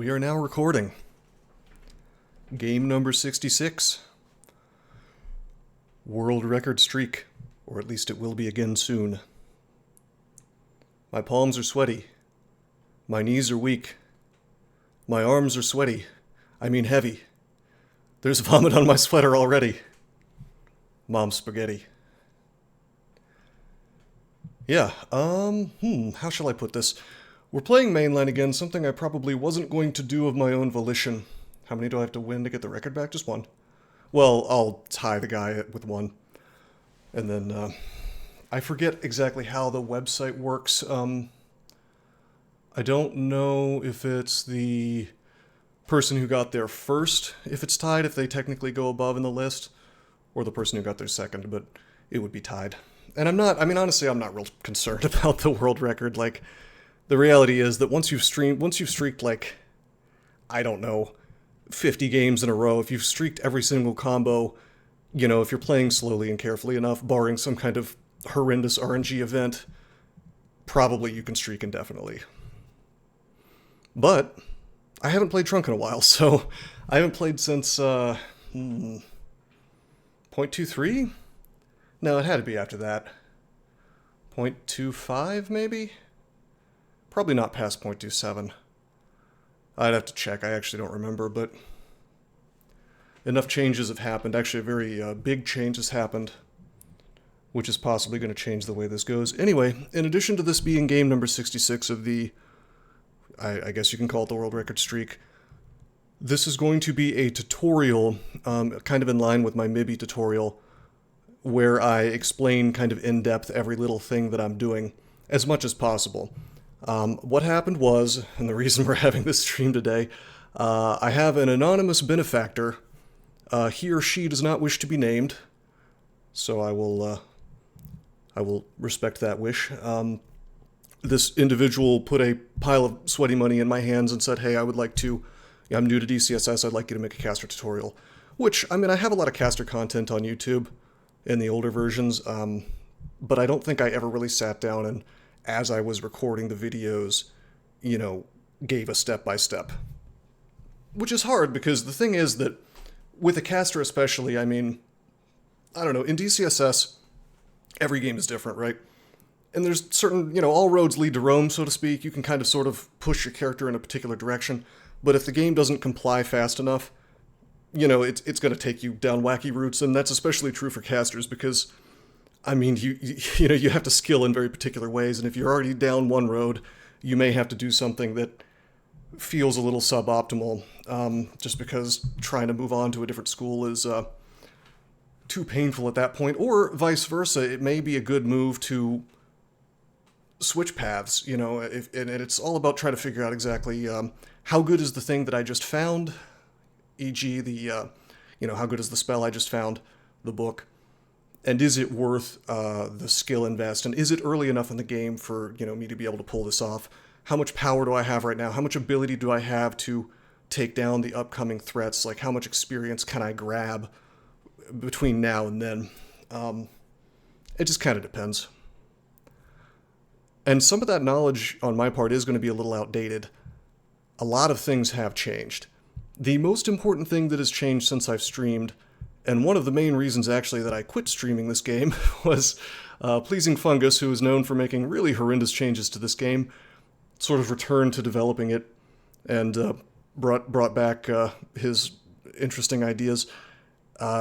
We are now recording. Game number 66. World record streak, or at least it will be again soon. My palms are sweaty. My knees are weak. My arms are sweaty. I mean heavy. There's vomit on my sweater already. Mom's spaghetti. Yeah, how shall I put this? We're playing mainline again, something I probably wasn't going to do of my own volition. How many do I have to win to get the record back? Just one. Well, I'll tie the guy with one. And then, I forget exactly how the website works. I don't know if it's the person who got there first, if it's tied, if they technically go above in the list, or the person who got there second, but it would be tied. And honestly, I'm not real concerned about the world record. Like, the reality is that once you've streaked, like, I don't know, 50 games in a row, if you've streaked every single combo, you know, if you're playing slowly and carefully enough, barring some kind of horrendous RNG event, probably you can streak indefinitely. But I haven't played Trunk in a while, so I haven't played since, 0.23? No, it had to be after that. 0.25, maybe? Probably not past 0.27. I'd have to check, I actually don't remember, but enough changes have happened. Actually, a very big change has happened, which is possibly going to change the way this goes. Anyway, in addition to this being game number 66 of the, I guess you can call it the world record streak, this is going to be a tutorial, kind of in line with my Mibby tutorial, where I explain kind of in depth every little thing that I'm doing, as much as possible. What happened was, and the reason we're having this stream today, I have an anonymous benefactor. He or she does not wish to be named, so I will respect that wish. This individual put a pile of sweaty money in my hands and said, hey, I'm new to DCSS, I'd like you to make a caster tutorial. Which, I have a lot of caster content on YouTube in the older versions, but I don't think I ever really sat down and, as I was recording the videos, gave a step-by-step. Which is hard, because the thing is that, with a caster especially, I don't know, in DCSS, every game is different, right? And there's certain, all roads lead to Rome, so to speak. You can kind of sort of push your character in a particular direction, but if the game doesn't comply fast enough, it's going to take you down wacky routes, and that's especially true for casters, because you have to skill in very particular ways, and if you're already down one road, you may have to do something that feels a little suboptimal, just because trying to move on to a different school is too painful at that point, or vice versa. It may be a good move to switch paths, and it's all about trying to figure out exactly how good is the thing that I just found, e.g. the, how good is the spell I just found, the book. And is it worth the skill invest? And is it early enough in the game for, me to be able to pull this off? How much power do I have right now? How much ability do I have to take down the upcoming threats? Like, how much experience can I grab between now and then? It just kind of depends. And some of that knowledge on my part is going to be a little outdated. A lot of things have changed. The most important thing that has changed since I've streamed, and one of the main reasons, actually, that I quit streaming this game was Pleasing Fungus, who is known for making really horrendous changes to this game, sort of returned to developing it and brought back his interesting ideas.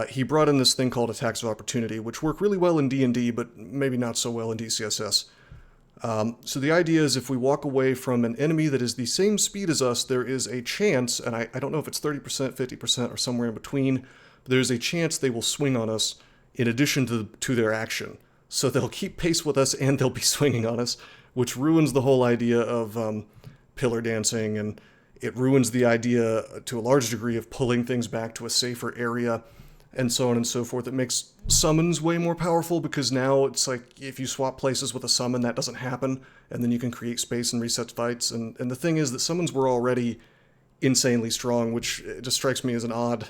He brought in this thing called Attacks of Opportunity, which work really well in D&D, but maybe not so well in DCSS. So the idea is if we walk away from an enemy that is the same speed as us, there is a chance, and I don't know if it's 30%, 50%, or somewhere in between, there's a chance they will swing on us in addition to their action. So they'll keep pace with us and they'll be swinging on us, which ruins the whole idea of pillar dancing, and it ruins the idea to a large degree of pulling things back to a safer area, and so on and so forth. It makes summons way more powerful, because now it's like if you swap places with a summon, that doesn't happen, and then you can create space and reset fights. And the thing is that summons were already insanely strong, which just strikes me as an odd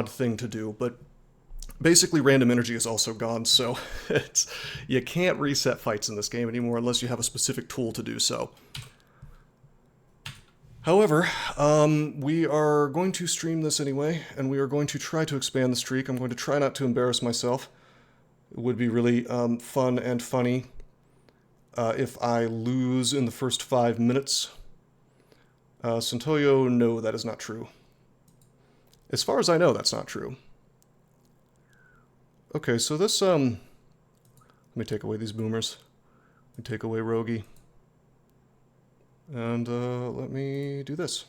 thing to do, but basically random energy is also gone, so you can't reset fights in this game anymore unless you have a specific tool to do so. However, we are going to stream this anyway, and we are going to try to expand the streak. I'm going to try not to embarrass myself. It would be really fun and funny if I lose in the first 5 minutes. Centoyo, no, that is not true. As far as I know, that's not true. Okay, so this, let me take away these boomers. Let me take away Rogi. And let me do this.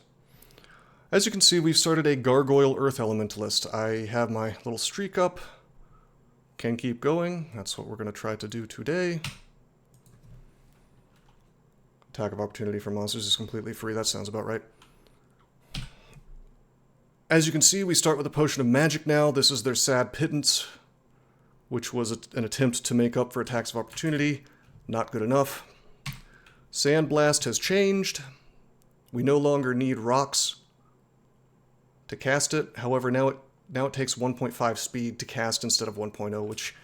As you can see, we've started a Gargoyle Earth Elementalist. I have my little streak up. Can keep going. That's what we're going to try to do today. Attack of Opportunity for monsters is completely free. That sounds about right. As you can see, we start with a Potion of Magic now. This is their Sad Pittance, which was an attempt to make up for attacks of opportunity. Not good enough. Sandblast has changed. We no longer need rocks to cast it. However, now it takes 1.5 speed to cast instead of 1.0, which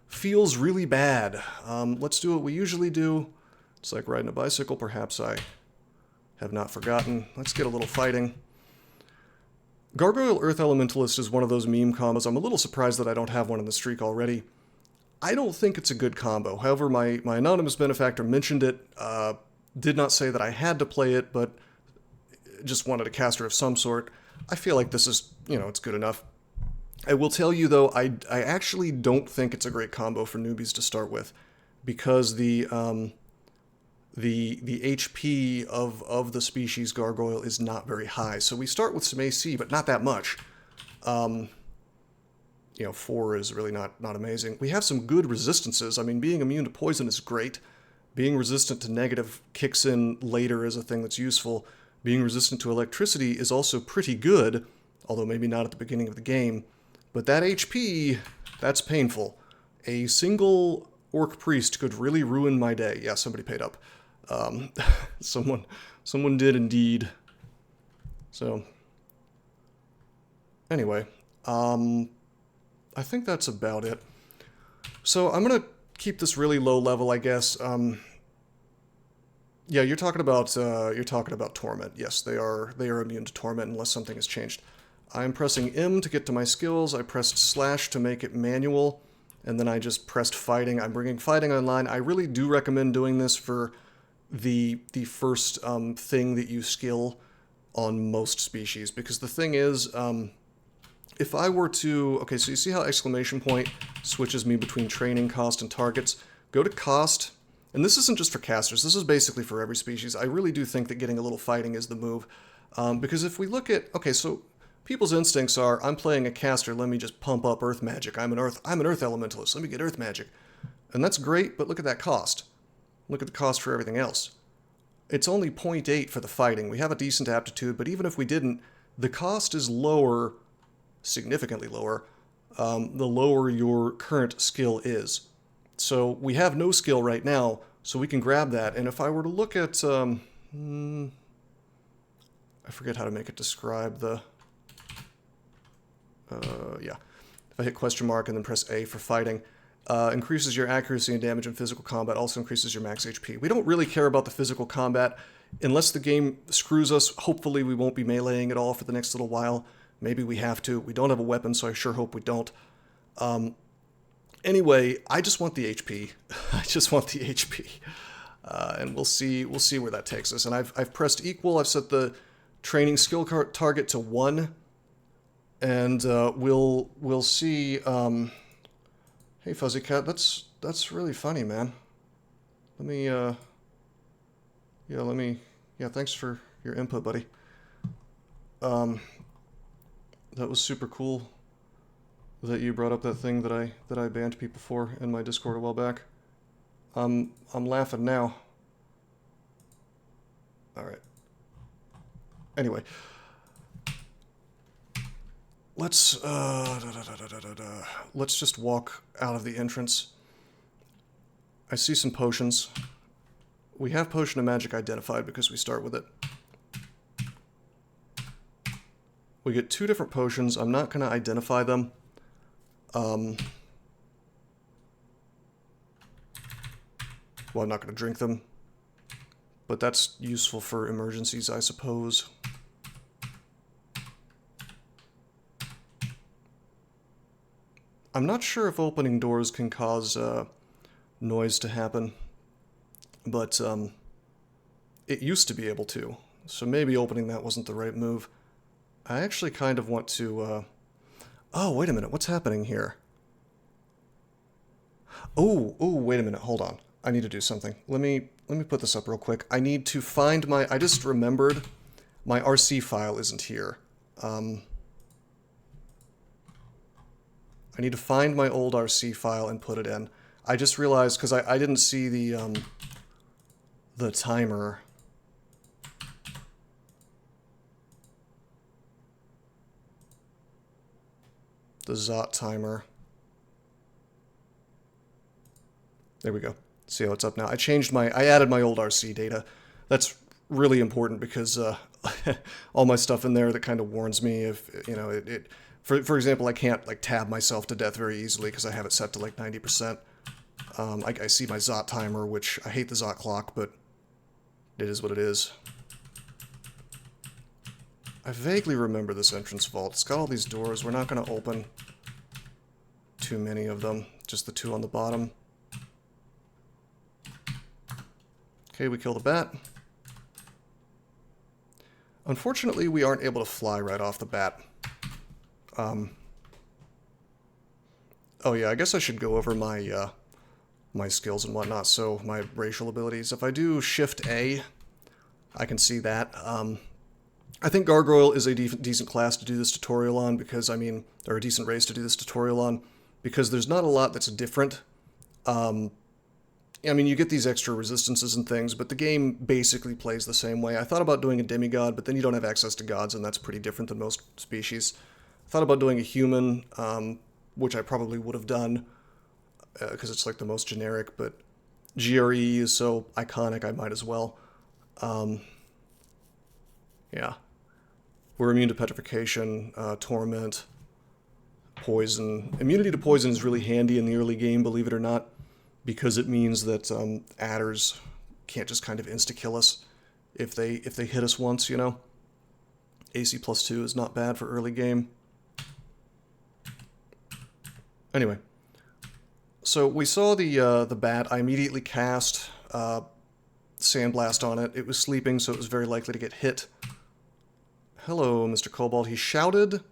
feels really bad. Let's do what we usually do. It's like riding a bicycle. Perhaps I have not forgotten. Let's get a little fighting. Gargoyle Earth Elementalist is one of those meme combos. I'm a little surprised that I don't have one in the streak already. I don't think it's a good combo. However, my anonymous benefactor mentioned it, did not say that I had to play it, but just wanted a caster of some sort. I feel like this is, it's good enough. I will tell you, though, I actually don't think it's a great combo for newbies to start with, because the HP of the species Gargoyle is not very high. So we start with some AC, but not that much. 4 is really not amazing. We have some good resistances. I mean, being immune to poison is great. Being resistant to negative kicks in later as a thing that's useful. Being resistant to electricity is also pretty good, although maybe not at the beginning of the game. But that HP, that's painful. A single Orc Priest could really ruin my day. Yeah, somebody paid up. Someone did indeed. So, anyway, I think that's about it. So I'm gonna keep this really low level, I guess. Yeah, you're talking about Torment. Yes, they are immune to Torment unless something has changed. I'm pressing M to get to my skills. I pressed slash to make it manual, and then I just pressed fighting. I'm bringing fighting online. I really do recommend doing this for the first thing that you skill on most species, because the thing is, if I were to... Okay, so you see how exclamation point switches me between training, cost, and targets? Go to cost, and this isn't just for casters, this is basically for every species. I really do think that getting a little fighting is the move, because if we look at... Okay, so people's instincts are, I'm playing a caster, let me just pump up earth magic. I'm an earth elementalist, let me get earth magic. And that's great, but look at that cost. Look at the cost for everything else. It's only 0.8 for the fighting. We have a decent aptitude, but even if we didn't, the cost is lower, significantly lower, the lower your current skill is. So we have no skill right now, so we can grab that. And if I were to look at, I forget how to make it describe the, yeah. If I hit question mark and then press A for fighting, increases your accuracy and damage in physical combat, also increases your max HP. We don't really care about the physical combat. Unless the game screws us, hopefully we won't be meleeing at all for the next little while. Maybe we have to. We don't have a weapon, so I sure hope we don't. Anyway, I just want the HP. I just want the HP. And we'll see where that takes us. And I've pressed equal. I've set the training skill target to 1. And we'll see... Hey, Fuzzy Cat, that's really funny, man. Let me, yeah, thanks for your input, buddy. That was super cool that you brought up that thing that I banned people for in my Discord a while back. I'm laughing now. All right. Anyway. Let's just walk out of the entrance. I see some potions. We have Potion of Magic identified because we start with it. We get 2 different potions. I'm not going to identify them. Well, I'm not going to drink them. but that's useful for emergencies, I suppose. I'm not sure if opening doors can cause noise to happen, but it used to be able to, so maybe opening that wasn't the right move. I actually kind of want to... Oh, wait a minute, what's happening here? Oh, wait a minute, hold on. I need to do something. Let me put this up real quick. I need to find my... I just remembered my RC file isn't here. I need to find my old RC file and put it in. I just realized, because I didn't see the timer. The Zot timer. There we go. See how it's up now. I added my old RC data. That's really important because all my stuff in there that kind of warns me if, you know, for example, I can't like tab myself to death very easily because I have it set to like 90%. I see my Zot timer, which I hate the Zot clock, but it is what it is. I vaguely remember this entrance vault. It's got all these doors. We're not going to open too many of them. Just the two on the bottom. Okay, we kill the bat. Unfortunately, we aren't able to fly right off the bat. Oh yeah, I guess I should go over my my skills and whatnot. So my racial abilities. If I do Shift A, I can see that. I think Gargoyle is a decent class to do this tutorial on because, I mean, or a decent race to do this tutorial on because there's not a lot that's different. I mean, you get these extra resistances and things, but the game basically plays the same way. I thought about doing a demigod, but then you don't have access to gods, and that's pretty different than most species. I thought about doing a human, which I probably would have done, because it's like the most generic, but GrEE is so iconic, I might as well. Yeah. We're immune to petrification, torment, poison. Immunity to poison is really handy in the early game, believe it or not, because it means that adders can't just kind of insta-kill us if they hit us once, you know? AC +2 is not bad for early game. Anyway, so we saw the bat. I immediately cast Sandblast on it. It was sleeping, so it was very likely to get hit. Hello, Mr. Cobalt. He shouted.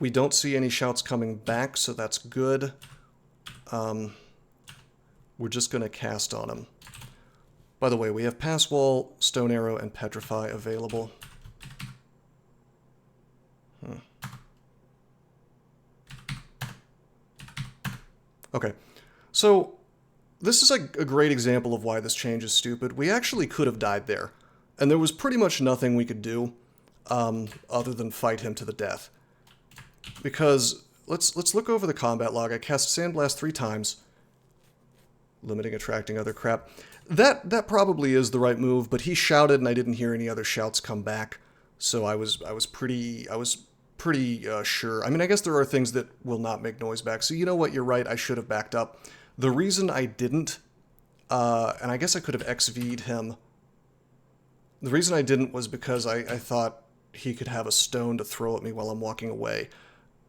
We don't see any shouts coming back, so that's good. We're just going to cast on him. By the way, we have Pass Wall, Stone Arrow, and Petrify available. Okay, so this is a great example of why this change is stupid. We actually could have died there, and there was pretty much nothing we could do other than fight him to the death. Because let's look over the combat log. I cast Sandblast 3 times. Limiting, attracting other crap. That probably is the right move, but he shouted and I didn't hear any other shouts come back. So I was pretty sure. I mean, I guess there are things that will not make noise back. So you know what? You're right. I should have backed up. The reason I didn't, and I guess I could have XV'd him. The reason I didn't was because I thought he could have a stone to throw at me while I'm walking away.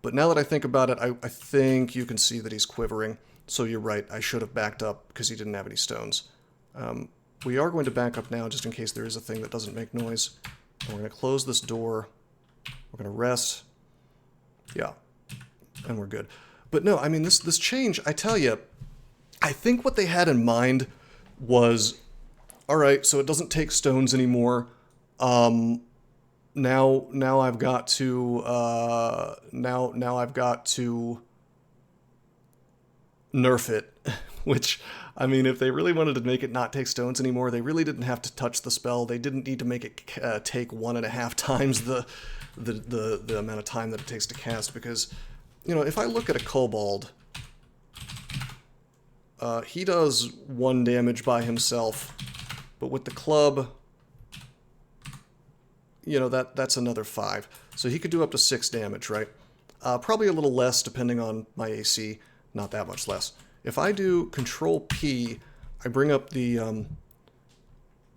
But now that I think about it, I think you can see that he's quivering. So you're right, I should have backed up because he didn't have any stones. We are going to back up now just in case there is a thing that doesn't make noise. And we're going to close this door. We're going to rest. Yeah. And we're good. But no, I mean, this change, I tell you, I think what they had in mind was, all right, so it doesn't take stones anymore. Now I've got to now I've got to nerf it, which, I mean, if they really wanted to make it not take stones anymore, they really didn't have to touch the spell. They didn't need to make it take 1.5 times the amount of time that it takes to cast, because, you know, if I look at a kobold, he does 1 damage by himself, but with the club, you know, that's another 5. So he could do up to 6 damage, right? Probably a little less depending on my AC. Not that much less. If I do Control P, I bring up the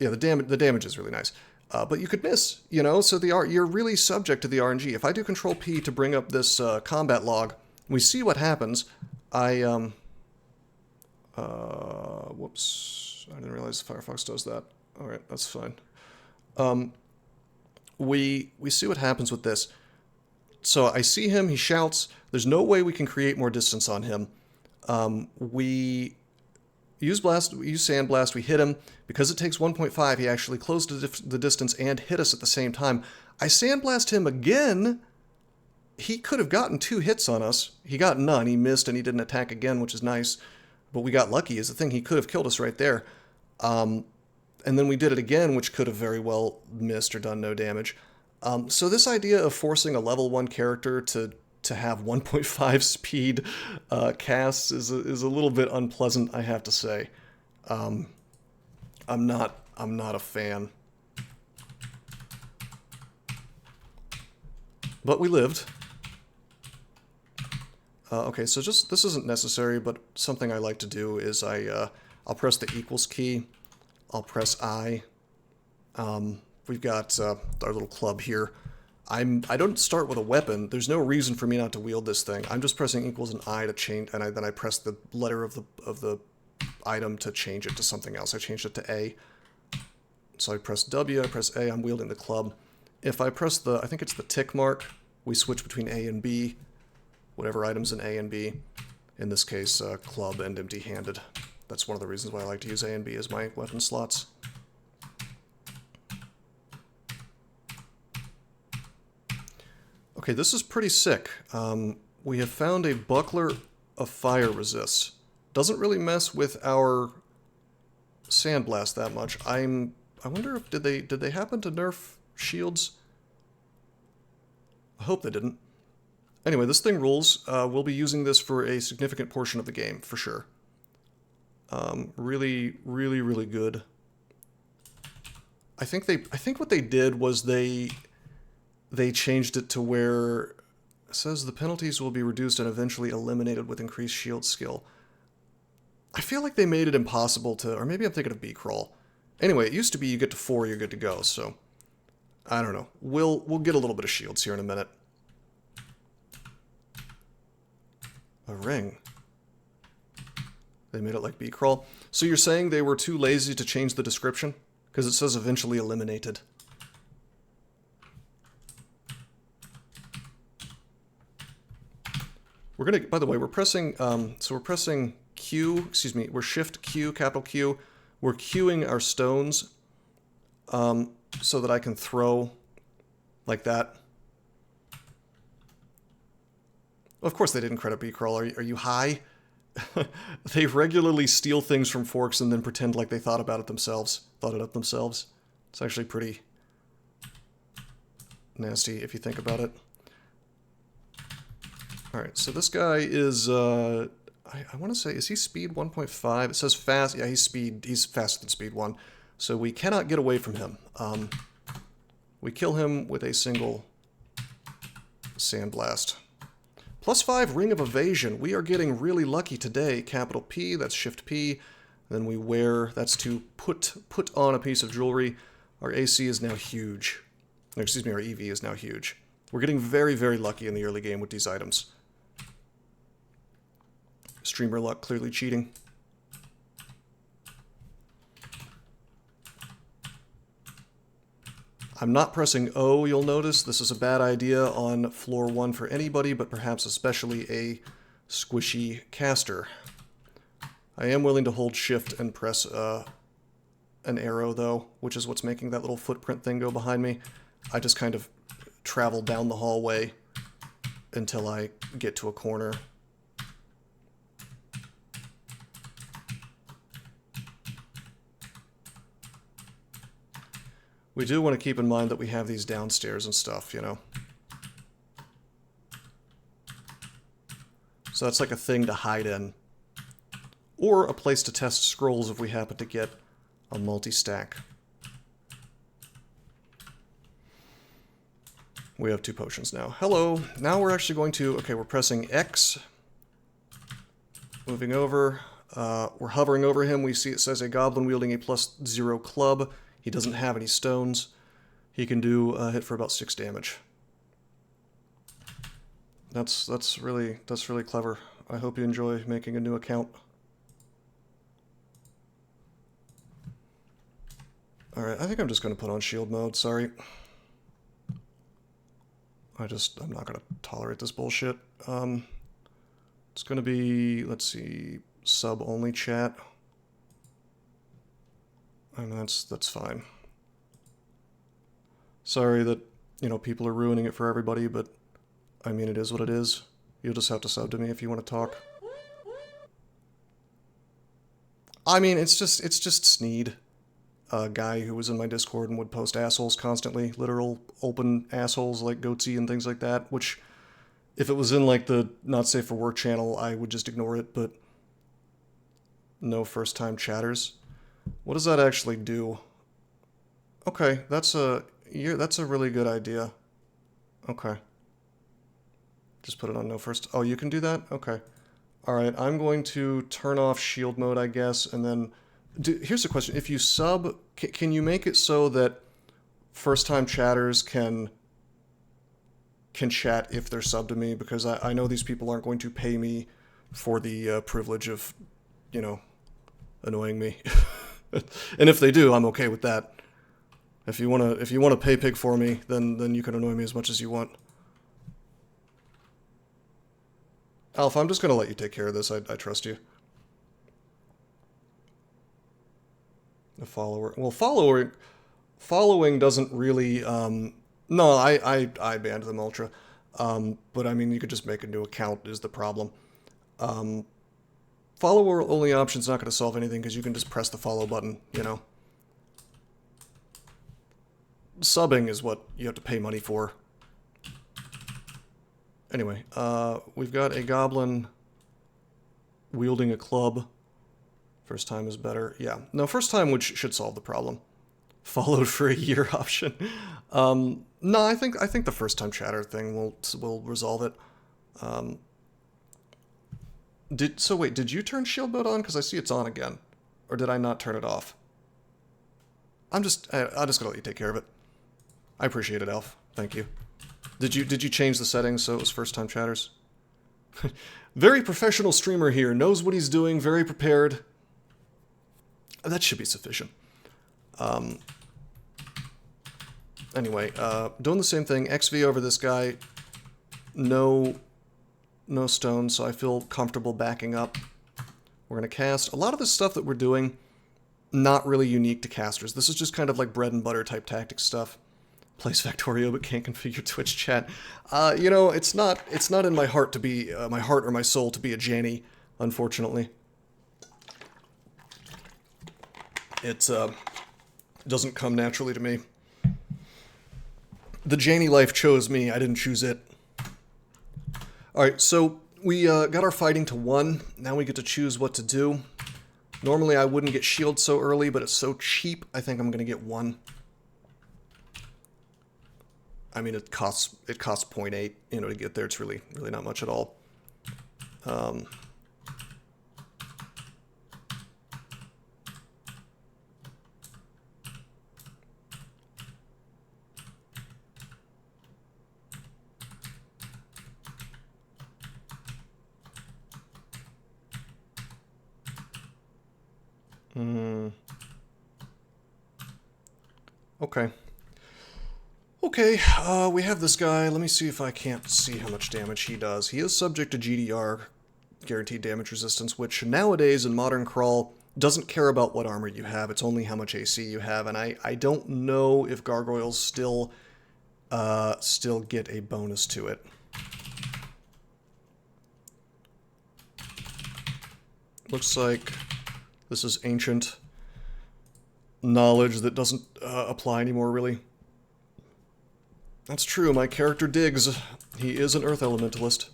Yeah, the damage is really nice. But you could miss, you know, so you're really subject to the RNG. If I do Control P to bring up this combat log, we see what happens. Whoops, I didn't realize Firefox does that. All right, that's fine. We see what happens with this. So I see him, he shouts. There's no way we can create more distance on him. We use Sandblast, we hit him. Because it takes 1.5, he actually closed the distance and hit us at the same time. I Sandblast him again. He could have gotten 2 hits on us. He got none. He missed and he didn't attack again, which is nice. But we got lucky is the thing. He could have killed us right there. And then we did it again, which could have very well missed or done no damage. So this idea of forcing a level 1 character to have 1.5 speed casts is a little bit unpleasant, I have to say. I'm not a fan. But we lived. Okay, so this isn't necessary, but something I like to do is I'll press the equals key. I'll press I. We've got our little club here. I don't start with a weapon. There's no reason for me not to wield this thing. I'm just pressing equals and I to change, and then I press the letter of the item to change it to something else. I changed it to A. So I press W, I press A, I'm wielding the club. If I press I think it's the tick mark, we switch between A and B, whatever item's in A and B. In this case, club and empty-handed. That's one of the reasons why I like to use A and B as my weapon slots. Okay, this is pretty sick. We have found a buckler of fire resist. Doesn't really mess with our Sandblast that much. I wonder if did they happen to nerf shields? I hope they didn't. Anyway, this thing rules. We'll be using this for a significant portion of the game for sure. Really, really, really good. I think what they did was they changed it to where it says the penalties will be reduced and eventually eliminated with increased shield skill. I feel like they made it impossible to, or maybe I'm thinking of B-Crawl. Anyway, it used to be you get to 4, you're good to go, so I don't know. We'll get a little bit of shields here in a minute. A ring. They made it like B-Crawl. So you're saying they were too lazy to change the description? Because it says eventually eliminated. We're gonna, by the way, we're pressing, so we're pressing Q, excuse me, we're Shift Q, capital Q. We're queuing our stones so that I can throw like that. Of course they didn't credit B-Crawl. Are you high? They regularly steal things from forks and then pretend like they thought it up themselves. It's actually pretty nasty if you think about it. Alright, so this guy is, I want to say, is he speed 1.5? It says fast. Yeah, he's faster than speed 1. So we cannot get away from him. We kill him with a single Sandblast. +5 Ring of Evasion. We are getting really lucky today. Capital P, that's Shift P. Then we wear, that's to put on a piece of jewelry. Our AC is now huge. No, excuse me, our EV is now huge. We're getting very, very lucky in the early game with these items. Streamer luck, clearly cheating. I'm not pressing O, you'll notice. This is a bad idea on floor 1 for anybody, but perhaps especially a squishy caster. I am willing to hold shift and press an arrow, though, which is what's making that little footprint thing go behind me. I just kind of travel down the hallway until I get to a corner. We do want to keep in mind that we have these downstairs and stuff, you know. So that's like a thing to hide in. Or a place to test scrolls if we happen to get a multi-stack. We have 2 potions now. Hello! Now we're actually going to... Okay, we're pressing X. Moving over. We're hovering over him. We see it says a goblin wielding a +0 club. He doesn't have any stones. He can do a hit for about 6 damage. That's really clever. I hope you enjoy making a new account. Alright, I think I'm just going to put on shield mode, sorry. I'm not going to tolerate this bullshit. It's going to be, let's see, sub-only chat. I mean, that's fine. Sorry that, you know, people are ruining it for everybody, but I mean, it is what it is. You'll just have to sub to me if you want to talk. I mean, it's just Sneed. A guy who was in my Discord and would post assholes constantly. Literal open assholes like Goatsy and things like that, which, if it was in, like, the Not Safe for Work channel, I would just ignore it, but no first-time chatters. What does that actually do? Okay, that's a really good idea. Okay. Just put it on no first... Oh, you can do that? Okay. Alright, I'm going to turn off shield mode, I guess, and then... Here's a question. If you sub, can you make it so that first-time chatters can chat if they're subbed to me? Because I know these people aren't going to pay me for the privilege of, you know, annoying me. And if they do, I'm okay with that. If you wanna pay pig for me, then you can annoy me as much as you want. Alpha, I'm just gonna let you take care of this. I trust you. A follower. Well, following doesn't really. No, I banned them ultra. But I mean, you could just make a new account is the problem. Follower only option's not going to solve anything because you can just press the follow button. You know. Subbing is what you have to pay money for. Anyway, we've got a goblin wielding a club. First time is better. Yeah. No, first time should solve the problem. Followed for a year option. No, I think the first time chatter thing will resolve it. So wait, did you turn shield mode on? Because I see it's on again. Or did I not turn it off? I'm just gonna let you take care of it. I appreciate it, Alf. Thank you. Did you change the settings so it was first time chatters? Very professional streamer here, knows what he's doing, very prepared. That should be sufficient. Anyway, doing the same thing. XV over this guy. No stone, so I feel comfortable backing up. We're going to cast. A lot of the stuff that we're doing, not really unique to casters. This is just kind of like bread and butter type tactic stuff. Plays Factorio but can't configure Twitch chat. You know, it's not in my heart to be, my heart or my soul to be a Janny, unfortunately. It doesn't come naturally to me. The Janny life chose me, I didn't choose it. Alright, so we got our fighting to 1. Now we get to choose what to do. Normally I wouldn't get shield so early, but it's so cheap, I think I'm going to get 1. I mean, it costs 0.8, you know, to get there. It's really not much at all. Okay. Okay, we have this guy. Let me see if I can't see how much damage he does. He is subject to GDR, Guaranteed Damage Resistance, which nowadays in Modern Crawl doesn't care about what armor you have. It's only how much AC you have, and I don't know if Gargoyles still get a bonus to it. Looks like this is ancient knowledge that doesn't apply anymore, really. That's true, my character digs. He is an Earth Elementalist.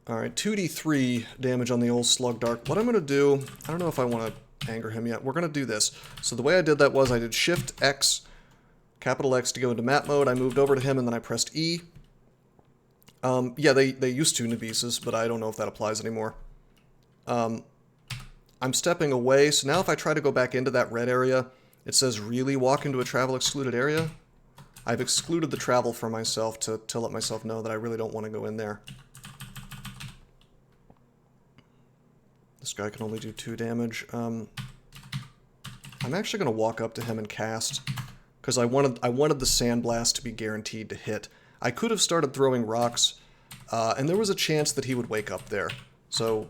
Alright, 2d3 damage on the old Slug Dart. What I'm going to do, I don't know if I want to anger him yet. We're going to do this. So the way I did that was I did Shift X, capital X to go into map mode. I moved over to him and then I pressed E. Yeah, they used to Nabises, but I don't know if that applies anymore. I'm stepping away, so now if I try to go back into that red area, It says really walk into a travel excluded area. I've excluded the travel for myself to let myself know that I really don't want to go in there. This guy can only do 2 damage. I'm actually going to walk up to him and cast, because I wanted the Sandblast to be guaranteed to hit. I could have started throwing rocks, and there was a chance that he would wake up there. So,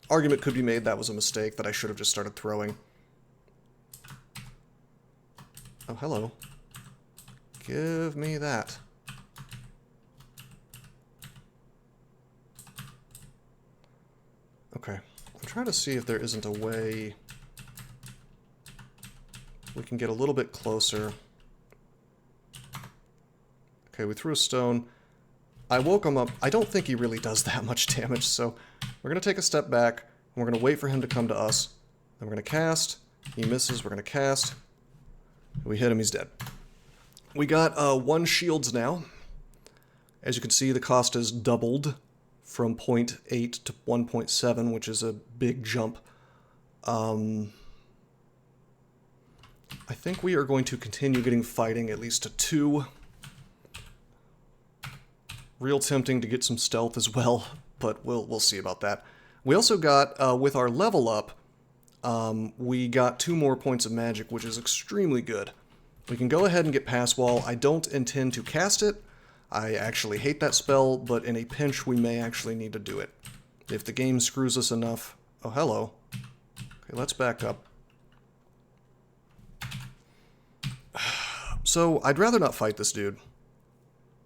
argument could be made that was a mistake, that I should have just started throwing. Oh, hello. Give me that. Okay. I'm trying to see if there isn't a way we can get a little bit closer. Okay, we threw a stone. I woke him up. I don't think he really does that much damage, so we're going to take a step back, and we're going to wait for him to come to us. Then we're going to cast. He misses. We're going to cast. We hit him. He's dead. We got 1 shields now. As you can see, the cost has doubled from 0.8 to 1.7, which is a big jump. I think we are going to continue getting fighting at least to 2. Real tempting to get some stealth as well, but we'll see about that. We also got, with our level up, we got 2 more points of magic, which is extremely good. We can go ahead and get Pass Wall. I don't intend to cast it. I actually hate that spell, but in a pinch we may actually need to do it. If the game screws us enough... Oh, hello. Okay, let's back up. So, I'd rather not fight this dude.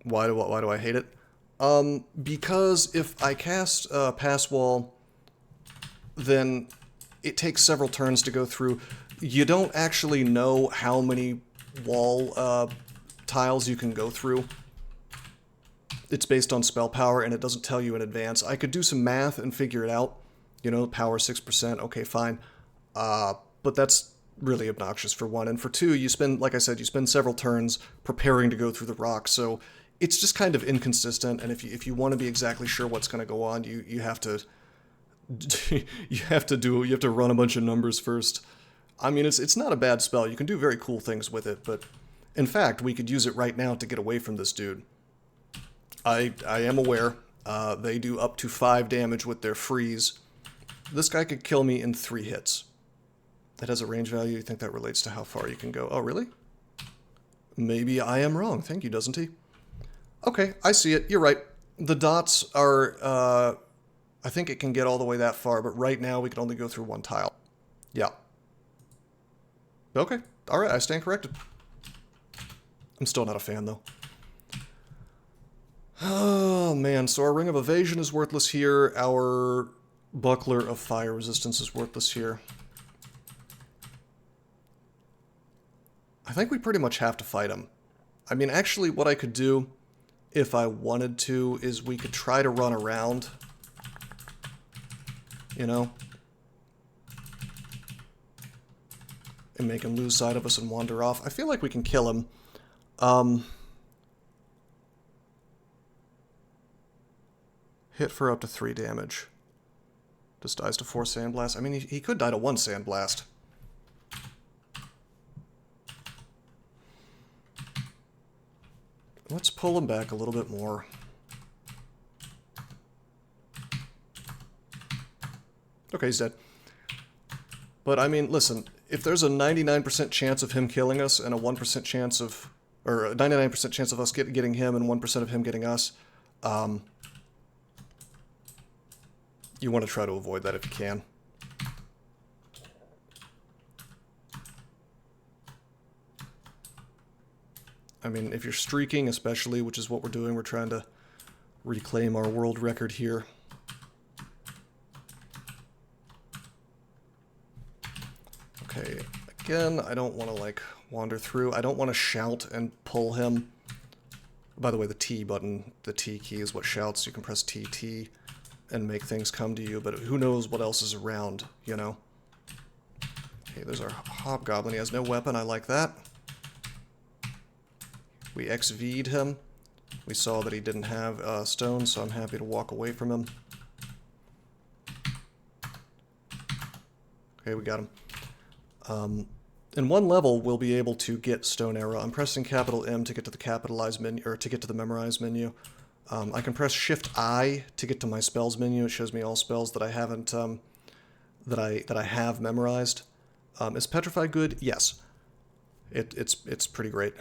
Why do I hate it? Because if I cast Pass Wall, then it takes several turns to go through. You don't actually know how many wall tiles you can go through. It's based on spell power, and it doesn't tell you in advance. I could do some math and figure it out. You know, power 6%, okay, fine. But that's really obnoxious, for 1. And for 2, you spend, like I said, you spend several turns preparing to go through the rock, so it's just kind of inconsistent, and if you want to be exactly sure what's going to go on, you have to you have to run a bunch of numbers first. I mean, it's not a bad spell. You can do very cool things with it, but in fact, we could use it right now to get away from this dude. I am aware they do up to 5 damage with their freeze. This guy could kill me in 3 hits. That has a range value. You think that relates to how far you can go? Oh, really? Maybe I am wrong. Thank you, doesn't he? Okay, I see it. You're right. The dots are, I think it can get all the way that far, but right now we can only go through 1 tile. Yeah. Okay. All right, I stand corrected. I'm still not a fan, though. Oh, man. So our Ring of Evasion is worthless here. Our Buckler of Fire Resistance is worthless here. I think we pretty much have to fight him. I mean, actually, what I could do, if I wanted to, is we could try to run around. You know? And make him lose sight of us and wander off. I feel like we can kill him. Hit for up to 3 damage. Just dies to 4 Sandblast. I mean, he could die to 1 Sandblast. Let's pull him back a little bit more. Okay, he's dead. But, I mean, listen, if there's a 99% chance of him killing us and a 1% chance of... or a 99% chance of us getting him and 1% of him getting us, you want to try to avoid that if you can. I mean, if you're streaking especially, which is what we're doing, we're trying to reclaim our world record here. Okay, again, I don't want to, like, wander through. I don't want to shout and pull him. By the way, the T button, the T key is what shouts. You can press TT and make things come to you, but who knows what else is around, you know? Okay, there's our Hobgoblin. He has no weapon. I like that. We XV'd him. We saw that he didn't have stone, so I'm happy to walk away from him. Okay, we got him. in one level, we'll be able to get Stone Arrow. I'm pressing capital M to get to the capitalize menu, or to get to the memorize menu. I can press Shift I to get to my spells menu. It shows me all spells that I haven't, that I have memorized. Is Petrify good? Yes. It's pretty great.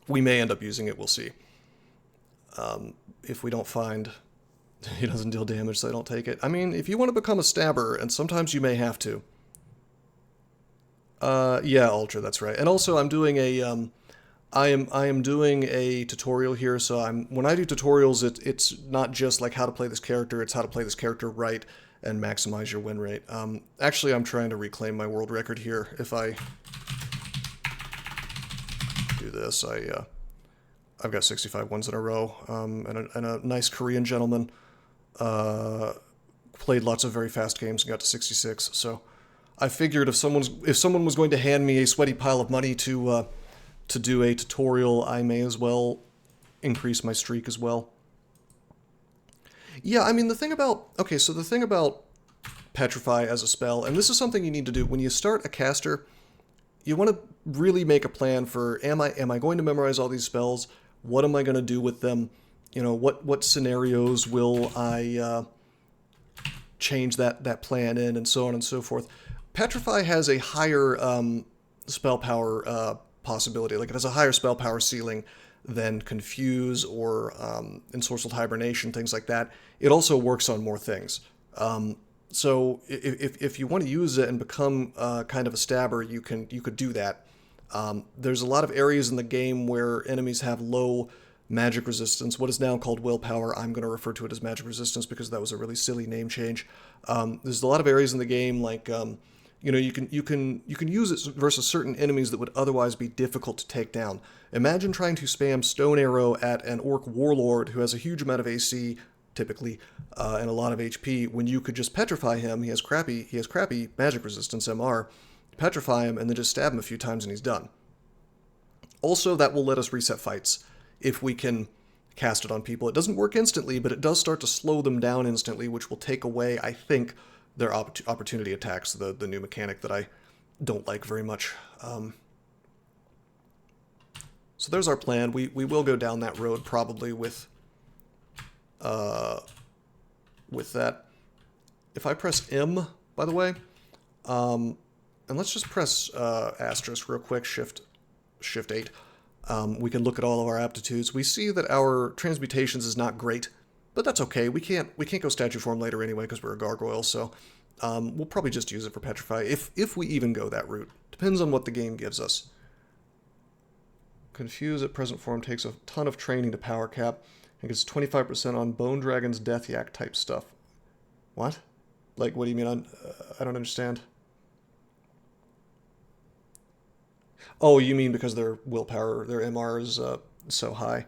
We may end up using it. We'll see. If we don't find he doesn't deal damage, so I don't take it. I mean, if you want to become a stabber, and sometimes you may have to. Yeah, Ultra, that's right. And also, I'm doing a, I am doing a tutorial here, so when I do tutorials, it's not just like how to play this character, it's how to play this character right and maximize your win rate. Actually, I'm trying to reclaim my world record here. If I do this, I've got 65 wins in a row, and a nice Korean gentleman played lots of very fast games and got to 66, so I figured if someone was going to hand me a sweaty pile of money to do a tutorial, I may as well increase my streak as well. Yeah, I mean, the thing about Petrify as a spell, and this is something you need to do when you start a caster, you want to really make a plan for, am I going to memorize all these spells? What am I going to do with them? You know, what scenarios will I change that plan in, and so on and so forth. Petrify has a higher spell power possibility. Like, it has a higher spell power ceiling than Confuse or Ensorcelled Hibernation, things like that. It also works on more things. So if you want to use it and become kind of a stabber, you could do that. There's a lot of areas in the game where enemies have low magic resistance. What is now called willpower, I'm going to refer to it as magic resistance because that was a really silly name change. There's a lot of areas in the game like you know, you can use it versus certain enemies that would otherwise be difficult to take down. Imagine trying to spam Stone Arrow at an Orc Warlord who has a huge amount of AC, typically, and a lot of HP, when you could just petrify him. He has crappy magic resistance, MR. Petrify him and then just stab him a few times and he's done. Also, that will let us reset fights if we can cast it on people. It doesn't work instantly, but it does start to slow them down instantly, which will take away, I think, their opportunity attacks, the new mechanic that I don't like very much. So there's our plan. We will go down that road probably with that. If I press M, by the way, and let's just press asterisk real quick, Shift 8. We can look at all of our aptitudes. We see that our transmutations is not great, but that's okay. We can't go statue form later anyway because we're a gargoyle, so we'll probably just use it for petrify if we even go that route. Depends on what the game gives us. Confuse at present form takes a ton of training to power cap and gets 25% on Bone Dragon's Death Yak type stuff. What? Like, what do you mean? I don't understand. Oh, you mean because their willpower, their MR is so high.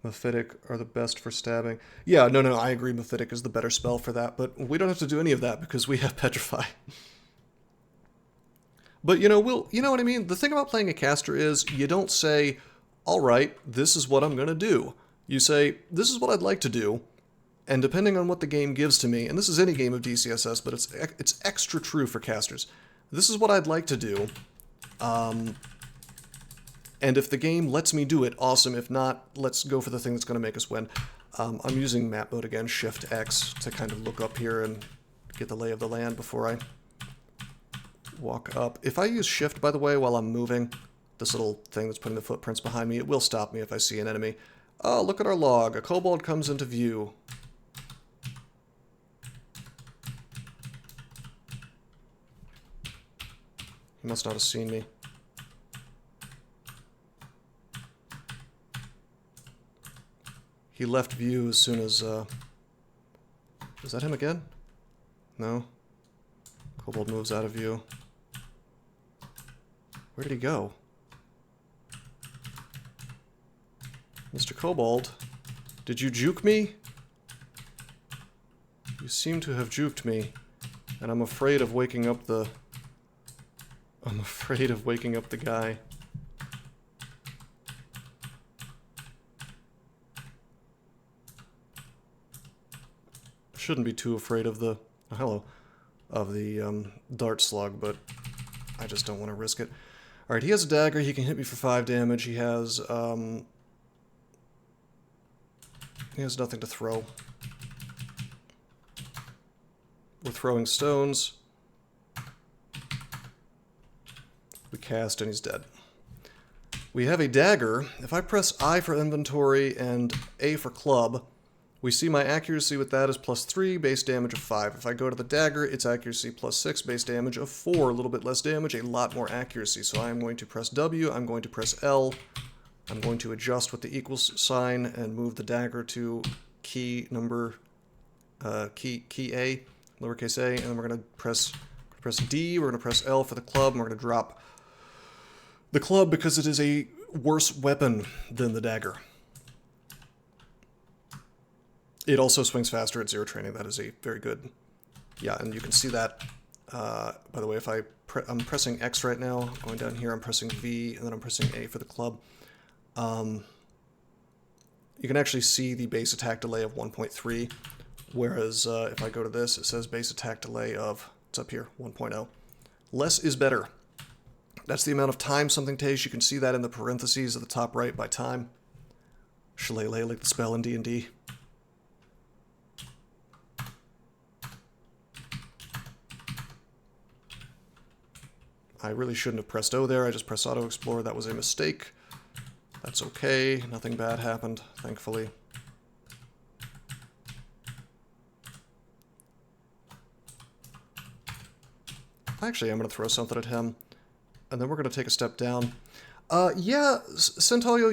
Mephitic are the best for stabbing. Yeah, no, I agree Mephitic is the better spell for that, but we don't have to do any of that because we have Petrify. But, you know what I mean? The thing about playing a caster is you don't say, all right, this is what I'm going to do. You say, this is what I'd like to do, and depending on what the game gives to me, and this is any game of DCSS, but it's extra true for casters. This is what I'd like to do. And if the game lets me do it, awesome. If not, let's go for the thing that's going to make us win. I'm using map mode again, Shift X, to kind of look up here and get the lay of the land before I walk up. If I use Shift, by the way, while I'm moving, this little thing that's putting the footprints behind me, it will stop me if I see an enemy. Oh, look at our log. A kobold comes into view. He must not have seen me. He left view as soon as, is that him again? No. Kobold moves out of view. Where did he go? Mr. Kobold, did you juke me? You seem to have juked me, and I'm afraid of waking up the... I'm afraid of waking up the guy. Shouldn't be too afraid of the... hello. Of the dart slug, but I just don't want to risk it. Alright, he has a dagger. He can hit me for 5 damage. He has nothing to throw. We're throwing stones. We cast and he's dead. We have a dagger. If I press I for inventory and A for club, we see my accuracy with that is +3, base damage of 5. If I go to the dagger, its accuracy +6, base damage of 4, a little bit less damage, a lot more accuracy. So I'm going to press W, I'm going to press L, I'm going to adjust with the equals sign and move the dagger to key A, lowercase a, and then we're going to press D, we're going to press L for the club, and we're going to drop the club because it is a worse weapon than the dagger. It also swings faster at 0 training. That is a very good... Yeah, and you can see that, by the way, if I'm pressing X right now, going down here, I'm pressing V, and then I'm pressing A for the club. You can actually see the base attack delay of 1.3, whereas if I go to this, it says base attack delay of, it's up here, 1.0. Less is better. That's the amount of time something takes. You can see that in the parentheses at the top right by time. Shillelagh, like the spell in D&D. I really shouldn't have pressed O there. I just pressed Auto Explore. That was a mistake. That's okay. Nothing bad happened, thankfully. Actually, I'm going to throw something at him, and then we're going to take a step down. Yeah, Centolio,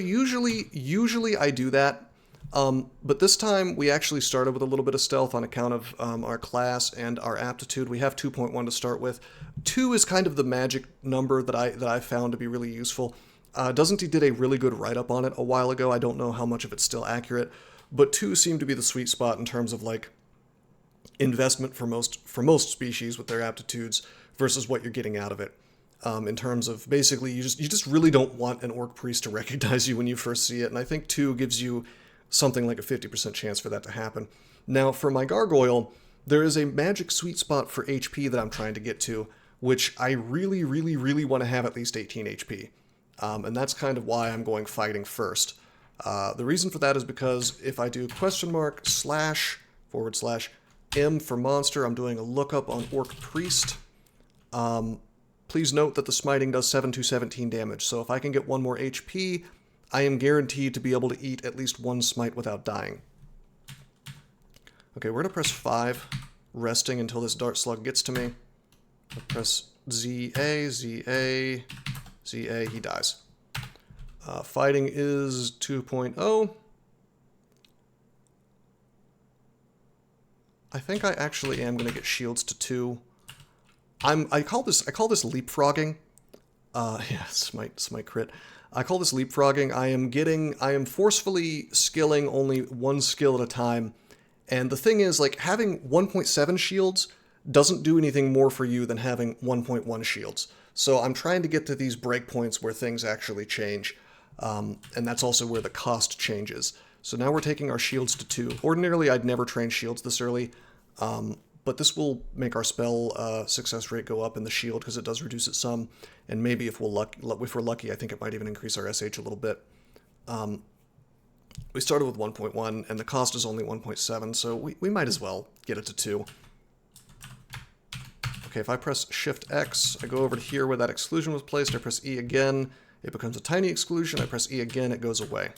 usually I do that, but this time we actually started with a little bit of stealth on account of our class and our aptitude. We have 2.1 to start with. 2 is kind of the magic number that I found to be really useful. Doesn't he did a really good write-up on it a while ago. I don't know how much of it's still accurate, but 2 seemed to be the sweet spot in terms of like investment for most species with their aptitudes versus what you're getting out of it. In terms of basically you just really don't want an orc priest to recognize you when you first see it, and I think 2 gives you something like a 50% chance for that to happen. Now for my gargoyle, there is a magic sweet spot for HP that I'm trying to get to, which I really want to have at least 18 HP. And that's kind of why I'm going fighting first. The reason for that is because if I do !/ /M for monster, I'm doing a lookup on orc priest. Please note that the smiting does 7 to 17 damage, so if I can get 1 more HP, I am guaranteed to be able to eat at least 1 smite without dying. Okay, we're going to press 5, resting until this dart slug gets to me. I'll press ZA, ZA, ZA, he dies. Fighting is 2.0. I think I actually am going to get shields to 2. I call this leapfrogging. Yeah, smite crit. I call this leapfrogging. I am forcefully skilling only 1 skill at a time. And the thing is, like, having 1.7 shields doesn't do anything more for you than having 1.1 shields. So I'm trying to get to these breakpoints where things actually change. And that's also where the cost changes. So now we're taking our shields to 2. Ordinarily, I'd never train shields this early. But this will make our spell success rate go up in the shield because it does reduce it some. And maybe if we're lucky, I think it might even increase our SH a little bit. We started with 1.1, and the cost is only 1.7, so we might as well get it to 2. Okay, if I press Shift X, I go over to here where that exclusion was placed, I press E again, it becomes a tiny exclusion, I press E again, it goes away.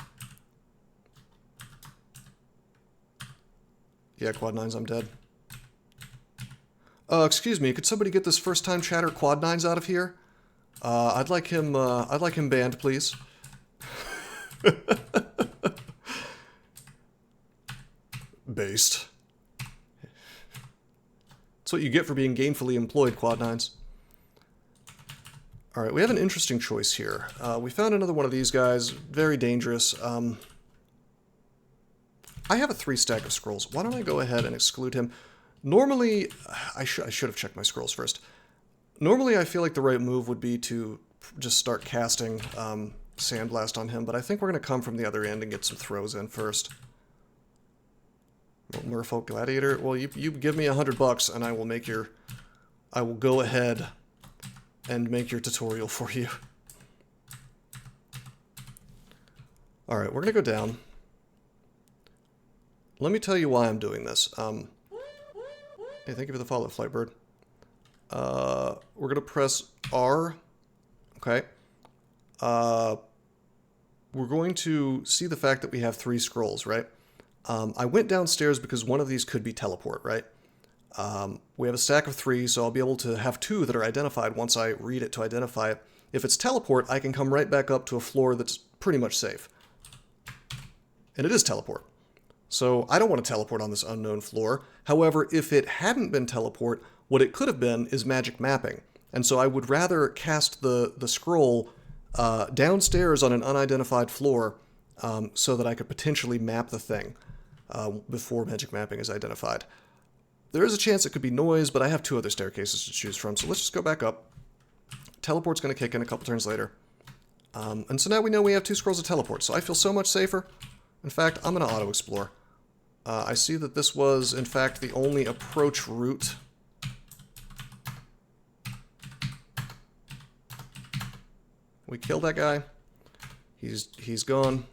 Yeah, Quad 9s, I'm dead. Excuse me, could somebody get this first-time chatter Quad 9s out of here? I'd like him banned, please. Based. That's what you get for being gainfully employed, Quad 9s. Alright, we have an interesting choice here. We found another one of these guys, very dangerous. I have a 3 stack of scrolls. Why don't I go ahead and exclude him? Normally, I should have checked my scrolls first. Normally, I feel like the right move would be to just start casting Sandblast on him, but I think we're going to come from the other end and get some throws in first. Merfolk Gladiator. Well, you give me $100 and I will make your... I will go ahead and make your tutorial for you. Alright, we're going to go down. Let me tell you why I'm doing this. Hey, thank you for the follow, Flightbird. We're going to press R. Okay. We're going to see the fact that we have 3 scrolls, right? I went downstairs because one of these could be teleport, right? We have a stack of 3, so I'll be able to have 2 that are identified once I read it to identify it. If it's teleport, I can come right back up to a floor that's pretty much safe. And it is teleport. So I don't want to teleport on this unknown floor. However, if it hadn't been teleport, what it could have been is magic mapping. And so I would rather cast the scroll downstairs on an unidentified floor so that I could potentially map the thing before magic mapping is identified. There is a chance it could be noise, but I have 2 other staircases to choose from, so let's just go back up. Teleport's going to kick in a couple turns later. And so now we know we have 2 scrolls of teleport, so I feel so much safer. In fact, I'm going to auto-explore. I see that this was, in fact, the only approach route. We killed that guy. He's gone.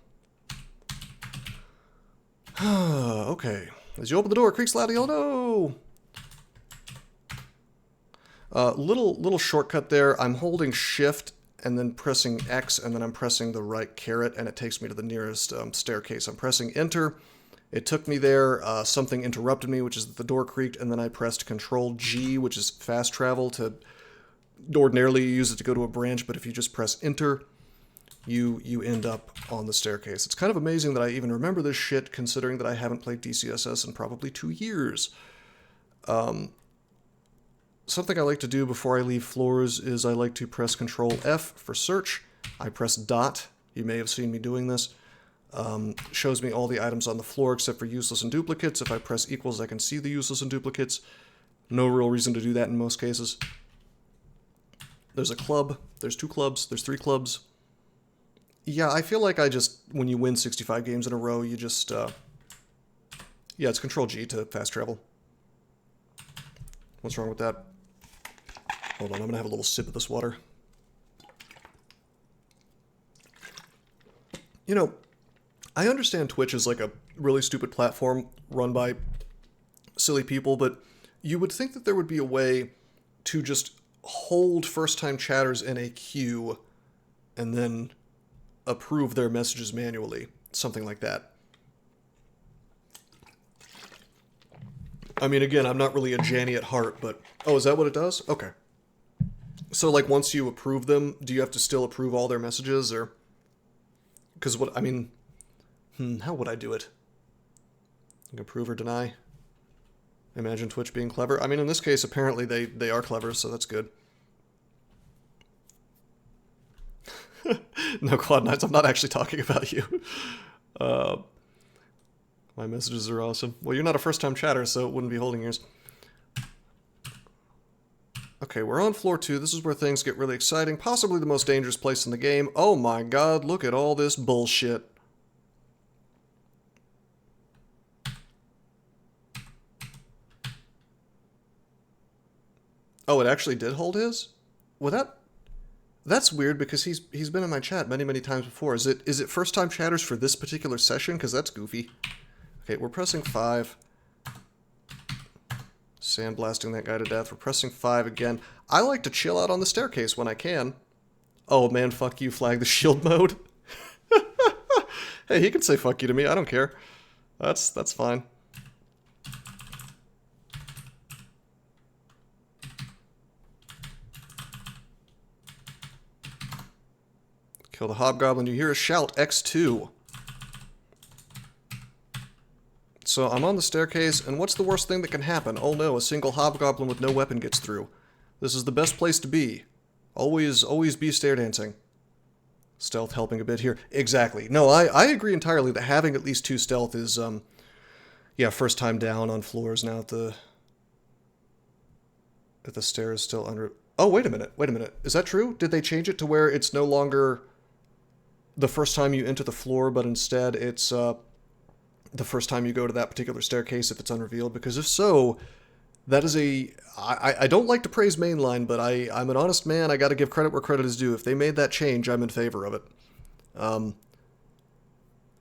Okay. As you open the door, creaks loudly. Oh no! Little shortcut there. I'm holding Shift and then pressing X, and then I'm pressing the right caret, and it takes me to the nearest staircase. I'm pressing Enter. It took me there. Something interrupted me, which is that the door creaked, and then I pressed Control G, which is fast travel. To ordinarily you use it to go to a branch, but if you just press Enter, you end up on the staircase. It's kind of amazing that I even remember this shit, considering that I haven't played DCSS in probably 2 years. Something I like to do before I leave floors is I like to press Control F for search. I press dot. You may have seen me doing this. Shows me all the items on the floor except for useless and duplicates. If I press equals, I can see the useless and duplicates. No real reason to do that in most cases. There's a club. There's 2 clubs. There's 3 clubs. Yeah, I feel like when you win 65 games in a row, you just, yeah, it's Control G to fast travel. What's wrong with that? Hold on, I'm gonna have a little sip of this water. You know, I understand Twitch is like a really stupid platform run by silly people, but you would think that there would be a way to just hold first-time chatters in a queue and then approve their messages manually. Something like that. I mean, again, I'm not really a Janny at heart, but... Oh, is that what it does? Okay. So, like, once you approve them, do you have to still approve all their messages, or... Because what... I mean... how would I do it? Like, approve or deny? Imagine Twitch being clever. I mean, in this case, apparently they are clever, so that's good. No, Quad Knights, I'm not actually talking about you. My messages are awesome. Well, you're not a first-time chatter, so it wouldn't be holding yours. Okay, we're on floor 2. This is where things get really exciting. Possibly the most dangerous place in the game. Oh my god, look at all this bullshit. Oh, it actually did hold his? Well, that's weird because he's been in my chat many times before. Is it first-time chatters for this particular session? Because that's goofy. Okay, we're pressing 5. Sandblasting that guy to death. We're pressing 5 again. I like to chill out on the staircase when I can. Oh man, fuck you, flag the shield mode. Hey, he can say fuck you to me, I don't care. That's fine. Kill the hobgoblin, you hear a shout, X2. So I'm on the staircase, and what's the worst thing that can happen? Oh no, a single hobgoblin with no weapon gets through. This is the best place to be. Always be stair dancing. Stealth helping a bit here. Exactly. No, I agree entirely that having at least 2 stealth is, yeah, first time down on floors now that the stair is still under... Oh, wait a minute. Is that true? Did they change it to where it's no longer the first time you enter the floor, but instead it's, the first time you go to that particular staircase if it's unrevealed? Because if so, That is I don't like to praise mainline, but I'm an honest man. I got to give credit where credit is due. If they made that change, I'm in favor of it.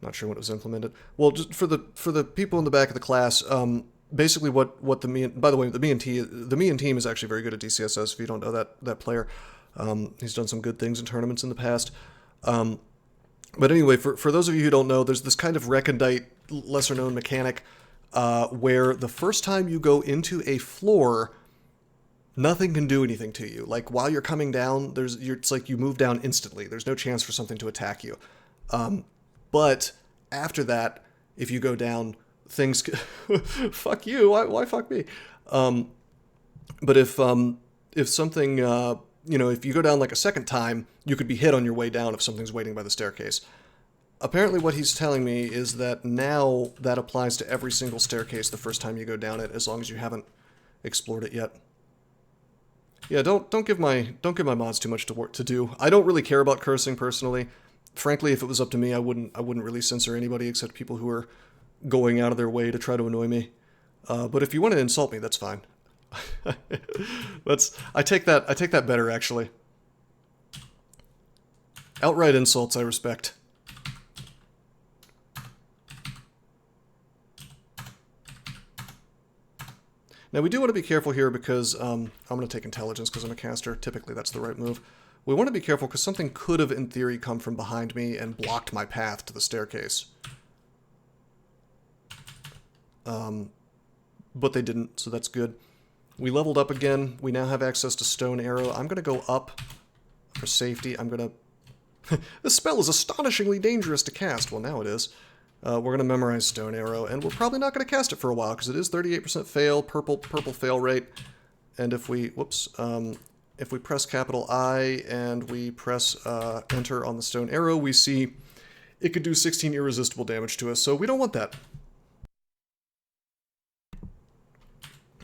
Not sure when it was implemented. Well, just for the people in the back of the class, basically what the me, by the way, the me and team is actually very good at DCSS. If you don't know that player, he's done some good things in tournaments in the past. But anyway, for those of you who don't know, there's this kind of recondite, lesser known mechanic where the first time you go into a floor, nothing can do anything to you. Like while you're coming down, it's like you move down instantly. There's no chance for something to attack you. But after that, if you go down, things fuck you. Why fuck me? But if something if you go down like a second time, you could be hit on your way down if something's waiting by the staircase. Apparently what he's telling me is that now that applies to every single staircase the first time you go down it, as long as you haven't explored it yet. Yeah, don't give my mods too much to do. I don't really care about cursing personally. Frankly, if it was up to me, I wouldn't really censor anybody except people who are going out of their way to try to annoy me. But if you want to insult me, that's fine. I take that better actually. Outright insults I respect. Now we do want to be careful here because I'm going to take intelligence because I'm a caster. Typically that's the right move. We want to be careful because something could have in theory come from behind me and blocked my path to the staircase. But they didn't, so that's good. We leveled up again. We now have access to Stone Arrow. I'm going to go up for safety. I'm going to... This spell is astonishingly dangerous to cast. Well, now it is. We're going to memorize Stone Arrow, and we're probably not going to cast it for a while, because it is 38% fail, purple fail rate. And if we... Whoops. If we press capital I, and we press enter on the Stone Arrow, we see it could do 16 irresistible damage to us, so we don't want that.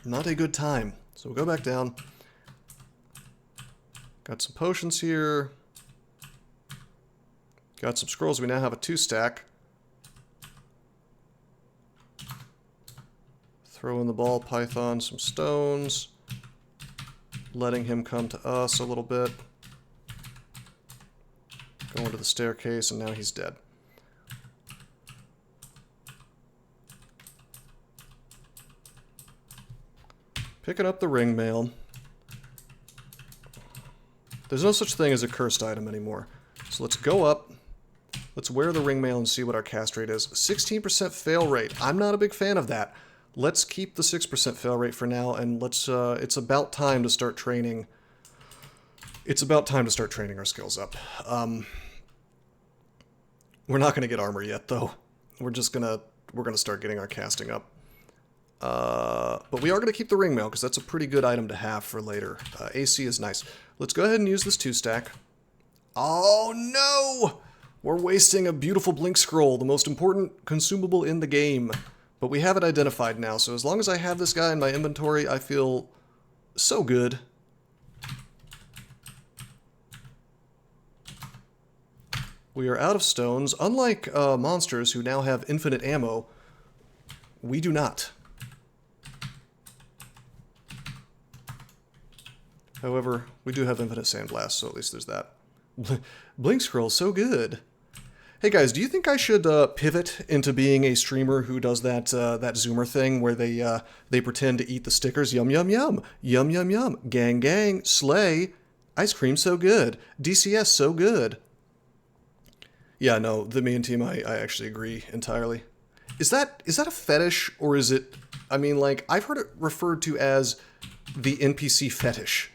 Not a good time. So we'll go back down. Got some potions here. Got some scrolls. We now have a 2-stack. Throw in the ball python some stones. Letting him come to us a little bit. Going to the staircase, and now he's dead. Picking up the ring mail. There's no such thing as a cursed item anymore. So let's go up. Let's wear the ring mail and see what our cast rate is. 16% fail rate. I'm not a big fan of that. Let's keep the 6% fail rate for now, and let's, it's about time to start training. It's about time to start training our skills up. We're not going to get armor yet, though. We're gonna start getting our casting up. But we are going to keep the ring mail, because that's a pretty good item to have for later. AC is nice. Let's go ahead and use this 2-stack. Oh, no! We're wasting a beautiful blink scroll, the most important consumable in the game. But we have it identified now, so as long as I have this guy in my inventory, I feel so good. We are out of stones. Unlike monsters who now have infinite ammo, we do not. However, we do have infinite sandblast, so at least there's that. Blink scroll, so good. Hey guys, do you think I should pivot into being a streamer who does that that zoomer thing where they pretend to eat the stickers? Yum yum yum, yum yum yum, gang gang, slay, ice cream so good, DCS so good. Yeah, no, the me and team, I actually agree entirely. Is that a fetish, or is it? I mean, like, I've heard it referred to as the NPC fetish.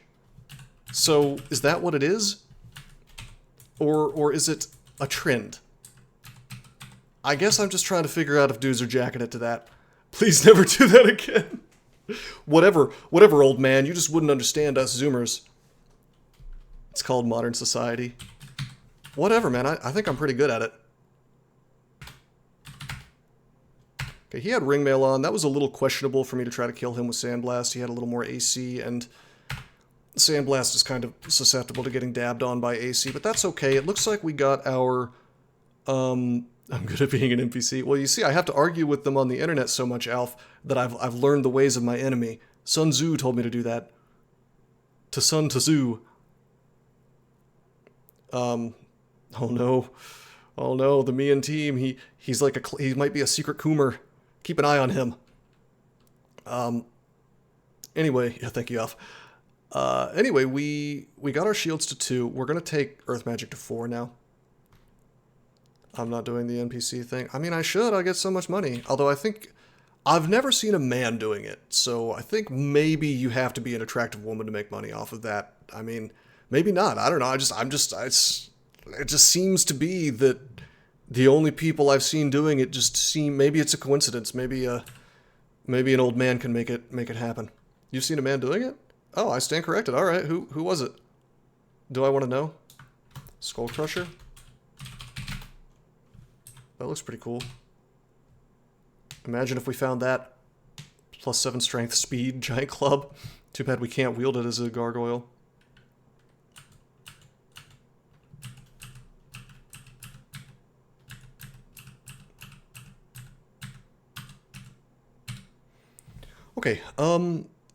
So is that what it is, or is it a trend? I guess I'm just trying to figure out if dudes are jacking it to that. Please never do that again. Whatever, old man. You just wouldn't understand us Zoomers. It's called modern society. Whatever, man. I think I'm pretty good at it. Okay, he had ring mail on. That was a little questionable for me to try to kill him with Sandblast. He had a little more AC, and Sandblast is kind of susceptible to getting dabbed on by AC, but that's okay. It looks like we got our... I'm good at being an NPC. Well, you see, I have to argue with them on the internet so much, Alf, that I've learned the ways of my enemy. Sun Tzu told me to do that. To Sun Tzu. Oh no. Oh no, the Mian team, he's like he might be a secret Coomer. Keep an eye on him. Anyway, yeah, thank you, Alf. Anyway, we got our shields to 2. We're going to take Earth Magic to 4 now. I'm not doing the NPC thing. I mean, I should. I get so much money. Although I think I've never seen a man doing it. So I think maybe you have to be an attractive woman to make money off of that. I mean, maybe not. I don't know. It just seems to be that the only people I've seen doing it just seem, maybe it's a coincidence. Maybe an old man can make it happen. You've seen a man doing it? Oh, I stand corrected. All right. Who was it? Do I want to know? Skull Crusher? That looks pretty cool. Imagine if we found that. +7 strength, speed, giant club. Too bad we can't wield it as a gargoyle. Okay,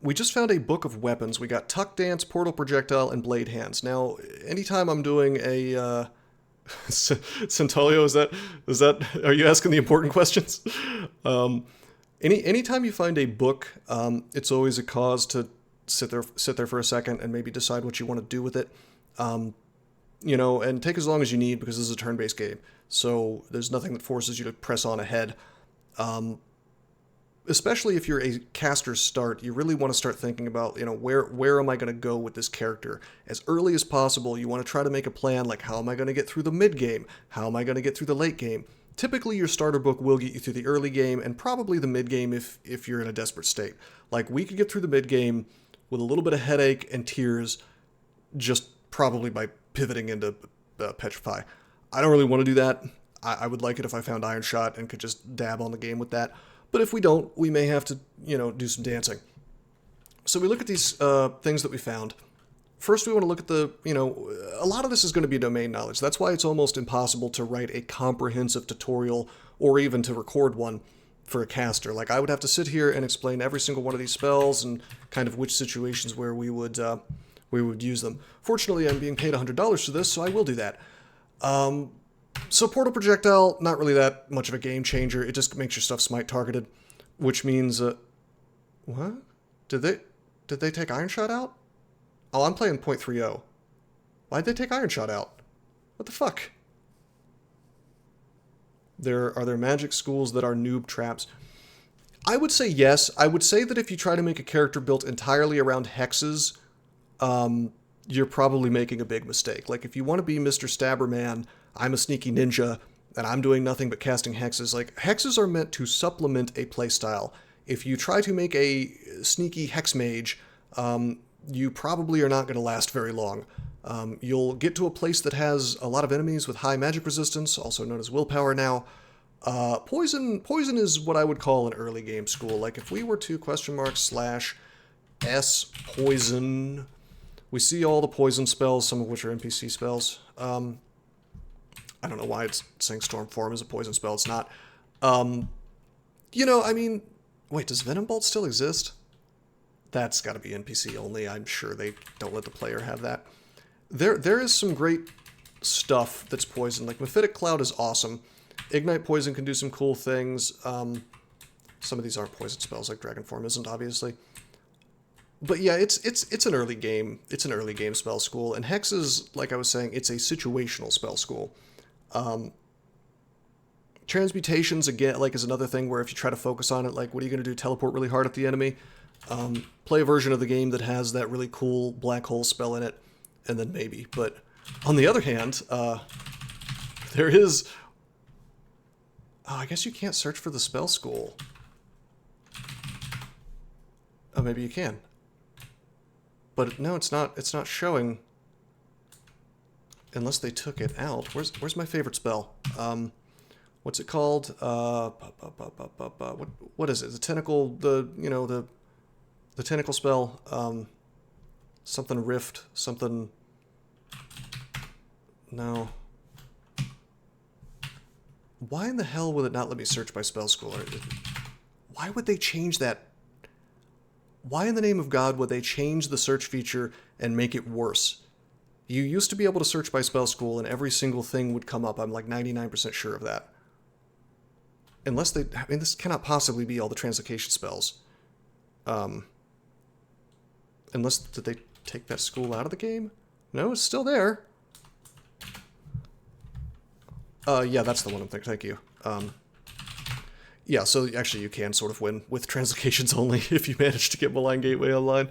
we just found a book of weapons. We got Tuck Dance, Portal Projectile, and Blade Hands. Now, anytime I'm doing a, Centolio, is that, are you asking the important questions? Anytime you find a book, it's always a cause to sit there for a second and maybe decide what you want to do with it. You know, and take as long as you need because this is a turn-based game. So there's nothing that forces you to press on ahead. Especially if you're a caster's start, you really want to start thinking about, you know, where am I going to go with this character? As early as possible, you want to try to make a plan like, how am I going to get through the mid game? How am I going to get through the late game? Typically, your starter book will get you through the early game and probably the mid game if you're in a desperate state. Like, we could get through the mid game with a little bit of headache and tears just probably by pivoting into Petrify. I don't really want to do that. I would like it if I found Iron Shot and could just dab on the game with that. But if we don't, we may have to, you know, do some dancing. So we look at these things that we found. First, we want to look at the, you know, a lot of this is going to be domain knowledge. That's why it's almost impossible to write a comprehensive tutorial or even to record one for a caster. Like, I would have to sit here and explain every single one of these spells and kind of which situations where we would use them. Fortunately, I'm being paid $100 for this, so I will do that. So Portal Projectile, not really that much of a game changer. It just makes your stuff smite targeted, which means, what? Did they take Iron Shot out? Oh, I'm playing 0.30. Why'd they take Iron Shot out? What the fuck? Are there magic schools that are noob traps? I would say yes. I would say that if you try to make a character built entirely around hexes, you're probably making a big mistake. Like, if you want to be Mr. Stabberman, I'm a sneaky ninja, and I'm doing nothing but casting hexes. Like, hexes are meant to supplement a playstyle. If you try to make a sneaky hex mage, you probably are not going to last very long. You'll get to a place that has a lot of enemies with high magic resistance, also known as willpower now. Poison is what I would call an early game school. Like, if we were to !/S poison, we see all the poison spells, some of which are NPC spells. I don't know why it's saying Storm Form is a poison spell. It's not. You know, I mean, wait, does Venom Bolt still exist? That's got to be NPC only. I'm sure they don't let the player have that. There is some great stuff that's poison. Like, Mephitic Cloud is awesome. Ignite Poison can do some cool things. Some of these aren't poison spells, like Dragon Form isn't, obviously. But yeah, it's an early game. It's an early game spell school. And Hexes, like I was saying, it's a situational spell school. Transmutations, again, like, is another thing where if you try to focus on it, like, what are you going to do? Teleport really hard at the enemy? Play a version of the game that has that really cool black hole spell in it, and then maybe. But on the other hand, there is... Oh, I guess you can't search for the spell school. Oh, maybe you can. But no, it's not showing. Unless they took it out. Where's my favorite spell? What's it called? What is it? The tentacle, the tentacle spell. Something rift, something. No. Why in the hell would it not let me search by spell school? Why would they change that? why in the name of God would they change the search feature and make it worse? You used to be able to search by spell school and every single thing would come up. I'm like 99% sure of that. Unless they... I mean, this cannot possibly be all the translocation spells. Unless... Did they take that school out of the game? No, it's still there. Yeah, that's the one I'm thinking. Thank you. Yeah, so actually you can sort of win with translocations only if you manage to get Malign Gateway online.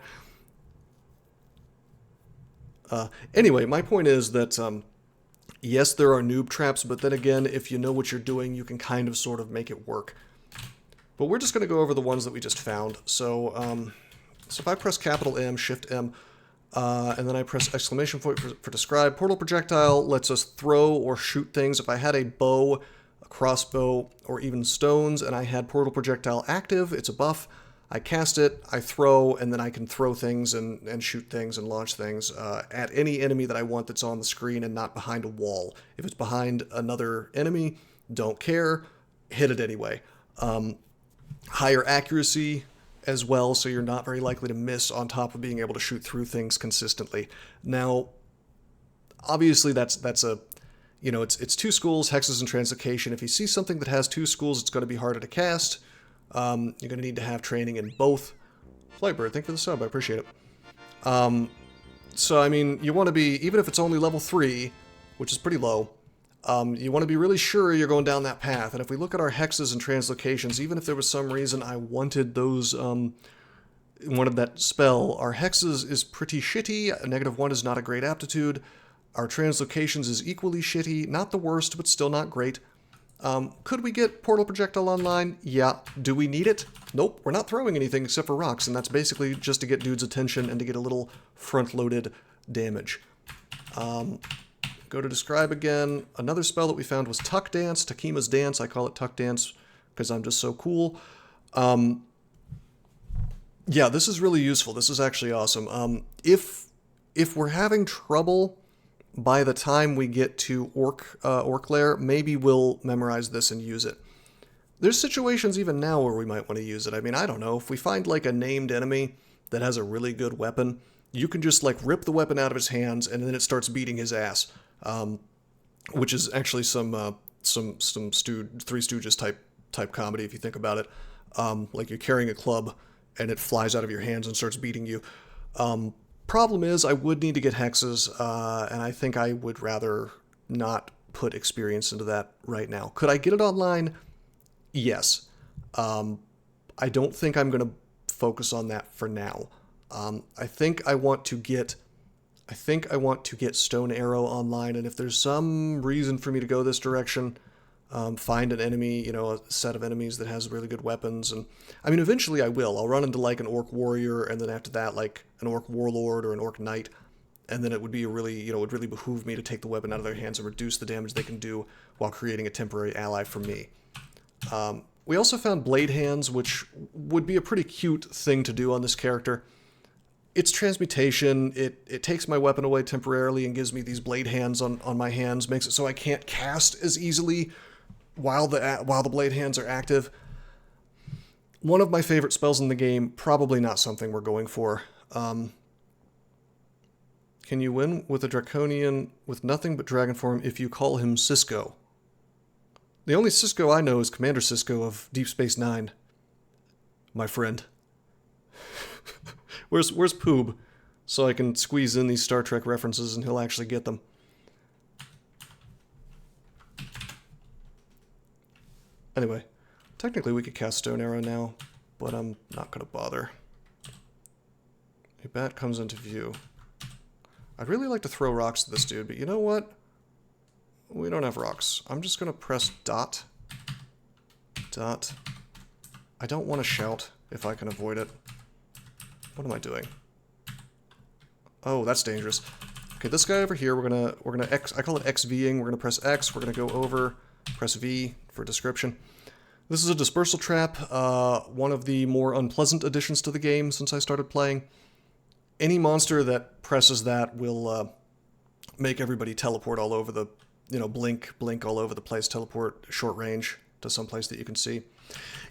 Anyway, my point is that, yes, there are noob traps, but then again, if you know what you're doing, you can kind of sort of make it work. But we're just going to go over the ones that we just found. So, so if I press capital M, Shift M, and then I press exclamation point for describe, portal projectile lets us throw or shoot things. If I had a bow, a crossbow, or even stones, and I had portal projectile active, it's a buff. I cast it, I throw, and then I can throw things and shoot things and launch things at any enemy that I want that's on the screen and not behind a wall. If it's behind another enemy, don't care, hit it anyway. Higher accuracy as well, so you're not very likely to miss on top of being able to shoot through things consistently. Now, obviously that's a, you know, it's two schools, hexes and translocation. If you see something that has two schools, it's going to be harder to cast. You're going to need to have training in both. Flightbird, thank you for the sub, I appreciate it. So, I mean, you want to be, even if it's only level 3, which is pretty low, you want to be really sure you're going down that path. And if we look at our hexes and translocations, even if there was some reason I wanted those, wanted that spell, our hexes is pretty shitty. A -1 is not a great aptitude. Our translocations is equally shitty. Not the worst, but still not great. Could we get portal projectile online? Yeah. Do we need it? Nope. We're not throwing anything except for rocks, and that's basically just to get dudes' attention and to get a little front-loaded damage. Go to describe again. Another spell that we found was Tuck Dance, Takima's Dance. I call it Tuck Dance because I'm just so cool. Yeah, this is really useful. This is actually awesome. If we're having trouble by the time we get to Orc Lair, maybe we'll memorize this and use it. There's situations even now where we might want to use it. I mean, I don't know. If we find like a named enemy that has a really good weapon, you can just like rip the weapon out of his hands and then it starts beating his ass. Which is actually some Three Stooges type comedy if you think about it. Like you're carrying a club and it flies out of your hands and starts beating you. Problem is, I would need to get hexes, and I think I would rather not put experience into that right now. Could I get it online? Yes. I don't think I'm going to focus on that for now. I think I want to get Stone Arrow online, and if there's some reason for me to go this direction, find an enemy, you know, a set of enemies that has really good weapons, and I mean, eventually I will. I'll run into like an Orc Warrior, and then after that, like an Orc Warlord or an Orc Knight, and then it would be a really, you know, it would really behoove me to take the weapon out of their hands and reduce the damage they can do while creating a temporary ally for me. We also found Blade Hands, which would be a pretty cute thing to do on this character. It's transmutation, it takes my weapon away temporarily and gives me these blade hands on my hands, makes it so I can't cast as easily while the blade hands are active. One of my favorite spells in the game, probably not something we're going for. Can you win with a Draconian with nothing but dragon form if you call him Cisco? The only Cisco I know is Commander Cisco of Deep Space Nine. My friend. Where's Poob? So I can squeeze in these Star Trek references and he'll actually get them. Anyway, technically we could cast Stone Arrow now, but I'm not going to bother. A bat comes into view. I'd really like to throw rocks at this dude, but you know what? We don't have rocks. I'm just going to press dot. Dot. I don't want to shout if I can avoid it. What am I doing? Oh, that's dangerous. Okay, this guy over here, we're gonna X, I call it XVing. We're gonna press X, we're gonna go over, press V for description. This is a dispersal trap, one of the more unpleasant additions to the game since I started playing. Any monster that presses that will make everybody teleport all over the, you know, blink all over the place, teleport short range, to some place that you can see.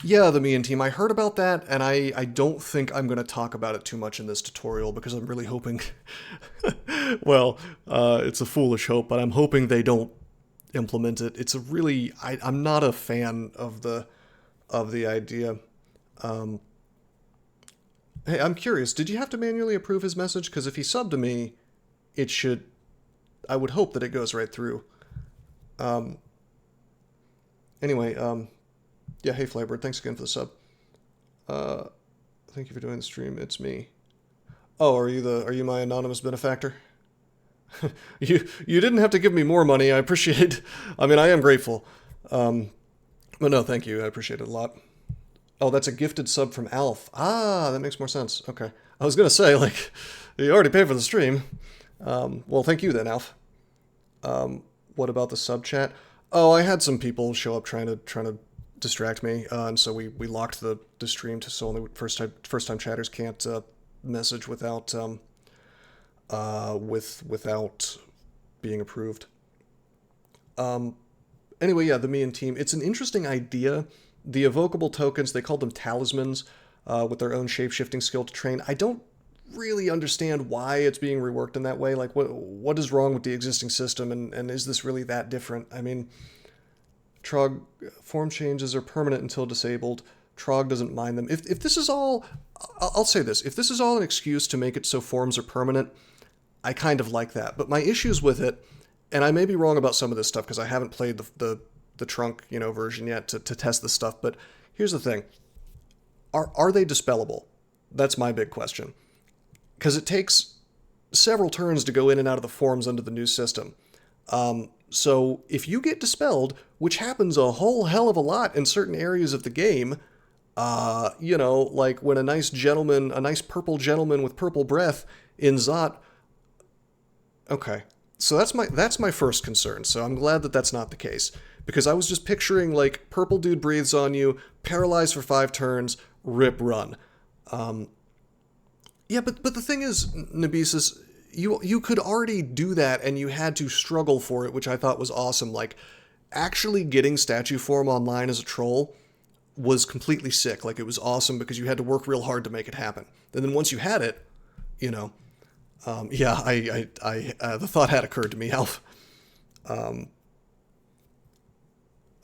Yeah, the Mian team. I heard about that, and I don't think I'm going to talk about it too much in this tutorial because I'm really hoping... well, it's a foolish hope, but I'm hoping they don't implement it. It's a really... I'm not a fan of the idea. Hey, I'm curious. Did you have to manually approve his message? Because if he subbed to me, it should... I would hope that it goes right through. Anyway, yeah, hey Flybird, thanks again for the sub. Thank you for doing the stream. It's me. Oh, are you my anonymous benefactor? you didn't have to give me more money. I appreciate. I mean, I am grateful. But no, thank you. I appreciate it a lot. Oh, that's a gifted sub from Alf. Ah, that makes more sense. Okay, I was gonna say like, you already paid for the stream. Well, thank you then, Alf. What about the sub chat? Oh, I had some people show up trying to distract me, and so we locked the stream to so only first time chatters can't message without without being approved. Anyway, yeah, the Mian team. It's an interesting idea. The evocable tokens, they called them talismans, with their own shape-shifting skill to train. I don't really understand why it's being reworked in that way. Like, what is wrong with the existing system, and is this really that different? I mean, Trog form changes are permanent until disabled. Trog doesn't mind them. If this is all, I'll say this, if this is all an excuse to make it so forms are permanent, I kind of like that. But my issues with it, and I may be wrong about some of this stuff because I haven't played the trunk, version yet to test this stuff, but here's the thing. Are they dispellable? That's my big question. Because it takes several turns to go in and out of the forms under the new system. So if you get dispelled, which happens a whole hell of a lot in certain areas of the game, like when a nice purple gentleman with purple breath in Zot. Okay, so that's my first concern. So I'm glad that that's not the case, because I was just picturing like purple dude breathes on you, paralyzed for 5 turns, rip run. Yeah, but the thing is, Nebesis, you could already do that, and you had to struggle for it, which I thought was awesome. Like, actually getting statue form online as a troll was completely sick. Like, it was awesome because you had to work real hard to make it happen. And then once you had it, yeah, the thought had occurred to me, Alf.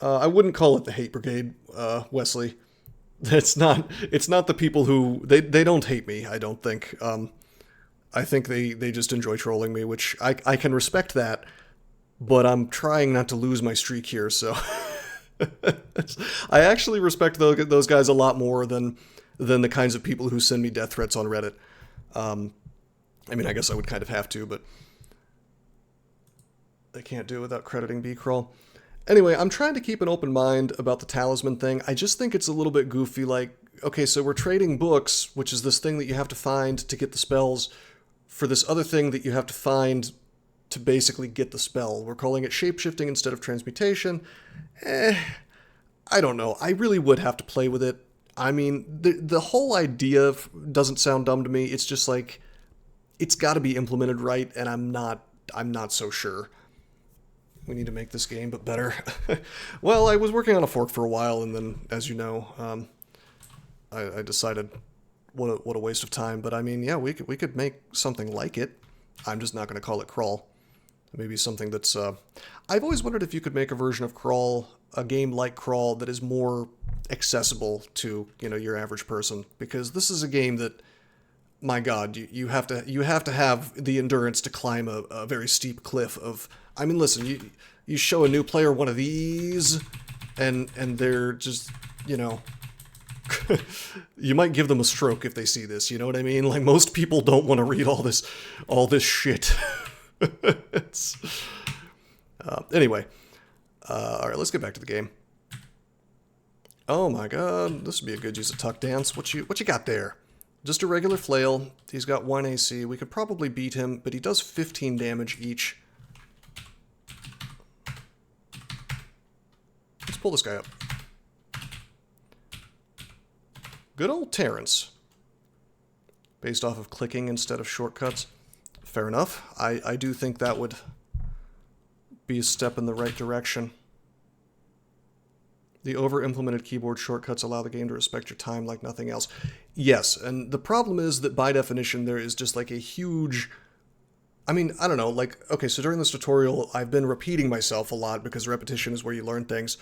I wouldn't call it the hate brigade, Wesley. It's not the people who they don't hate me, I don't think. I think they just enjoy trolling me, which I can respect that, but I'm trying not to lose my streak here, so I actually respect those guys a lot more than the kinds of people who send me death threats on Reddit. I mean, I guess I would kind of have to, but I can't do it without crediting B-Crawl. Anyway, I'm trying to keep an open mind about the talisman thing. I just think it's a little bit goofy, like, okay, so we're trading books, which is this thing that you have to find to get the spells, for this other thing that you have to find to basically get the spell. We're calling it shapeshifting instead of transmutation. I don't know. I really would have to play with it. I mean, the whole idea doesn't sound dumb to me. It's just like, it's got to be implemented right, and I'm not so sure. We need to make this game, but better. Well, I was working on a fork for a while, and then, as you know, I decided what a waste of time. But I mean, yeah, we could make something like it. I'm just not going to call it Crawl. Maybe something that's... I've always wondered if you could make a version of Crawl, a game like Crawl, that is more accessible to, your average person. Because this is a game that, my God, you have to have the endurance to climb a very steep cliff of... I mean, listen, you show a new player one of these, and they're just, you might give them a stroke if they see this, you know what I mean? Like, most people don't want to read all this shit. Anyway, all right, let's get back to the game. Oh my God, this would be a good use of tuck dance. What you got there? Just a regular flail. He's got 1 AC. We could probably beat him, but he does 15 damage each. Let's pull this guy up. Good old Terrence. Based off of clicking instead of shortcuts. Fair enough. I do think that would be a step in the right direction. The over-implemented keyboard shortcuts allow the game to respect your time like nothing else. Yes, and the problem is that by definition there is just like a huge... I mean, I don't know, like, okay, so during this tutorial I've been repeating myself a lot because repetition is where you learn things.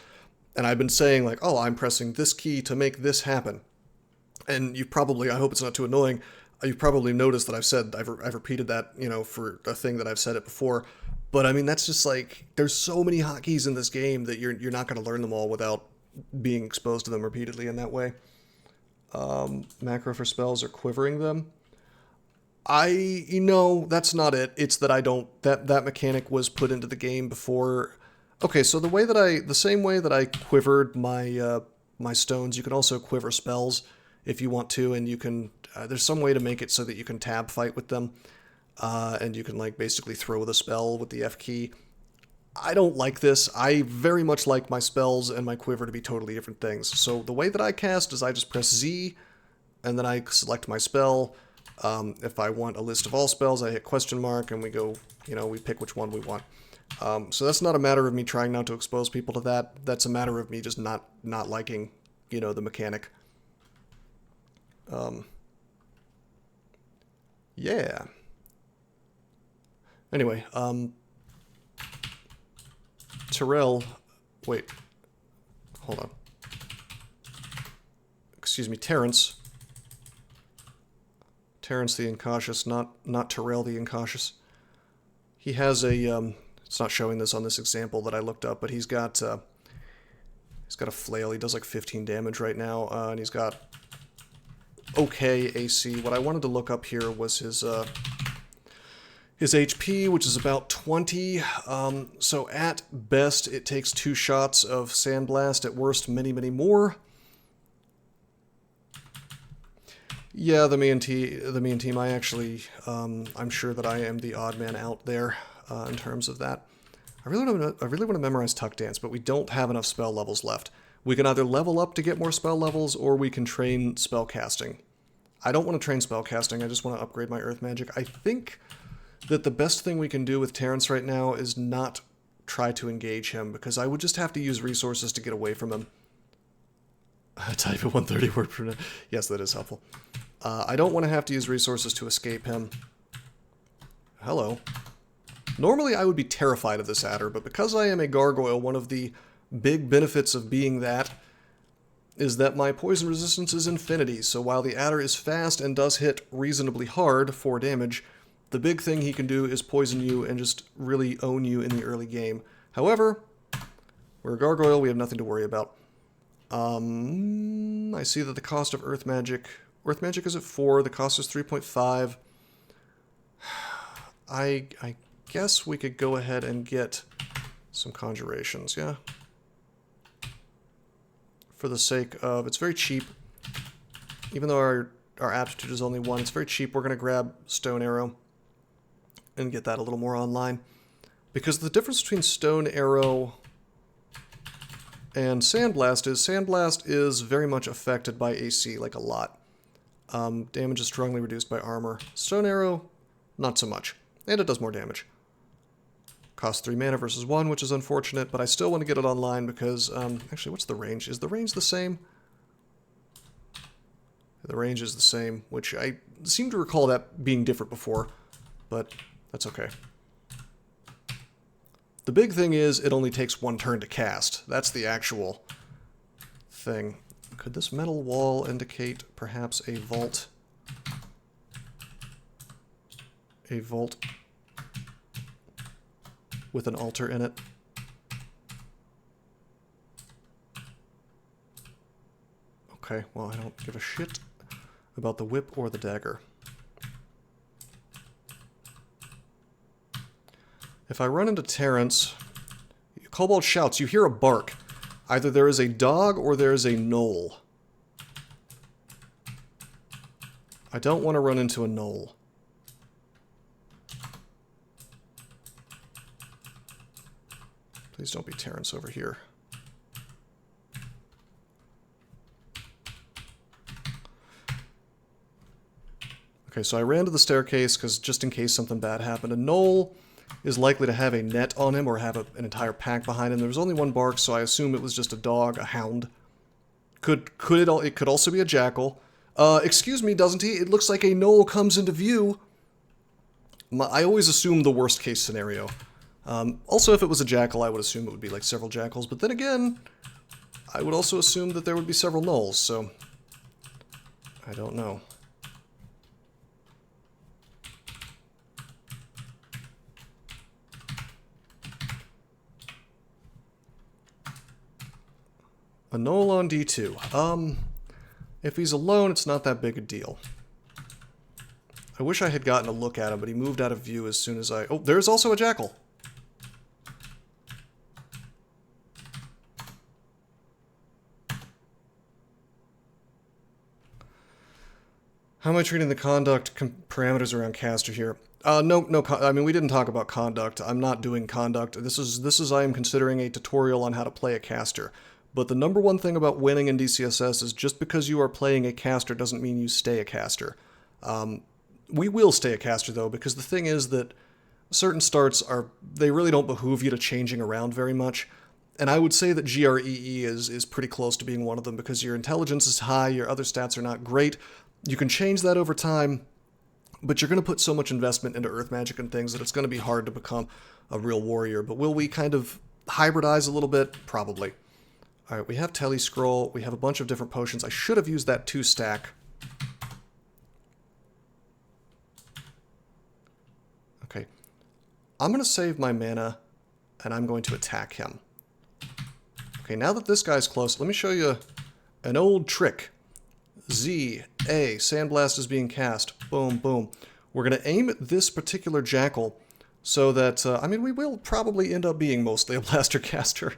And I've been saying like, oh, I'm pressing this key to make this happen. And you've probably, I hope it's not too annoying, you've probably noticed that I've repeated that, you know, for a thing that I've said it before. But I mean, that's just like, there's so many hotkeys in this game that you're not going to learn them all without being exposed to them repeatedly in that way. Macro for spells or quivering them. You know, that's not it. It's that I don't, that mechanic was put into the game before. Okay, so the same way that I quivered my, my stones, you can also quiver spells if you want to, and you can, there's some way to make it so that you can tab fight with them, and you can like basically throw the spell with the F key. I don't like this. I very much like my spells and my quiver to be totally different things. So the way that I cast is I just press Z, and then I select my spell. If I want a list of all spells, I hit question mark, and we go, you know, we pick which one we want. So that's not a matter of me trying not to expose people to that. That's a matter of me just not liking, you know, the mechanic. Yeah. Anyway, Terrell, wait, hold on. Excuse me, Terrence. Terrence the Incautious, not Terrell the Incautious. He has a, it's not showing this on this example that I looked up, but he's got a flail. He does like 15 damage right now, and he's got okay AC. What I wanted to look up here was his HP, which is about 20. So at best, it takes 2 shots of Sandblast. At worst, many, many more. Yeah, the me and team. I actually, I'm sure that I am the odd man out there in terms of that. I really want to memorize Tuck Dance, but we don't have enough spell levels left. We can either level up to get more spell levels, or we can train spell casting. I don't want to train spell casting. I just want to upgrade my Earth Magic. I think that the best thing we can do with Terrence right now is not try to engage him, because I would just have to use resources to get away from him. Type at 130 word per minute. Yes, that is helpful. I don't want to have to use resources to escape him. Hello. Normally I would be terrified of this adder, but because I am a gargoyle, one of the big benefits of being that is that my poison resistance is infinity, so while the adder is fast and does hit reasonably hard, 4 damage, the big thing he can do is poison you and just really own you in the early game. However, we're a gargoyle, we have nothing to worry about. I see that the cost of Earth Magic is at 4, the cost is 3.5. I guess we could go ahead and get some conjurations, yeah? For the sake of, it's very cheap. Even though our aptitude is only 1, it's very cheap. We're going to grab Stone Arrow and get that a little more online. Because the difference between Stone Arrow and Sandblast is very much affected by AC, like a lot. Damage is strongly reduced by armor. Stone Arrow, not so much. And it does more damage. Costs 3 mana versus 1, which is unfortunate, but I still want to get it online because, actually, what's the range? Is the range the same? The range is the same, which I seem to recall that being different before, but that's okay. The big thing is it only takes 1 turn to cast. That's the actual thing. Could this metal wall indicate perhaps a vault? A vault with an altar in it? Okay, well, I don't give a shit about the whip or the dagger. If I run into Terrence, Kobold shouts, you hear a bark. Either there is a dog or there is a gnoll. I don't want to run into a gnoll. Please don't be Terrence over here. Okay, so I ran to the staircase because just in case something bad happened. A gnoll is likely to have a net on him or have an entire pack behind him. There was only one bark, so I assume it was just a dog, a hound. It could also be a jackal. Excuse me, doesn't he? It looks like a gnoll comes into view. I always assume the worst case scenario. Also, if it was a jackal, I would assume it would be like several jackals. But then again, I would also assume that there would be several gnolls, so I don't know. A gnoll on D2. If he's alone, it's not that big a deal. I wish I had gotten a look at him, but he moved out of view as soon as I... Oh, there's also a jackal! How am I treating the conduct parameters around caster here? I mean, we didn't talk about conduct. I'm not doing conduct. This is I am considering a tutorial on how to play a caster. But the number one thing about winning in DCSS is just because you are playing a caster doesn't mean you stay a caster. We will stay a caster, though, because the thing is that certain starts they really don't behoove you to changing around very much. And I would say that GrEE is pretty close to being one of them, because your intelligence is high, your other stats are not great. You can change that over time, but you're going to put so much investment into earth magic and things that it's going to be hard to become a real warrior. But will we kind of hybridize a little bit? Probably. All right, we have Telly Scroll. We have a bunch of different potions. I should have used that 2-stack. Okay. I'm going to save my mana, and I'm going to attack him. Okay, now that this guy's close, let me show you an old trick. Z, A, Sandblast is being cast. Boom, boom. We're going to aim at this particular jackal so that, I mean, we will probably end up being mostly a blaster caster.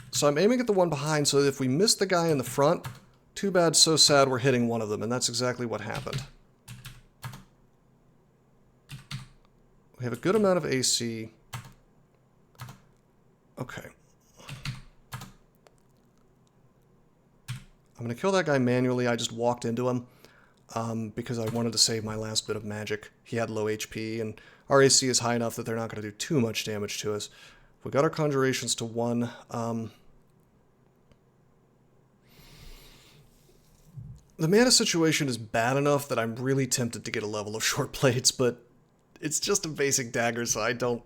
So I'm aiming at the one behind, so that if we miss the guy in the front, too bad, so sad, we're hitting one of them, and that's exactly what happened. We have a good amount of AC. Okay. I'm going to kill that guy manually. I just walked into him because I wanted to save my last bit of magic. He had low HP, and our AC is high enough that they're not going to do too much damage to us. We got our conjurations to 1. The mana situation is bad enough that I'm really tempted to get a level of short blades, but it's just a basic dagger, so I don't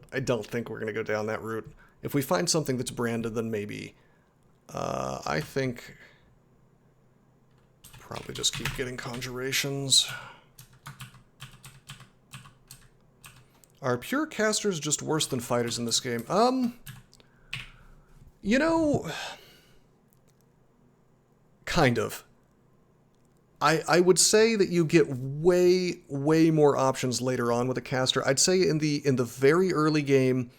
think we're going to go down that route. If we find something that's branded, then maybe. I think probably just keep getting conjurations. Are pure casters just worse than fighters in this game? You know, kind of. I would say that you get way more options later on with a caster. I'd say in the very early game,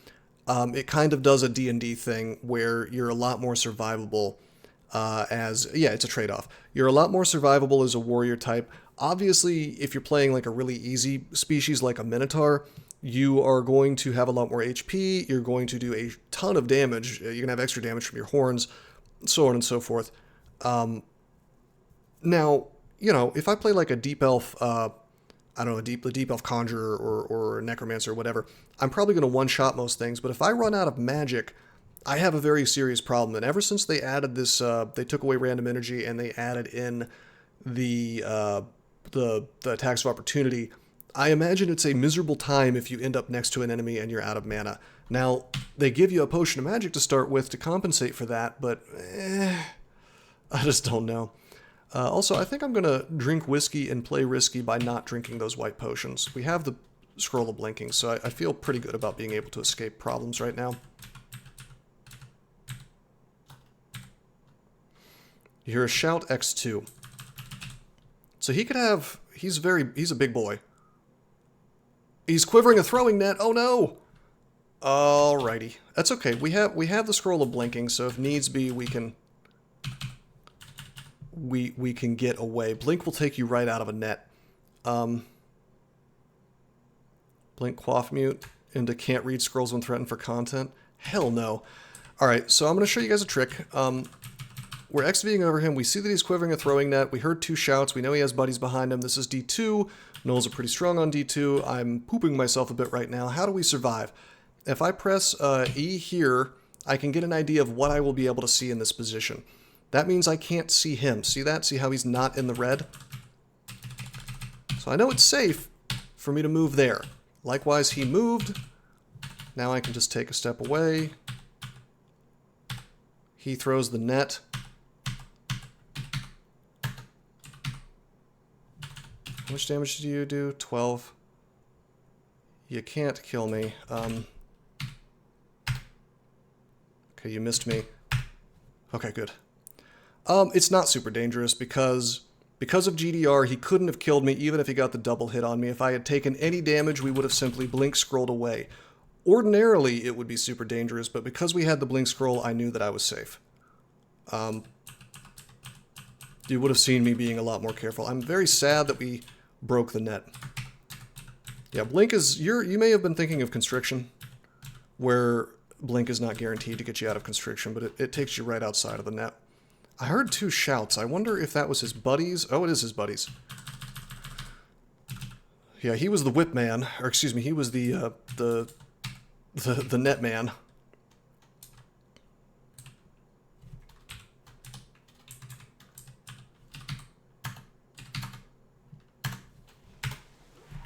it kind of does a D&D thing where you're a lot more survivable it's a trade-off. You're a lot more survivable as a warrior type. Obviously, if you're playing like a really easy species like a Minotaur, you are going to have a lot more HP, you're going to do a ton of damage, you're going to have extra damage from your horns, so on and so forth. Now, you know, if I play like a deep elf, I don't know, a deep elf conjurer or a necromancer or whatever, I'm probably going to one-shot most things, but if I run out of magic, I have a very serious problem. And ever since they added this, they took away random energy and they added in the attacks of opportunity, I imagine it's a miserable time if you end up next to an enemy and you're out of mana. Now, they give you a potion of magic to start with to compensate for that, but I just don't know. Also, I think I'm going to drink whiskey and play risky by not drinking those white potions. We have the Scroll of Blinking, so I feel pretty good about being able to escape problems right now. You hear a shout X2. So he could have... He's a big boy. He's quivering a throwing net. Oh no! Alrighty. That's okay. We have the Scroll of Blinking, so if needs be, we can get away. Blink will take you right out of a net. Blink Quaff Mute into can't read scrolls when threatened for content. Hell no. Alright, so I'm going to show you guys a trick. We're XVing over him. We see that he's quivering a throwing net. We heard 2 shouts. We know he has buddies behind him. This is D2. Gnolls are pretty strong on D2. I'm pooping myself a bit right now. How do we survive? If I press E here, I can get an idea of what I will be able to see in this position. That means I can't see him. See that? See how he's not in the red? So I know it's safe for me to move there. Likewise, he moved. Now I can just take a step away. He throws the net. How much damage do you do? 12. You can't kill me. Okay, you missed me. Okay, good. It's not super dangerous because of GDR, he couldn't have killed me even if he got the double hit on me. If I had taken any damage, we would have simply blink scrolled away. Ordinarily, it would be super dangerous, but because we had the blink scroll, I knew that I was safe. You would have seen me being a lot more careful. I'm very sad that we broke the net. Yeah, blink is... You may have been thinking of constriction, where blink is not guaranteed to get you out of constriction, but it takes you right outside of the net. I heard 2 shouts. I wonder if that was his buddies. Oh, it is his buddies. Yeah, he was the whip man, or excuse me, he was the net man.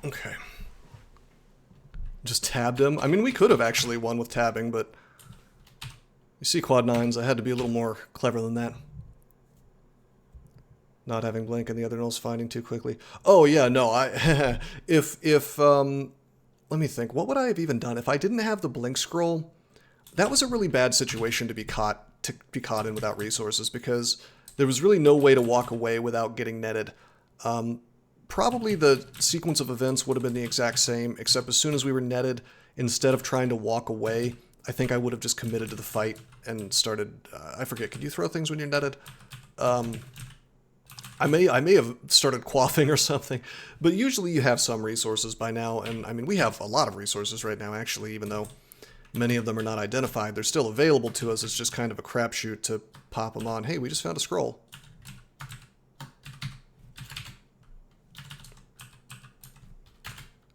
Okay. Just tabbed him. I mean, we could have actually won with tabbing, but you see quad 9s, I had to be a little more clever than that. Not having blink and the other Gnolls finding too quickly. Oh yeah, no, let me think, what would I have even done? If I didn't have the blink scroll, that was a really bad situation to be caught in without resources, because there was really no way to walk away without getting netted. Probably the sequence of events would have been the exact same, except as soon as we were netted, instead of trying to walk away, I think I would have just committed to the fight and started, I forget, could you throw things when you're netted? I may have started quaffing or something, but usually you have some resources by now, and I mean, we have a lot of resources right now, actually, even though many of them are not identified. They're still available to us. It's just kind of a crapshoot to pop them on. Hey, we just found a scroll.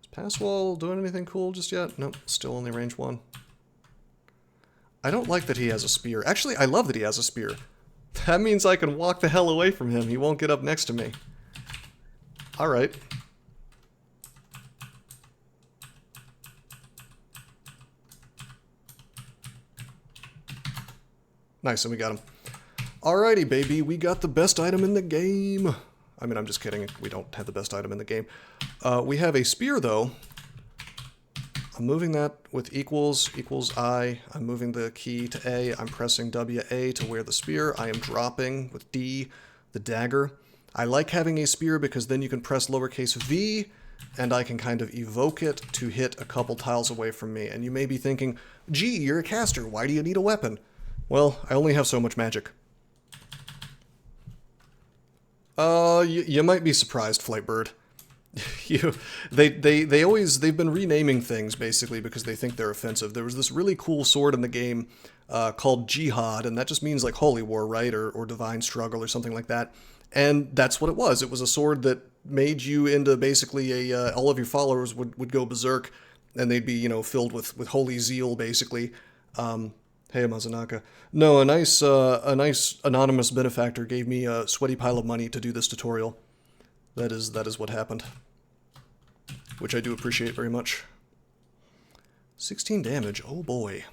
Is Passwall doing anything cool just yet? Nope, still only range 1. I don't like that he has a spear. Actually, I love that he has a spear. That means I can walk the hell away from him. He won't get up next to me. Alright. Nice, and we got him. Alrighty, baby. We got the best item in the game. I mean, I'm just kidding. We don't have the best item in the game. We have a spear, though. I'm moving that with equals I. I'm moving the key to A. I'm pressing WA to wear the spear. I am dropping with D the dagger. I like having a spear because then you can press lowercase v and I can kind of evoke it to hit a couple tiles away from me. And you may be thinking, gee, you're a caster. Why do you need a weapon? Well, I only have so much magic. You might be surprised, Flightbird. They've been renaming things basically because they think they're offensive. There was this really cool sword in the game called Jihad, and that just means like holy war, right? Or divine struggle or something like that. And that's what it was. It was a sword that made you into basically all of your followers would go berserk, and they'd be, you know, filled with holy zeal basically. Hey, Mazanaka. No, a nice anonymous benefactor gave me a sweaty pile of money to do this tutorial. That is what happened. Which I do appreciate very much. 16 damage, oh boy.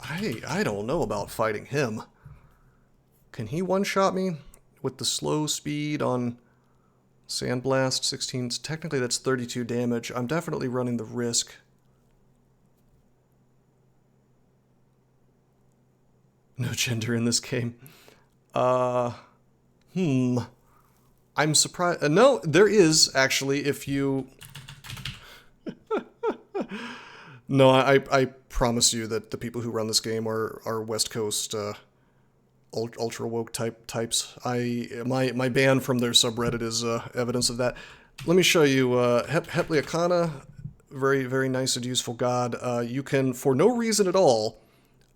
I don't know about fighting him. Can he one-shot me with the slow speed on Sandblast? 16, technically that's 32 damage. I'm definitely running the risk. No gender in this game. I'm surprised. No, there is, actually, if you... No, I promise you that the people who run this game are West Coast ultra woke types. My ban from their subreddit is evidence of that. Let me show you Hepliakana, very, very nice and useful god. You can, for no reason at all,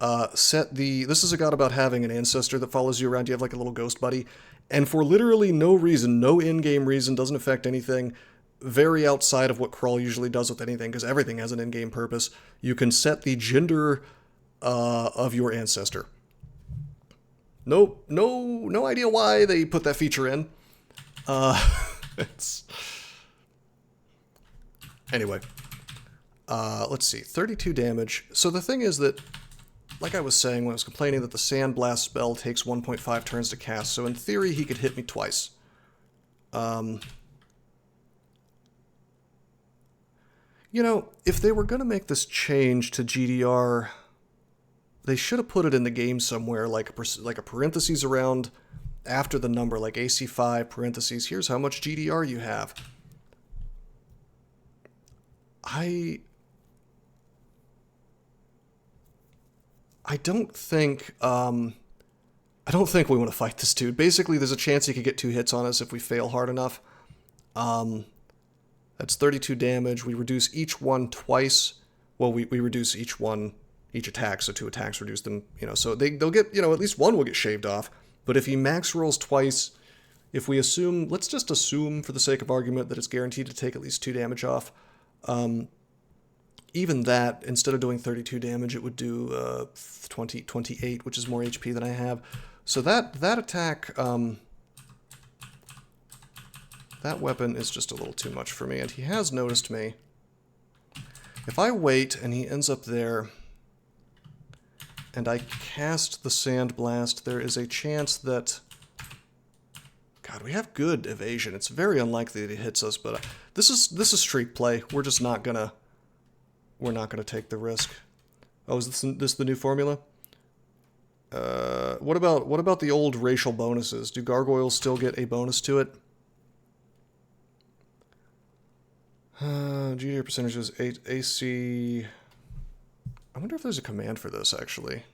This is a god about having an ancestor that follows you around. You have like a little ghost buddy. And for literally no reason, no in-game reason, doesn't affect anything, very outside of what Crawl usually does with anything, because everything has an in-game purpose, you can set the gender of your ancestor. No idea why they put that feature in. Anyway, let's see, 32 damage. So the thing is that, like I was saying when I was complaining, that the Sandblast spell takes 1.5 turns to cast, so in theory he could hit me twice. You know, if they were going to make this change to GDR, they should have put it in the game somewhere, like a parentheses around after the number, like AC5, parentheses, here's how much GDR you have. I don't think we want to fight this dude. Basically, there's a chance he could get 2 hits on us if we fail hard enough. That's 32 damage. We reduce each one twice. Well, we reduce each attack, so 2 attacks reduce them, so they'll get, at least one will get shaved off. But if he max rolls twice, if we assume, let's just assume for the sake of argument that it's guaranteed to take at least 2 damage off, even that, instead of doing 32 damage, it would do 28, which is more HP than I have. So that attack, that weapon is just a little too much for me, and he has noticed me. If I wait and he ends up there, and I cast the Sandblast, there is a chance that... God, we have good evasion. It's very unlikely that he hits us, but this is streak play. We're just not gonna... We're not gonna take the risk. Oh, is this the new formula? What about the old racial bonuses? Do gargoyles still get a bonus to it? GDR percentages, 8 AC... I wonder if there's a command for this, actually.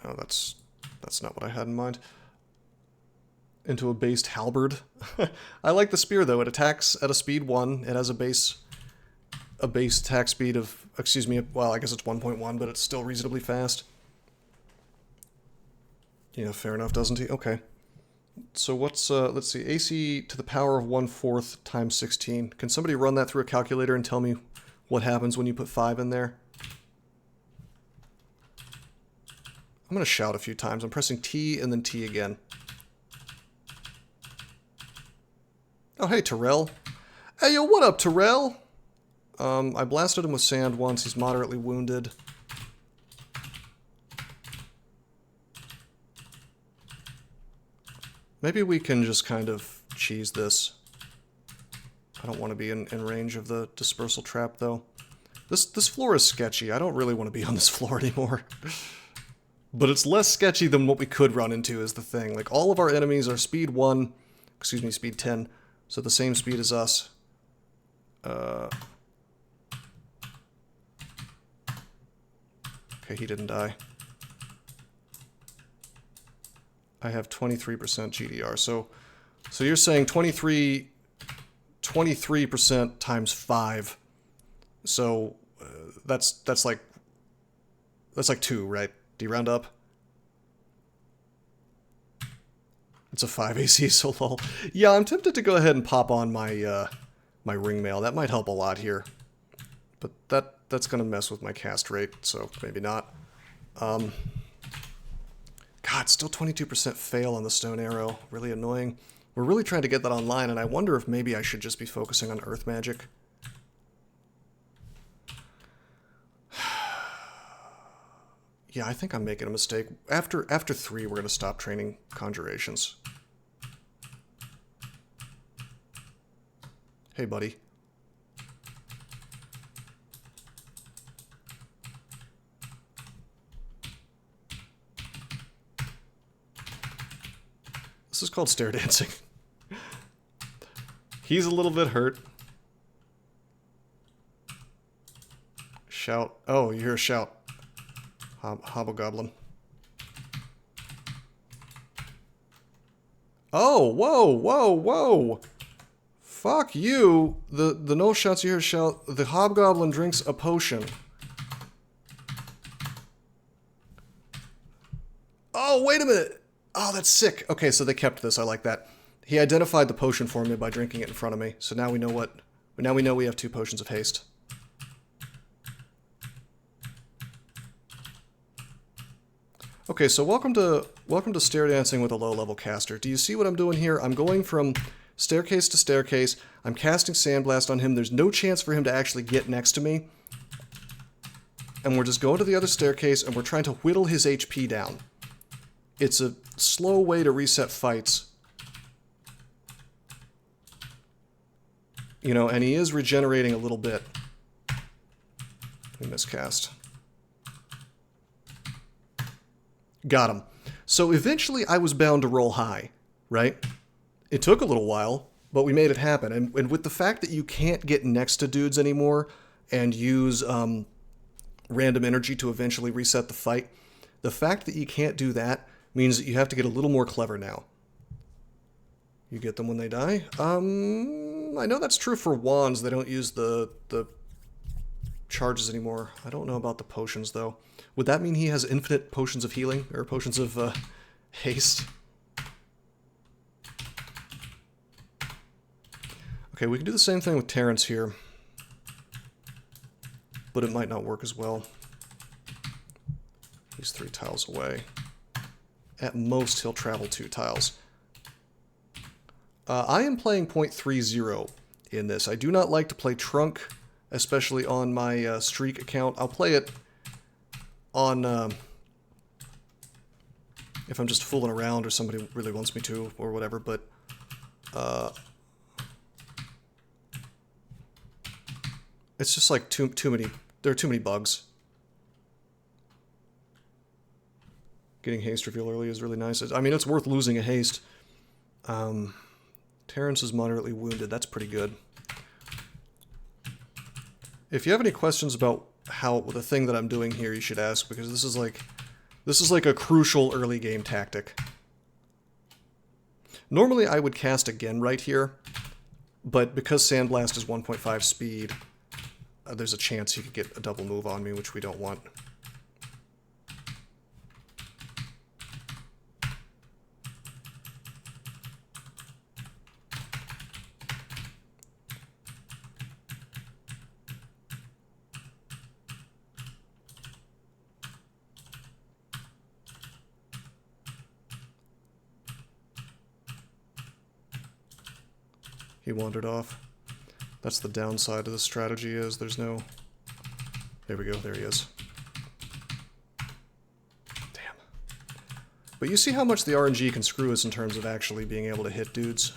Oh, that's not what I had in mind. Into a based halberd. I like the spear, though. It attacks at a speed 1. It has a base attack speed of, excuse me, well, I guess it's 1.1, but it's still reasonably fast. Yeah, fair enough, doesn't he? Okay. So what's, let's see, AC to the power of 1/4 times 16. Can somebody run that through a calculator and tell me what happens when you put 5 in there? I'm going to shout a few times. I'm pressing T and then T again. Oh, hey, Terrell. Hey, yo, what up, Terrell? I blasted him with sand once. He's moderately wounded. Maybe we can just kind of cheese this. I don't want to be in range of the dispersal trap, though. This floor is sketchy. I don't really want to be on this floor anymore. But it's less sketchy than what we could run into is the thing. Like, all of our enemies are speed 1, excuse me, speed 10, so the same speed as us. Okay, he didn't die. I have 23% GDR, so you're saying 23% times 5. So that's like 2, right? Do you round up? It's a 5 AC, so lol. Yeah, I'm tempted to go ahead and pop on my my ring mail. That might help a lot here, but that's gonna mess with my cast rate, so maybe not. God, still 22% fail on the stone arrow. Really annoying. We're really trying to get that online, and I wonder if maybe I should just be focusing on earth magic. Yeah, I think I'm making a mistake. After 3, we're going to stop training conjurations. Hey, buddy. This is called stair dancing. He's a little bit hurt. Shout. Oh, you hear a shout. Hobgoblin. Oh, whoa, whoa, whoa. Fuck you! The no shots you hear shout, the hobgoblin drinks a potion. Oh, wait a minute! Oh, that's sick. Okay, so they kept this. I like that. He identified the potion for me by drinking it in front of me. So now we know what... Now we know we have 2 potions of haste. Okay, so welcome to Stair Dancing with a low-level caster. Do you see what I'm doing here? I'm going from staircase to staircase. I'm casting Sandblast on him. There's no chance for him to actually get next to me. And we're just going to the other staircase, and we're trying to whittle his HP down. It's a slow way to reset fights. You know, and he is regenerating a little bit. We miscast. Got him. So eventually I was bound to roll high, right? It took a little while, but we made it happen. And with the fact that you can't get next to dudes anymore and use random energy to eventually reset the fight, the fact that you can't do that means that you have to get a little more clever now. You get them when they die? I know that's true for wands. They don't use the charges anymore. I don't know about the potions, though. Would that mean he has infinite potions of healing? Or potions of haste? Okay, we can do the same thing with Terrence here. But it might not work as well. He's 3 tiles away. At most, he'll travel 2 tiles. I am playing 0.30 in this. I do not like to play Trunk, especially on my Streak account. I'll play it on if I'm just fooling around or somebody really wants me to or whatever, but it's just like too many, there are too many bugs. Getting haste reveal early is really nice. I mean, it's worth losing a haste. Terrence is moderately wounded. That's pretty good. If you have any questions about the thing that I'm doing here, you should ask, because this is like a crucial early game tactic. Normally I would cast again right here, but because Sandblast is 1.5 speed, there's a chance he could get a double move on me, which we don't want. He wandered off. That's the downside of the strategy is there's no... There we go, there he is. Damn. But you see how much the RNG can screw us in terms of actually being able to hit dudes.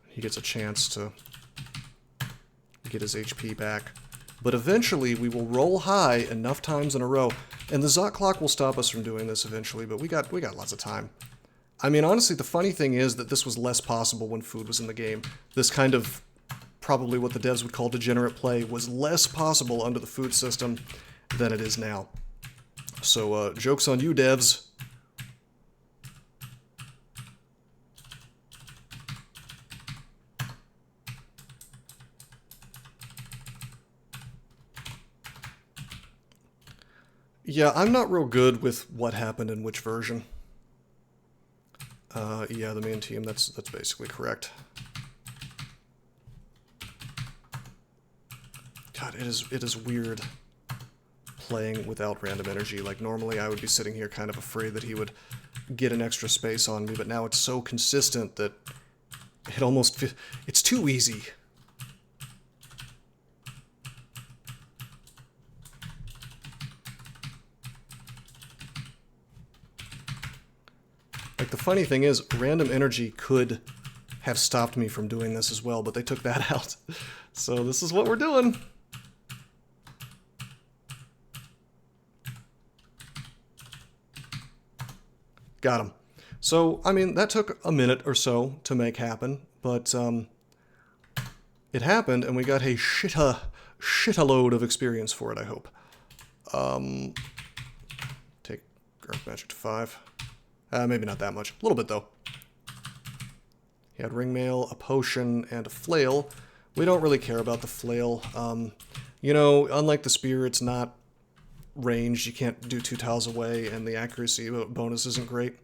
He gets a chance to get his HP back. But eventually we will roll high enough times in a row. And the Zot clock will stop us from doing this eventually, but we got lots of time. I mean, honestly, the funny thing is that this was less possible when food was in the game. This kind of, probably what the devs would call degenerate play, was less possible under the food system than it is now. So, joke's on you, devs. Yeah, I'm not real good with what happened in which version. Yeah, the main team, that's basically correct. God, it is weird playing without random energy. Like, normally I would be sitting here kind of afraid that he would get an extra space on me, but now it's so consistent that it almost... It's too easy. Like, the funny thing is, random energy could have stopped me from doing this as well, but they took that out. So this is what we're doing. Got him. So, I mean, that took a minute or so to make happen, but it happened, and we got a shit-a-load of experience for it, I hope. Earth Magic to 5. Maybe not that much. A little bit, though. He had Ring Mail, a Potion, and a Flail. We don't really care about the Flail. You know, unlike the Spear, it's not ranged. You can't do 2 tiles away, and the accuracy bonus isn't great.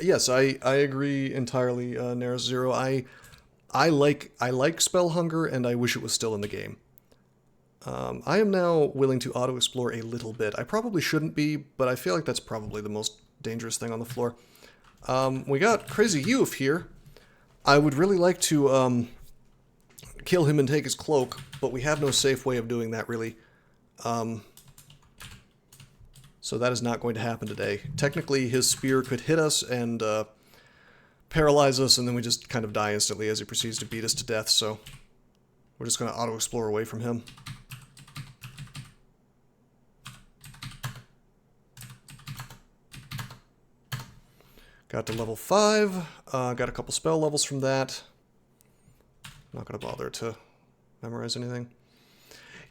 Yes, I agree entirely, Naris Zero. I like Spell Hunger, and I wish it was still in the game. I am now willing to auto-explore a little bit. I probably shouldn't be, but I feel like that's probably the most dangerous thing on the floor. We got Crazy Youth here. I would really like to kill him and take his cloak, but we have no safe way of doing that, really. So that is not going to happen today. Technically, his spear could hit us and paralyze us, and then we just kind of die instantly as he proceeds to beat us to death, so we're just going to auto-explore away from him. Got to level 5, got a couple spell levels from that. Not going to bother to memorize anything.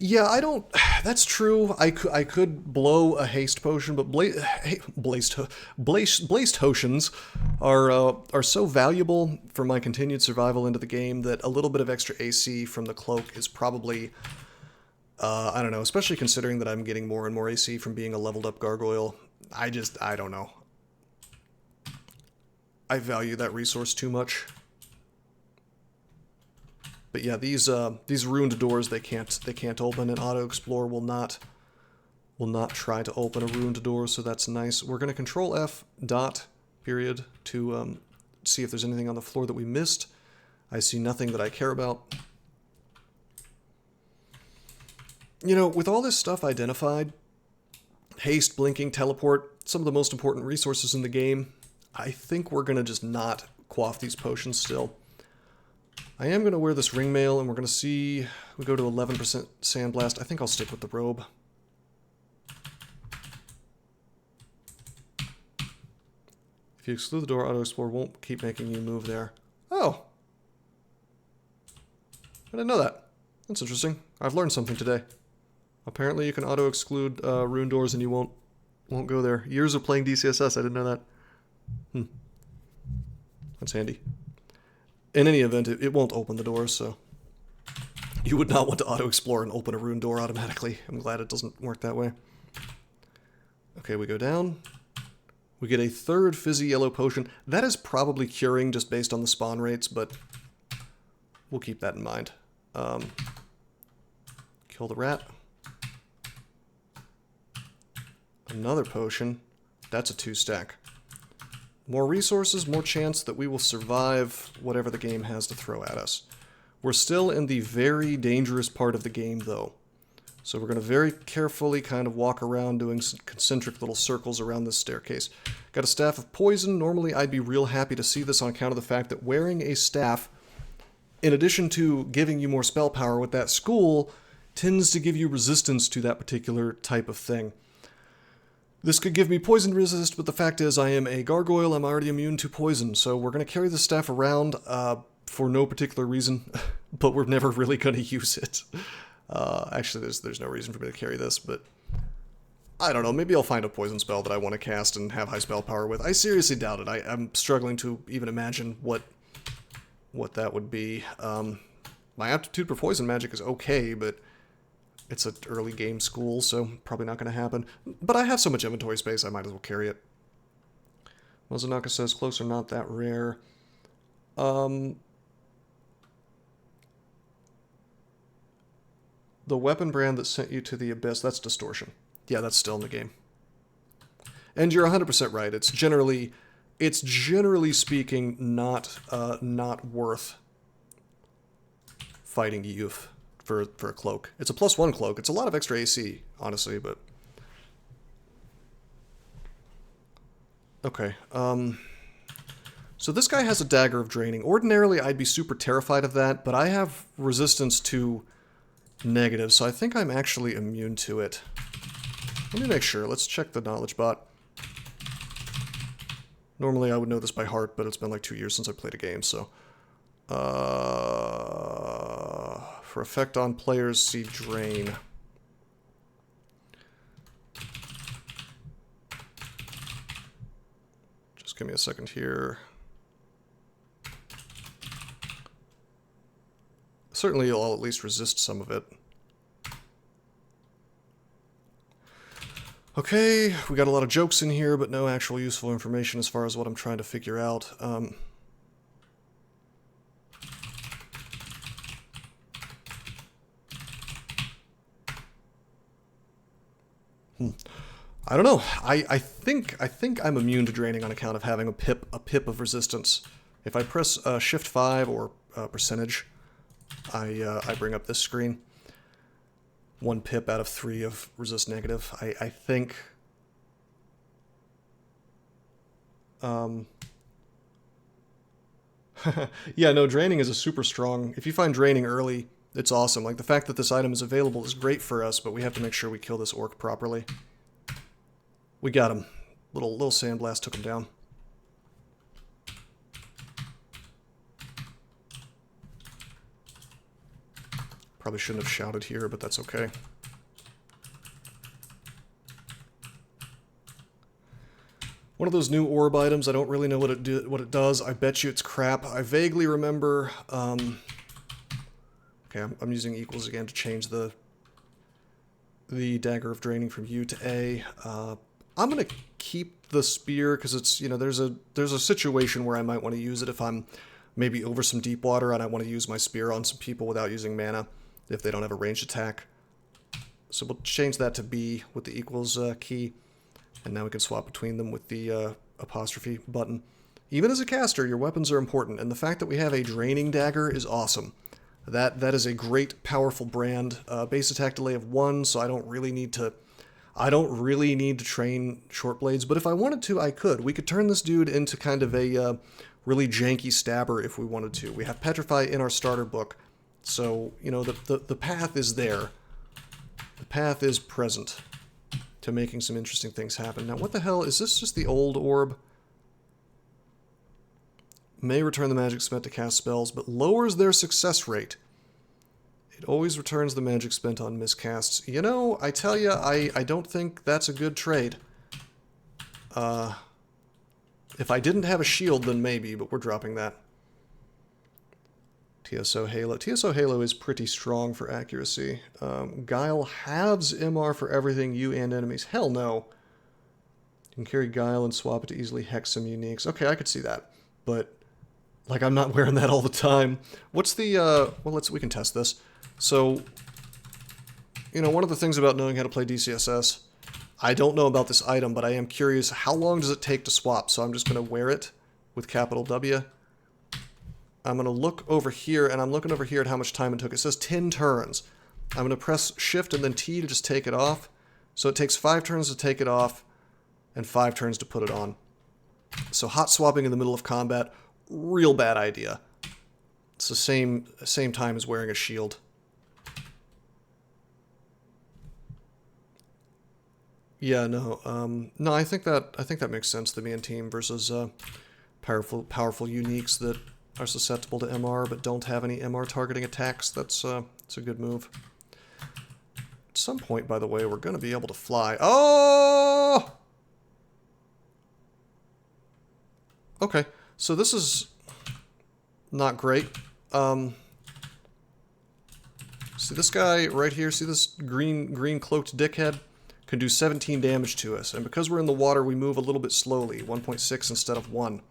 Yeah, I don't... That's true. I could blow a haste potion, but blaze potions are so valuable for my continued survival into the game that a little bit of extra AC from the cloak is probably... I don't know, especially considering that I'm getting more and more AC from being a leveled up gargoyle. I don't know. I value that resource too much. But yeah, these ruined doors they can't open, and auto explore will not try to open a ruined door, so that's nice. We're gonna Control F dot period to see if there's anything on the floor that we missed. I see nothing that I care about. You know, with all this stuff identified, haste, blinking, teleport, some of the most important resources in the game, I think we're gonna just not quaff these potions still. I am going to wear this ring mail, and we're going to see... We go to 11% Sandblast. I think I'll stick with the robe. If you exclude the door, auto-explore won't keep making you move there. Oh! I didn't know that. That's interesting. I've learned something today. Apparently you can auto-exclude ruined doors and you won't go there. Years of playing DCSS, I didn't know that. That's handy. In any event, it won't open the door, so you would not want to auto-explore and open a ruined door automatically. I'm glad it doesn't work that way. Okay, we go down. We get a third fizzy yellow potion. That is probably curing just based on the spawn rates, but we'll keep that in mind. Kill the rat. Another potion. That's a 2-stack. More resources, more chance that we will survive whatever the game has to throw at us. We're still in the very dangerous part of the game, though. So we're going to very carefully kind of walk around doing some concentric little circles around this staircase. Got a Staff of Poison. Normally I'd be real happy to see this on account of the fact that wearing a staff, in addition to giving you more spell power with that school, tends to give you resistance to that particular type of thing. This could give me poison resist, but the fact is I am a gargoyle, I'm already immune to poison, so we're going to carry the staff around for no particular reason, but we're never really going to use it. Actually, there's no reason for me to carry this, but I don't know, maybe I'll find a poison spell that I want to cast and have high spell power with. I seriously doubt it. I'm struggling to even imagine what that would be. My aptitude for poison magic is okay, but it's an early game school, so probably not going to happen. But I have so much inventory space, I might as well carry it. Mozanaka says, close are not that rare. The weapon brand that sent you to the Abyss, that's Distortion. Yeah, that's still in the game. And you're 100% right. It's generally speaking not worth fighting youth for a cloak. It's a +1 cloak. It's a lot of extra AC, honestly, but... Okay, so this guy has a Dagger of Draining. Ordinarily, I'd be super terrified of that, but I have resistance to negative, so I think I'm actually immune to it. Let me make sure. Let's check the knowledge bot. Normally, I would know this by heart, but it's been like 2 years since I played a game, so... For effect on players, see Drain. give me a second here. Certainly I'll at least resist some of it. Okay, we got a lot of jokes in here, but no actual useful information as far as what I'm trying to figure out. I don't know. I think I'm immune to draining on account of having a pip of resistance. If I press Shift 5 or percentage, I bring up this screen. 1 pip out of 3 of resist negative. I think. Yeah, no, draining is a super strong. If you find draining early, it's awesome. Like the fact that this item is available is great for us, but we have to make sure we kill this orc properly. We got him. Little sandblast took him down. Probably shouldn't have shouted here, but that's okay. One of those new orb items, I don't really know what it does. I bet you it's crap. I vaguely remember... okay, I'm using equals again to change the dagger of draining from U to A. I'm going to keep the spear because it's, you know, there's a situation where I might want to use it if I'm maybe over some deep water and I want to use my spear on some people without using mana if they don't have a ranged attack. So we'll change that to B with the equals key, and now we can swap between them with the apostrophe button. Even as a caster, your weapons are important, and the fact that we have a draining dagger is awesome. That is a great, powerful brand. Base attack delay of 1, so I don't really need to train short blades, but if I wanted to, I could. We could turn this dude into kind of a really janky stabber if we wanted to. We have Petrify in our starter book, so, you know, the path is there. The path is present to making some interesting things happen. Now, what the hell? Is this just the old orb? May return the magic spent to cast spells, but lowers their success rate. It always returns the magic spent on miscasts. You know, I tell you, I don't think that's a good trade. If I didn't have a shield, then maybe, but we're dropping that. TSO Halo. TSO Halo is pretty strong for accuracy. Guile halves MR for everything, you and enemies. Hell no. You can carry Guile and swap it to easily hex some uniques. Okay, I could see that. But, like, I'm not wearing that all the time. What's the, well, we can test this. So, you know, one of the things about knowing how to play DCSS, I don't know about this item, but I am curious, how long does it take to swap? So I'm just going to wear it with capital W. I'm going to look over here, and I'm looking over here at how much time it took. It says 10 turns. I'm going to press Shift and then T to just take it off. So it takes 5 turns to take it off, and 5 turns to put it on. So hot swapping in the middle of combat, real bad idea. It's the same time as wearing a shield. Yeah, no, no, I think that makes sense. The main team versus powerful uniques that are susceptible to MR but don't have any MR targeting attacks. It's a good move. At some point, by the way, we're going to be able to fly. Oh! Okay, so this is not great. See this guy right here? See this green cloaked dickhead? Can do 17 damage to us, and because we're in the water, we move a little bit slowly, 1.6 instead of 1.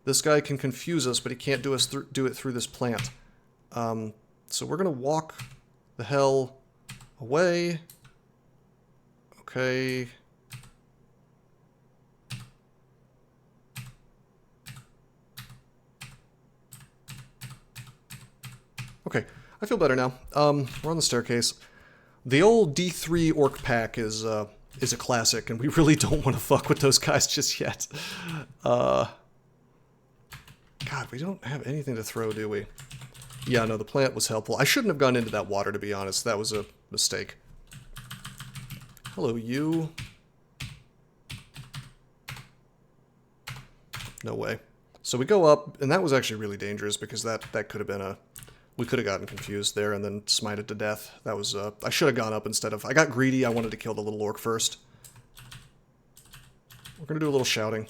This guy can confuse us, but he can't do it through this plant. So we're gonna walk the hell away. Okay. Okay, I feel better now. We're on the staircase. The old D3 orc pack is a classic, and we really don't want to fuck with those guys just yet. God, we don't have anything to throw, do we? Yeah, no, the plant was helpful. I shouldn't have gone into that water, to be honest. That was a mistake. Hello, you. No way. So we go up, and that was actually really dangerous, because that could have been a... We could have gotten confused there and then smited to death. That was, I should have gone up instead of... I got greedy, I wanted to kill the little orc first. We're gonna do a little shouting.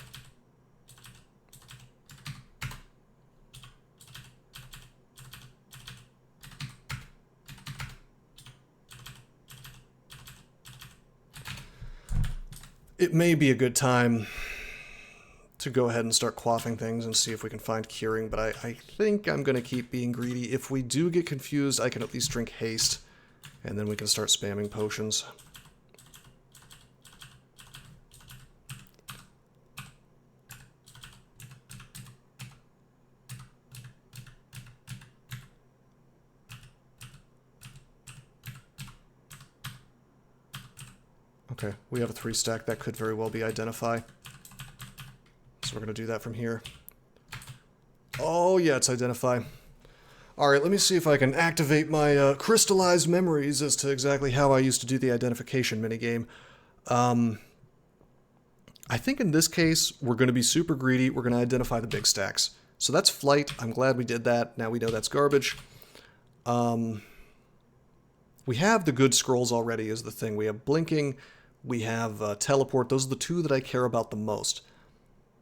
it may be a good time to go ahead and start quaffing things and see if we can find curing, but I think I'm going to keep being greedy. If we do get confused, I can at least drink haste, and then we can start spamming potions. Okay, we have a 3-stack. That could very well be Identify. So we're going to do that from here. Oh, yeah, it's Identify. Alright, let me see if I can activate my crystallized memories as to exactly how I used to do the identification minigame. I think in this case, we're going to be super greedy. We're going to identify the big stacks. So that's Flight. I'm glad we did that. Now we know that's garbage. We have the good scrolls already is the thing. We have Blinking. We have Teleport. Those are the two that I care about the most.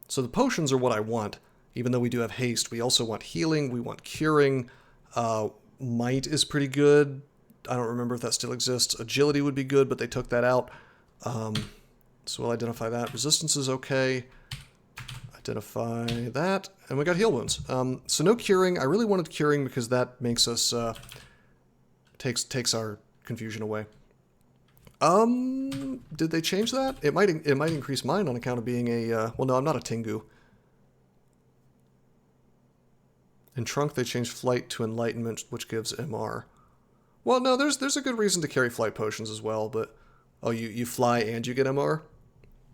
So the potions are what I want. Even though we do have Haste, we also want Healing. We want Curing. Might is pretty good. I don't remember if that still exists. Agility would be good, but they took that out. So we'll identify that. Resistance is okay. Identify that. And we got Heal Wounds. So no Curing. I really wanted Curing because that makes us... takes our confusion away. Did they change that? It might increase mine on account of being a, well, no, I'm not a Tengu. In Trunk, they changed Flight to Enlightenment, which gives MR. Well, no, there's a good reason to carry Flight potions as well, but, oh, you fly and you get MR?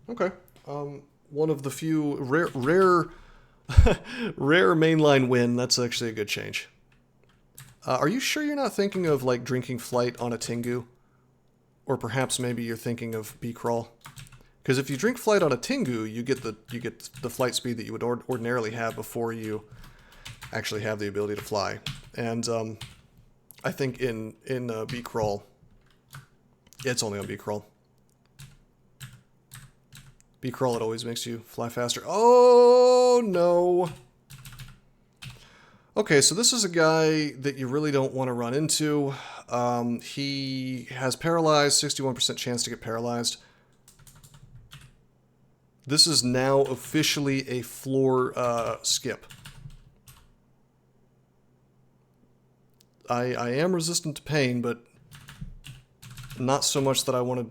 Okay. One of the few rare mainline win. That's actually a good change. Are you sure you're not thinking of, like, drinking Flight on a Tengu? Or perhaps maybe you're thinking of B-Crawl? Because if you drink Flight on a Tengu, you get the flight speed that you would ordinarily have before you actually have the ability to fly. And I think in B-Crawl, it's only on B-Crawl. B-Crawl, it always makes you fly faster. Oh, no! Okay, so this is a guy that you really don't want to run into. He has paralyzed, 61% chance to get paralyzed. This is now officially a floor skip. I am resistant to pain, but not so much that I want to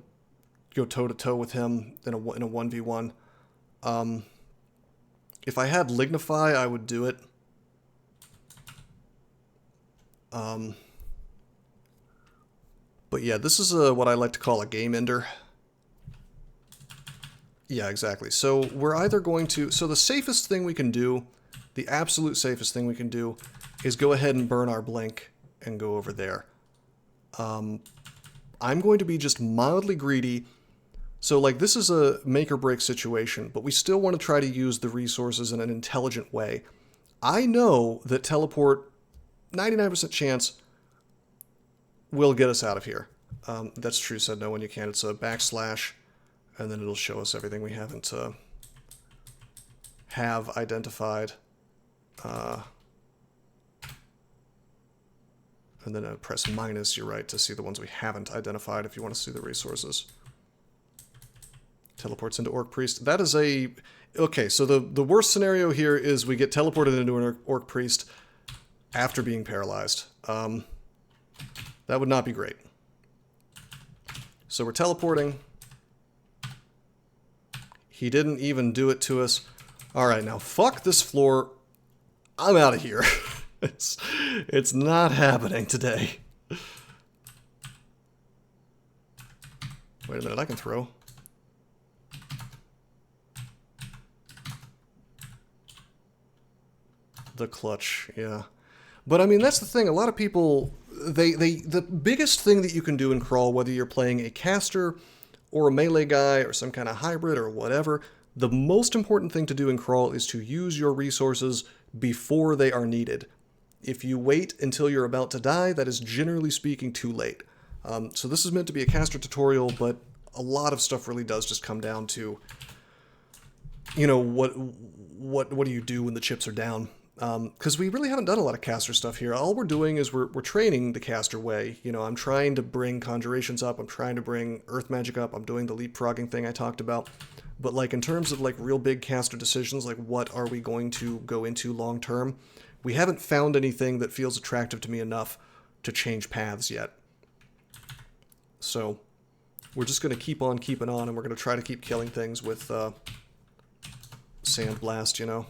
go toe-to-toe with him in a 1v1. If I had Lignify, I would do it. But yeah, this is what I like to call a game ender. Yeah, exactly. So we're either going to... So the safest thing we can do, the absolute safest thing we can do, is go ahead and burn our Blink and go over there. I'm going to be just mildly greedy. So, like, this is a make-or-break situation, but we still want to try to use the resources in an intelligent way. I know that Teleport... 99% chance will get us out of here. That's true, said no when you can. It's a backslash, and then it'll show us everything we haven't have identified. And then press minus, you're right, to see the ones we haven't identified if you want to see the resources. Teleports into Orc Priest. That is a... Okay, so the worst scenario here is we get teleported into an Orc Priest after being paralyzed. That would not be great. So we're teleporting. He didn't even do it to us. Alright, now fuck this floor. I'm out of here. It's not happening today. Wait a minute, I can throw. The clutch, yeah. But I mean, that's the thing. A lot of people, the biggest thing that you can do in Crawl, whether you're playing a caster or a melee guy or some kind of hybrid or whatever, the most important thing to do in Crawl is to use your resources before they are needed. If you wait until you're about to die, that is generally speaking too late. So this is meant to be a caster tutorial, but a lot of stuff really does just come down to, you know, what do you do when the chips are down? Because we really haven't done a lot of caster stuff here. All we're doing is we're training the caster way. You know, I'm trying to bring conjurations up. I'm trying to bring earth magic up. I'm doing the leapfrogging thing I talked about. But like in terms of like real big caster decisions, like what are we going to go into long term, we haven't found anything that feels attractive to me enough to change paths yet. So we're just going to keep on keeping on, and we're going to try to keep killing things with Sandblast, you know.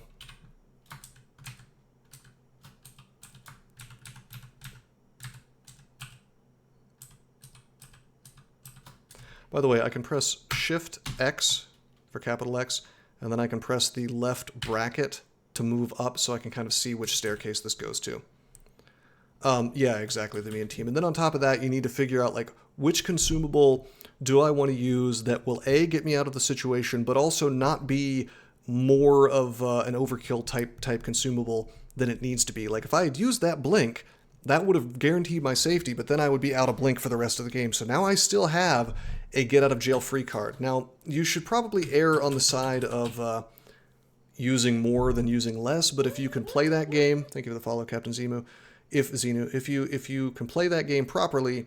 By the way, I can press Shift X for capital X, and then I can press the left bracket to move up so I can kind of see which staircase this goes to. Yeah, exactly, the main team. And then on top of that, you need to figure out, like, which consumable do I want to use that will, A, get me out of the situation, but also not be more of an overkill type consumable than it needs to be. Like, if I had used that blink, that would have guaranteed my safety, but then I would be out of blink for the rest of the game. So now I still have a get-out-of-jail-free card. Now, you should probably err on the side of using more than using less, but if you can play that game, thank you for the follow, Captain Zemu, if you can play that game properly,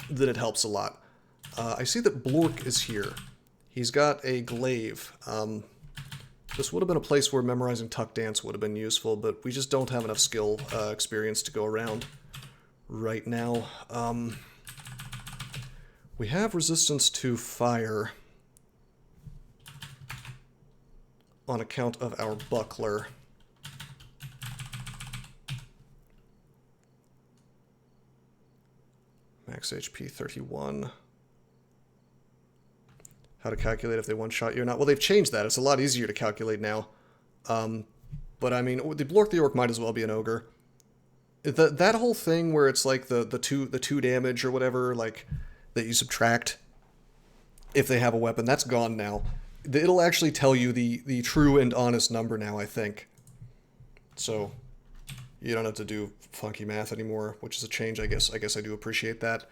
then it helps a lot. I see that Blork is here. He's got a glaive. This would have been a place where memorizing Tuck Dance would have been useful, but we just don't have enough skill experience to go around right now. We have resistance to fire on account of our buckler. Max HP 31. How to calculate if they one-shot you or not. Well, they've changed that. It's a lot easier to calculate now. But I mean, the Blork the Orc might as well be an ogre. That whole thing where it's like the two damage or whatever, like that you subtract if they have a weapon, that's gone now. It'll actually tell you the true and honest number now, I think. So you don't have to do funky math anymore, which is a change, I guess. I guess I do appreciate that.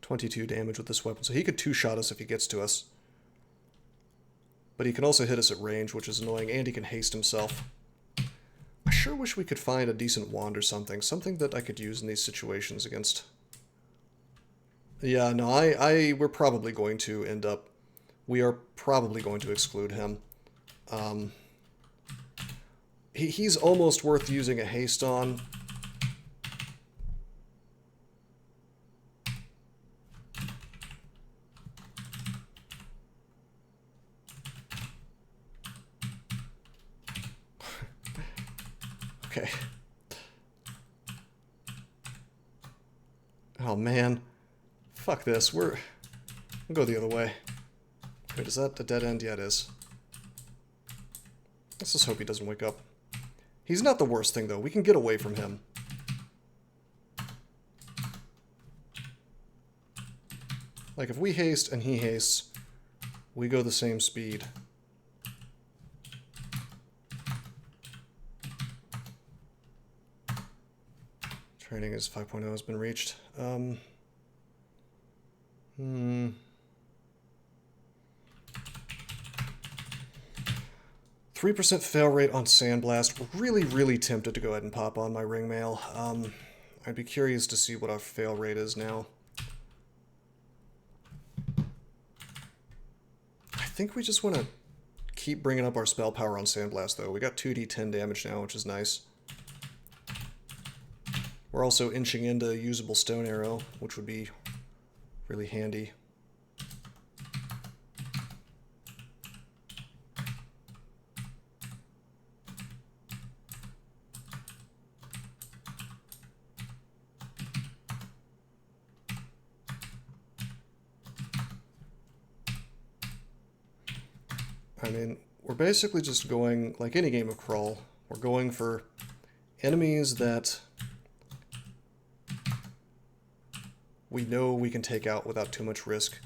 22 damage with this weapon, so he could two-shot us if he gets to us. But he can also hit us at range, which is annoying, and he can haste himself. I sure wish we could find a decent wand or something. Something that I could use in these situations against... Yeah, no, we're probably going to end up... We are probably going to exclude him. He's almost worth using a haste on. Okay. Oh, man. Fuck this. We'll go the other way. Wait, is that a dead end? Yeah, it is. Let's just hope he doesn't wake up. He's not the worst thing, though. We can get away from him. Like, if we haste and he hastes, we go the same speed. Training is 5.0 has been reached. 3% fail rate on Sandblast. Really, really tempted to go ahead and pop on my ring mail. I'd be curious to see what our fail rate is now. I think we just want to keep bringing up our spell power on Sandblast, though. We got 2d10 damage now, which is nice. We're also inching into usable Stone Arrow, which would be really handy. I mean, we're basically just going, like any game of Crawl, we're going for enemies that we know we can take out without too much risk.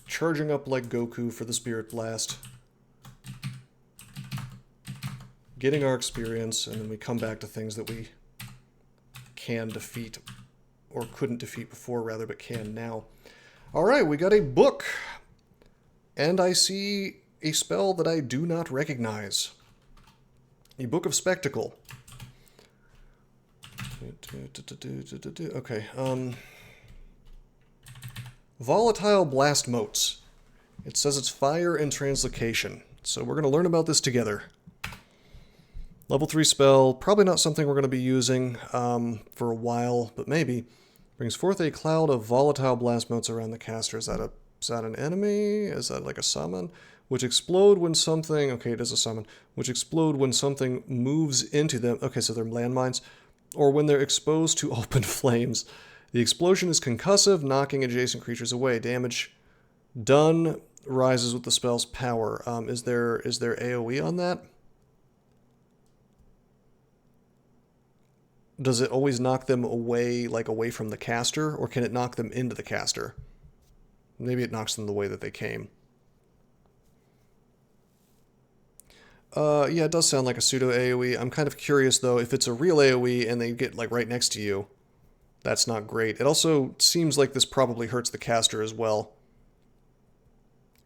Charging up like Goku for the Spirit Blast. Getting our experience, and then we come back to things that we can defeat, or couldn't defeat before, rather, but can now. Alright, we got a book! And I see a spell that I do not recognize. A Book of Spectacle. Okay, Volatile Blast Motes. It says it's fire and translocation. So we're going to learn about this together. Level 3 spell, probably not something we're going to be using for a while, but maybe. Brings forth a cloud of volatile blast motes around the caster. Is that an enemy? Is that like a summon? Which explode when something... Okay, it is a summon. Which explode when something moves into them. Okay, so they're landmines. Or when they're exposed to open flames. The explosion is concussive, knocking adjacent creatures away. Damage done rises with the spell's power. Is there AoE on that? Does it always knock them away, like away from the caster, or can it knock them into the caster? Maybe it knocks them the way that they came. Yeah, it does sound like a pseudo AoE. I'm kind of curious though, if it's a real AoE and they get like right next to you, that's not great. It also seems like this probably hurts the caster as well.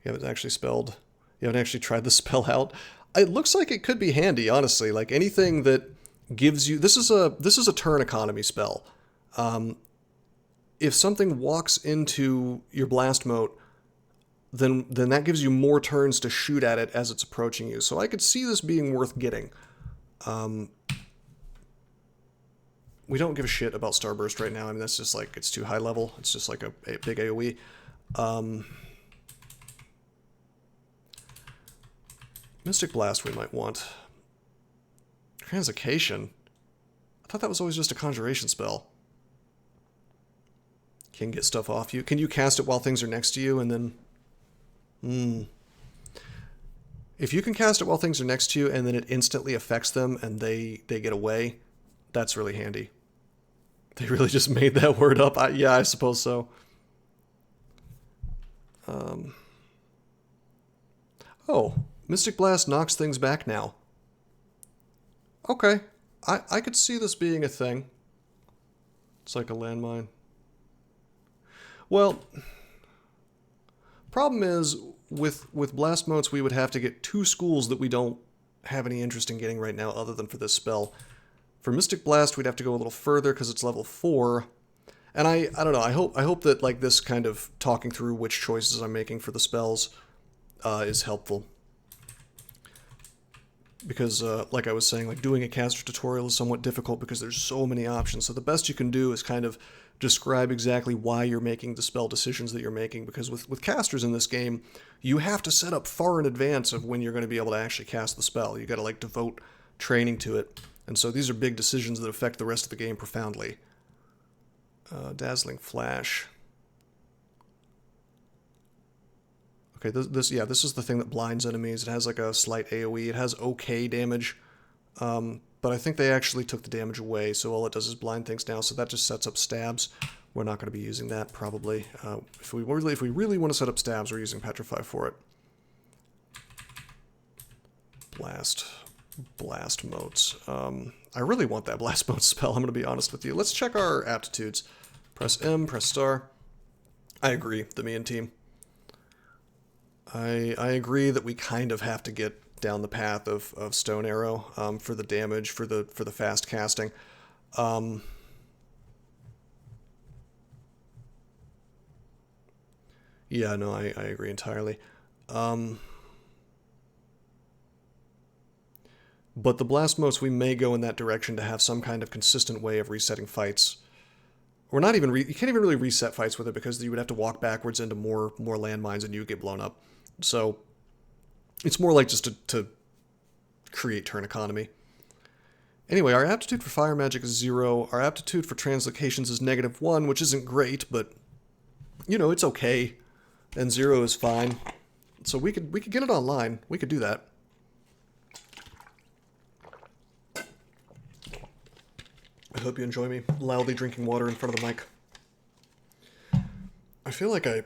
You haven't actually tried the spell out. It looks like it could be handy, honestly. Like anything that gives you... This is a turn economy spell. If something walks into your blast mote, then that gives you more turns to shoot at it as it's approaching you. So I could see this being worth getting. We don't give a shit about Starburst right now. I mean, that's just like, it's too high level. It's just like a big AoE. Mystic Blast we might want. Translocation? I thought that was always just a conjuration spell. Can get stuff off you. Can you cast it while things are next to you and then... If you can cast it while things are next to you and then it instantly affects them and they get away, that's really handy. They really just made that word up. Yeah, I suppose so. Oh, Mystic Blast knocks things back now. Okay, I could see this being a thing. It's like a landmine. Well, problem is, with blast motes, we would have to get 2 schools that we don't have any interest in getting right now other than for this spell. For Mystic Blast, we'd have to go a little further because it's level 4. And I don't know, I hope that like this kind of talking through which choices I'm making for the spells is helpful. Because, like I was saying, like doing a caster tutorial is somewhat difficult because there's so many options. So the best you can do is kind of describe exactly why you're making the spell decisions that you're making. Because with casters in this game, you have to set up far in advance of when you're going to be able to actually cast the spell. You got to like devote training to it. And so these are big decisions that affect the rest of the game profoundly. Dazzling Flash. Okay, this is the thing that blinds enemies. It has like a slight AoE. It has okay damage, but I think they actually took the damage away, so all it does is blind things now, so that just sets up stabs. We're not going to be using that, probably. If we really want to set up stabs, we're using Petrify for it. Blast motes. I really want that blast mote spell, I'm going to be honest with you. Let's check our aptitudes. Press M, press star. I agree, the me and team. I agree that we kind of have to get down the path of Stone Arrow for the damage, for the fast casting. Yeah, no, I agree entirely. But the blast motes, we may go in that direction to have some kind of consistent way of resetting fights. Or not even, you can't even really reset fights with it because you would have to walk backwards into more landmines and you would get blown up. So it's more like just to create turn economy. Anyway, our aptitude for fire magic is 0. Our aptitude for translocations is -1, which isn't great, but you know, it's okay. And 0 is fine. So we could get it online. We could do that. I hope you enjoy me loudly drinking water in front of the mic. I feel like I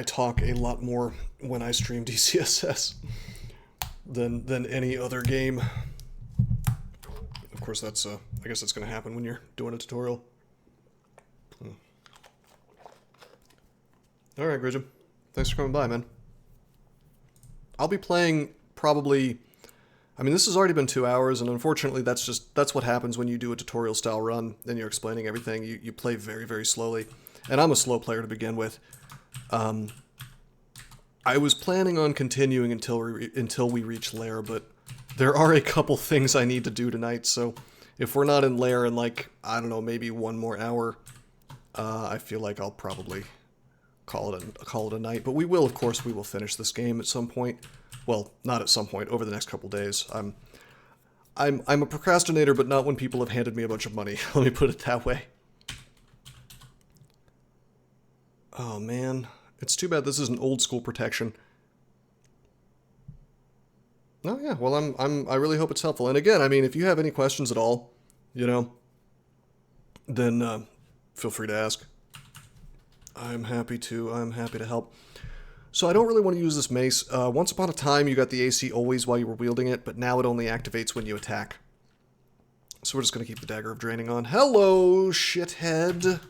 talk a lot more when I stream DCSS than any other game. Of course, that's I guess that's going to happen when you're doing a tutorial. All right, Gridgem. Thanks for coming by, man. I'll be playing probably... I mean, this has already been 2 hours, and unfortunately that's what happens when you do a tutorial-style run, and you're explaining everything. You play very, very slowly. And I'm a slow player to begin with. I was planning on continuing until we reach Lair, but there are a couple things I need to do tonight, so if we're not in Lair in, like, I don't know, maybe 1 more hour, I feel like I'll probably call it a night. But we will, of course, we will finish this game at some point. Well, not at some point, over the next couple days. I'm a procrastinator, but not when people have handed me a bunch of money. Let me put it that way. Oh man, it's too bad this is an old school protection. Oh yeah, well I really hope it's helpful. And again, I mean, if you have any questions at all, you know, then feel free to ask. I'm happy to help. So I don't really want to use this mace. Once upon a time, you got the AC always while you were wielding it, but now it only activates when you attack. So we're just going to keep the Dagger of Draining on. Hello, shithead!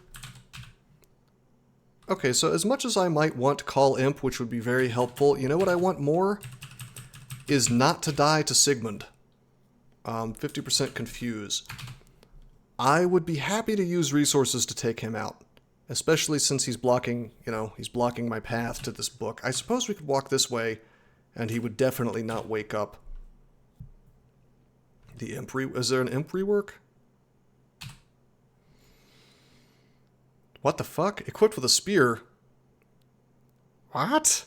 Okay, so as much as I might want Call Imp, which would be very helpful, you know what I want more? Is not to die to Sigmund. 50% Confuse. I would be happy to use resources to take him out. Especially since he's blocking, you know, he's blocking my path to this book. I suppose we could walk this way, and he would definitely not wake up. The imp is there an imp rework? What the fuck? Equipped with a spear. What?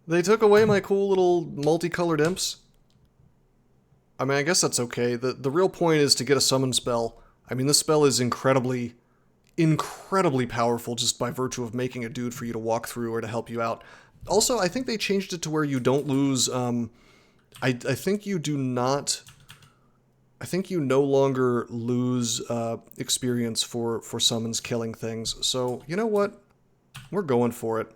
They took away my cool little multicolored imps? I mean, I guess that's okay. The real point is to get a summon spell. I mean, this spell is incredibly powerful just by virtue of making a dude for you to walk through or to help you out. Also, I think they changed it to where you don't lose, I think you do not, I think you no longer lose experience for summons killing things. So, you know what? We're going for it.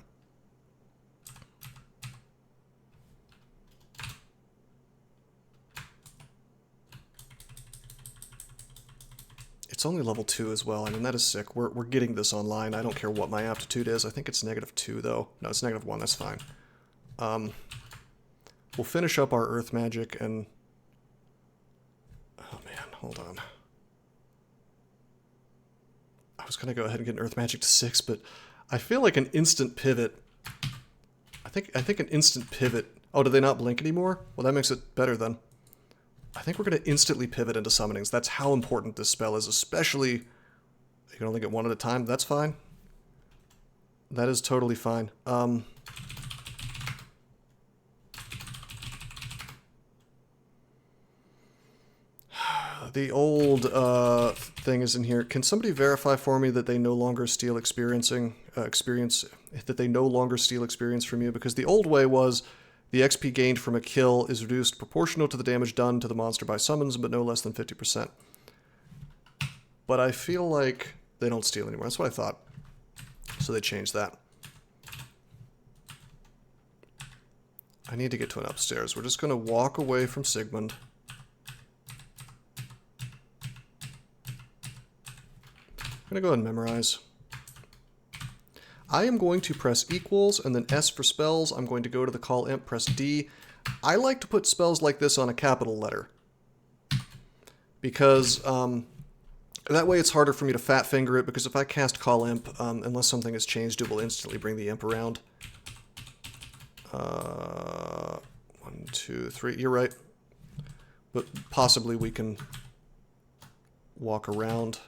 It's only level 2 as well. I mean, that is sick. We're getting this online. I don't care what my aptitude is. I think it's -2, though. No, it's -1. That's fine. We'll finish up our Earth Magic and... Oh, man. Hold on. I was going to go ahead and get an Earth Magic to 6, but I feel like an instant pivot... I think an instant pivot... Oh, do they not blink anymore? Well, that makes it better, then. I think we're going to instantly pivot into summonings. That's how important this spell is, especially... You can only get one at a time. That's fine. That is totally fine. The old thing is in here. Can somebody verify for me that they no longer steal experience from you? Because the old way was... The XP gained from a kill is reduced proportional to the damage done to the monster by summons, but no less than 50%. But I feel like they don't steal anymore. That's what I thought. So they changed that. I need to get to an upstairs. We're just going to walk away from Sigmund. I'm going to go ahead and memorize. I am going to press equals and then S for spells. I'm going to go to the Call Imp, press D. I like to put spells like this on a capital letter. Because that way it's harder for me to fat finger it, because if I cast Call Imp, unless something has changed, it will instantly bring the imp around. 1, 2, 3, you're right. But possibly we can walk around.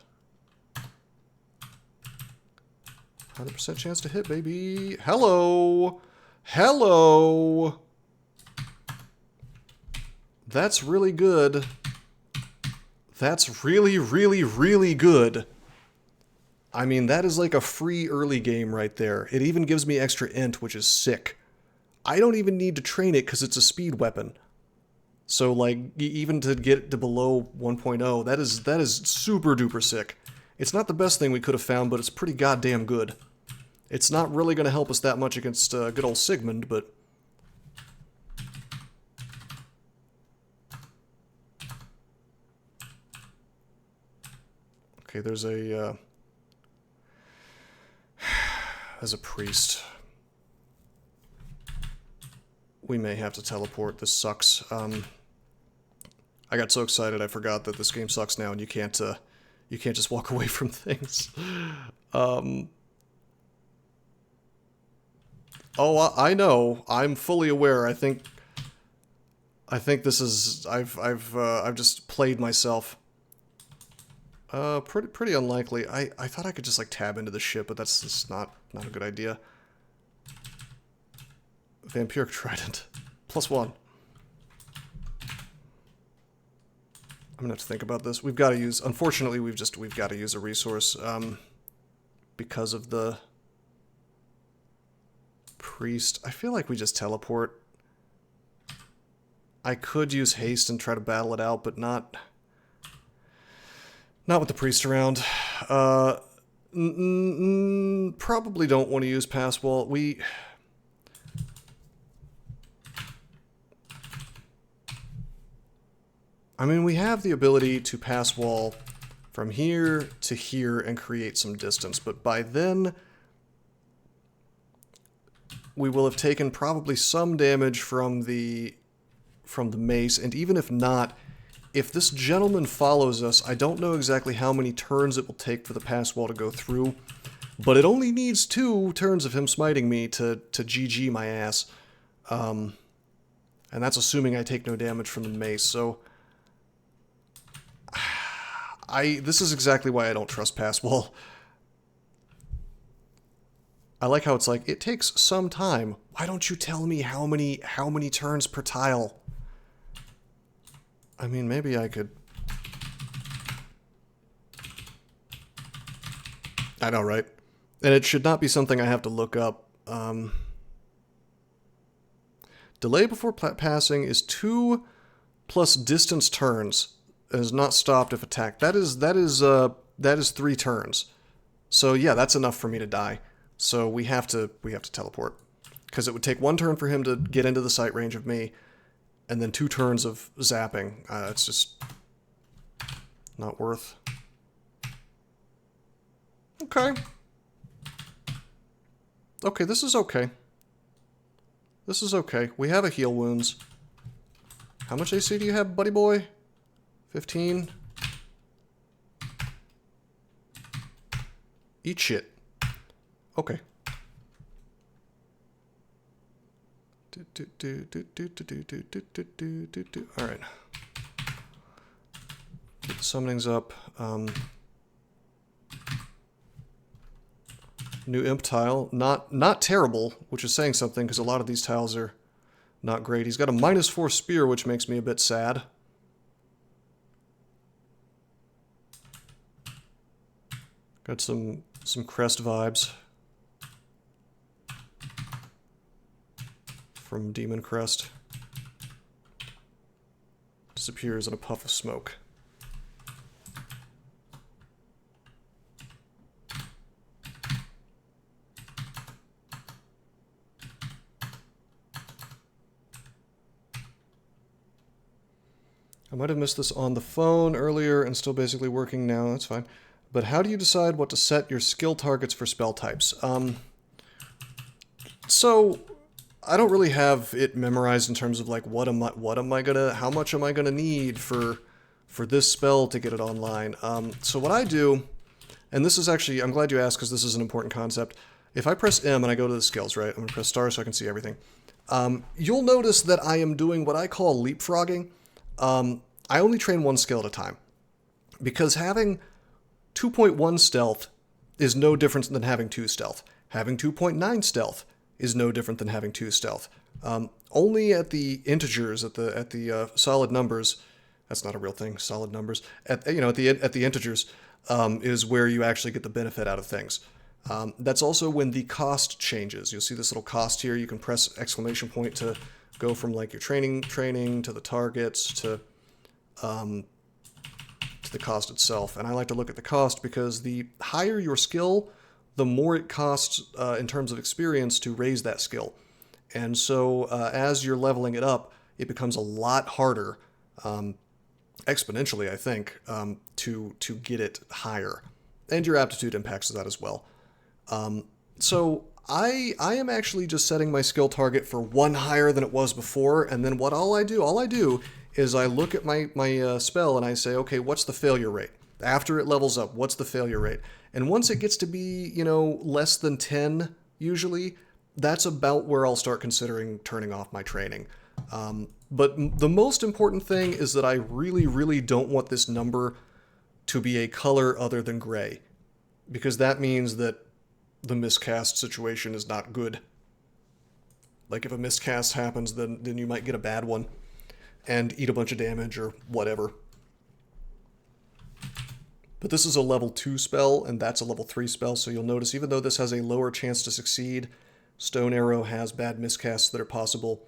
100% chance to hit, baby. Hello! Hello! That's really good. That's really, really, really good. I mean, that is like a free early game right there. It even gives me extra int, which is sick. I don't even need to train it because it's a speed weapon. So, like, even to get to below 1.0, that is super duper sick. It's not the best thing we could have found, but it's pretty goddamn good. It's not really going to help us that much against good old Sigmund, but... Okay, there's a priest. We may have to teleport. This sucks. I got so excited I forgot that this game sucks now, and you can't just walk away from things. Oh, I know. I'm fully aware. I think this is I've just played myself. Pretty unlikely. I thought I could just like tab into the ship, but that's just not a good idea. Vampiric Trident. +1. I'm gonna have to think about this. We've got to use, unfortunately, we've got to use a resource, because of the priest. I feel like we just teleport. I could use haste and try to battle it out, but not with the priest around. Probably don't want to use pass wall. I mean, we have the ability to pass wall from here to here and create some distance, but by then we will have taken probably some damage from the mace, and even if not, if this gentleman follows us, I don't know exactly how many turns it will take for the pass wall to go through, but it only needs 2 turns of him smiting me to GG my ass. And that's assuming I take no damage from the mace, so this is exactly why I don't trust pass wall. I like how it's like, it takes some time. Why don't you tell me how many turns per tile? I mean, maybe I could... I know, right? And it should not be something I have to look up. Delay before passing is 2 plus distance turns. It is not stopped if attacked. That is 3 turns. So yeah, that's enough for me to die. So we have to teleport, because it would take 1 turn for him to get into the sight range of me, and then 2 turns of zapping. It's just not worth. Okay. Okay, this is okay. This is okay. We have a heal wounds. How much AC do you have, buddy boy? 15. Eat shit. Okay. Alright. Get the summonings up. New imp tile. Not terrible, which is saying something, because a lot of these tiles are not great. He's got a -4 spear, which makes me a bit sad. Got some crest vibes from Demon Crest. Disappears in a puff of smoke. I might have missed this on the phone earlier and still basically working now. That's fine. But how do you decide what to set your skill targets for spell types? So I don't really have it memorized in terms of like how much am I gonna need for this spell to get it online. So what I do, and this is actually, I'm glad you asked because this is an important concept. If I press M and I go to the skills, right? I'm gonna press star so I can see everything. You'll notice that I am doing what I call leapfrogging. I only train 1 skill at a time, because having 2.1 stealth is no different than having 2 stealth. Having 2.9 stealth is no different than having 2 stealth. Only at the integers, at the solid numbers, that's not a real thing. Solid numbers at the integers is where you actually get the benefit out of things. That's also when the cost changes. You'll see this little cost here. You can press exclamation point to go from like your training to the targets to the cost itself. And I like to look at the cost because the higher your skill, the more it costs in terms of experience to raise that skill. And so as you're leveling it up, it becomes a lot harder, exponentially, I think, to get it higher. And your aptitude impacts that as well. So I am actually just setting my skill target for one higher than it was before, and then all I do is I look at my spell and I say, okay, what's the failure rate? After it levels up, what's the failure rate? And once it gets to be, less than 10, usually, that's about where I'll start considering turning off my training. But the most important thing is that I really, really don't want this number to be a color other than gray, because that means that the miscast situation is not good. Like if a miscast happens, then you might get a bad one and eat a bunch of damage or whatever. But this is a level 2 spell, and that's a level 3 spell, so you'll notice even though this has a lower chance to succeed, Stone Arrow has bad miscasts that are possible,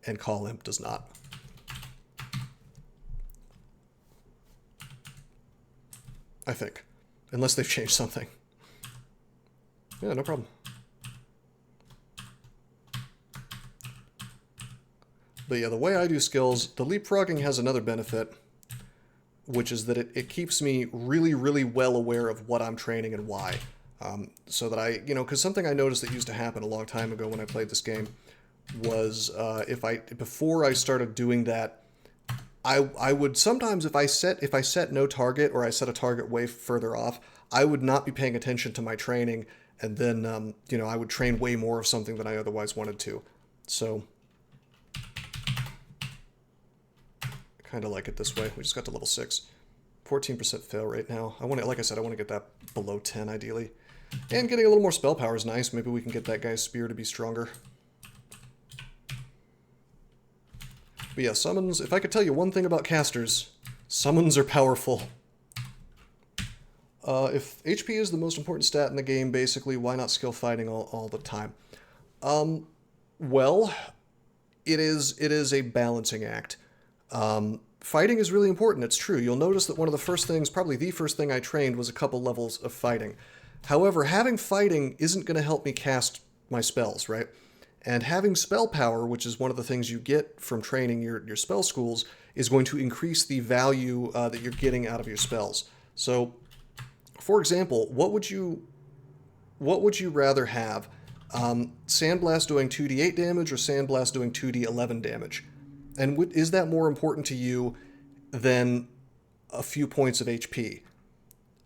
and Call Imp does not. I think. Unless they've changed something. Yeah, no problem. But yeah, the way I do skills, the leapfrogging has another benefit, which is that it keeps me really, really well aware of what I'm training and why. So that because something I noticed that used to happen a long time ago when I played this game was before I started doing that, I would sometimes, if I set no target or I set a target way further off, I would not be paying attention to my training, and then, I would train way more of something than I otherwise wanted to. So I kind of like it this way. We just got to level 6. 14% fail rate now. Like I said, I want to get that below 10 ideally. And getting a little more spell power is nice. Maybe we can get that guy's spear to be stronger. But yeah, summons, if I could tell you one thing about casters, summons are powerful. If HP is the most important stat in the game, basically, why not skill fighting all the time? Well, it is a balancing act. Fighting is really important, it's true. You'll notice that one of the first things, probably the first thing I trained was a couple levels of fighting. However, having fighting isn't going to help me cast my spells, right? And having spell power, which is one of the things you get from training your spell schools, is going to increase the value that you're getting out of your spells. So, for example, what would you rather have? Sandblast doing 2d8 damage or Sandblast doing 2d11 damage? And is that more important to you than a few points of HP?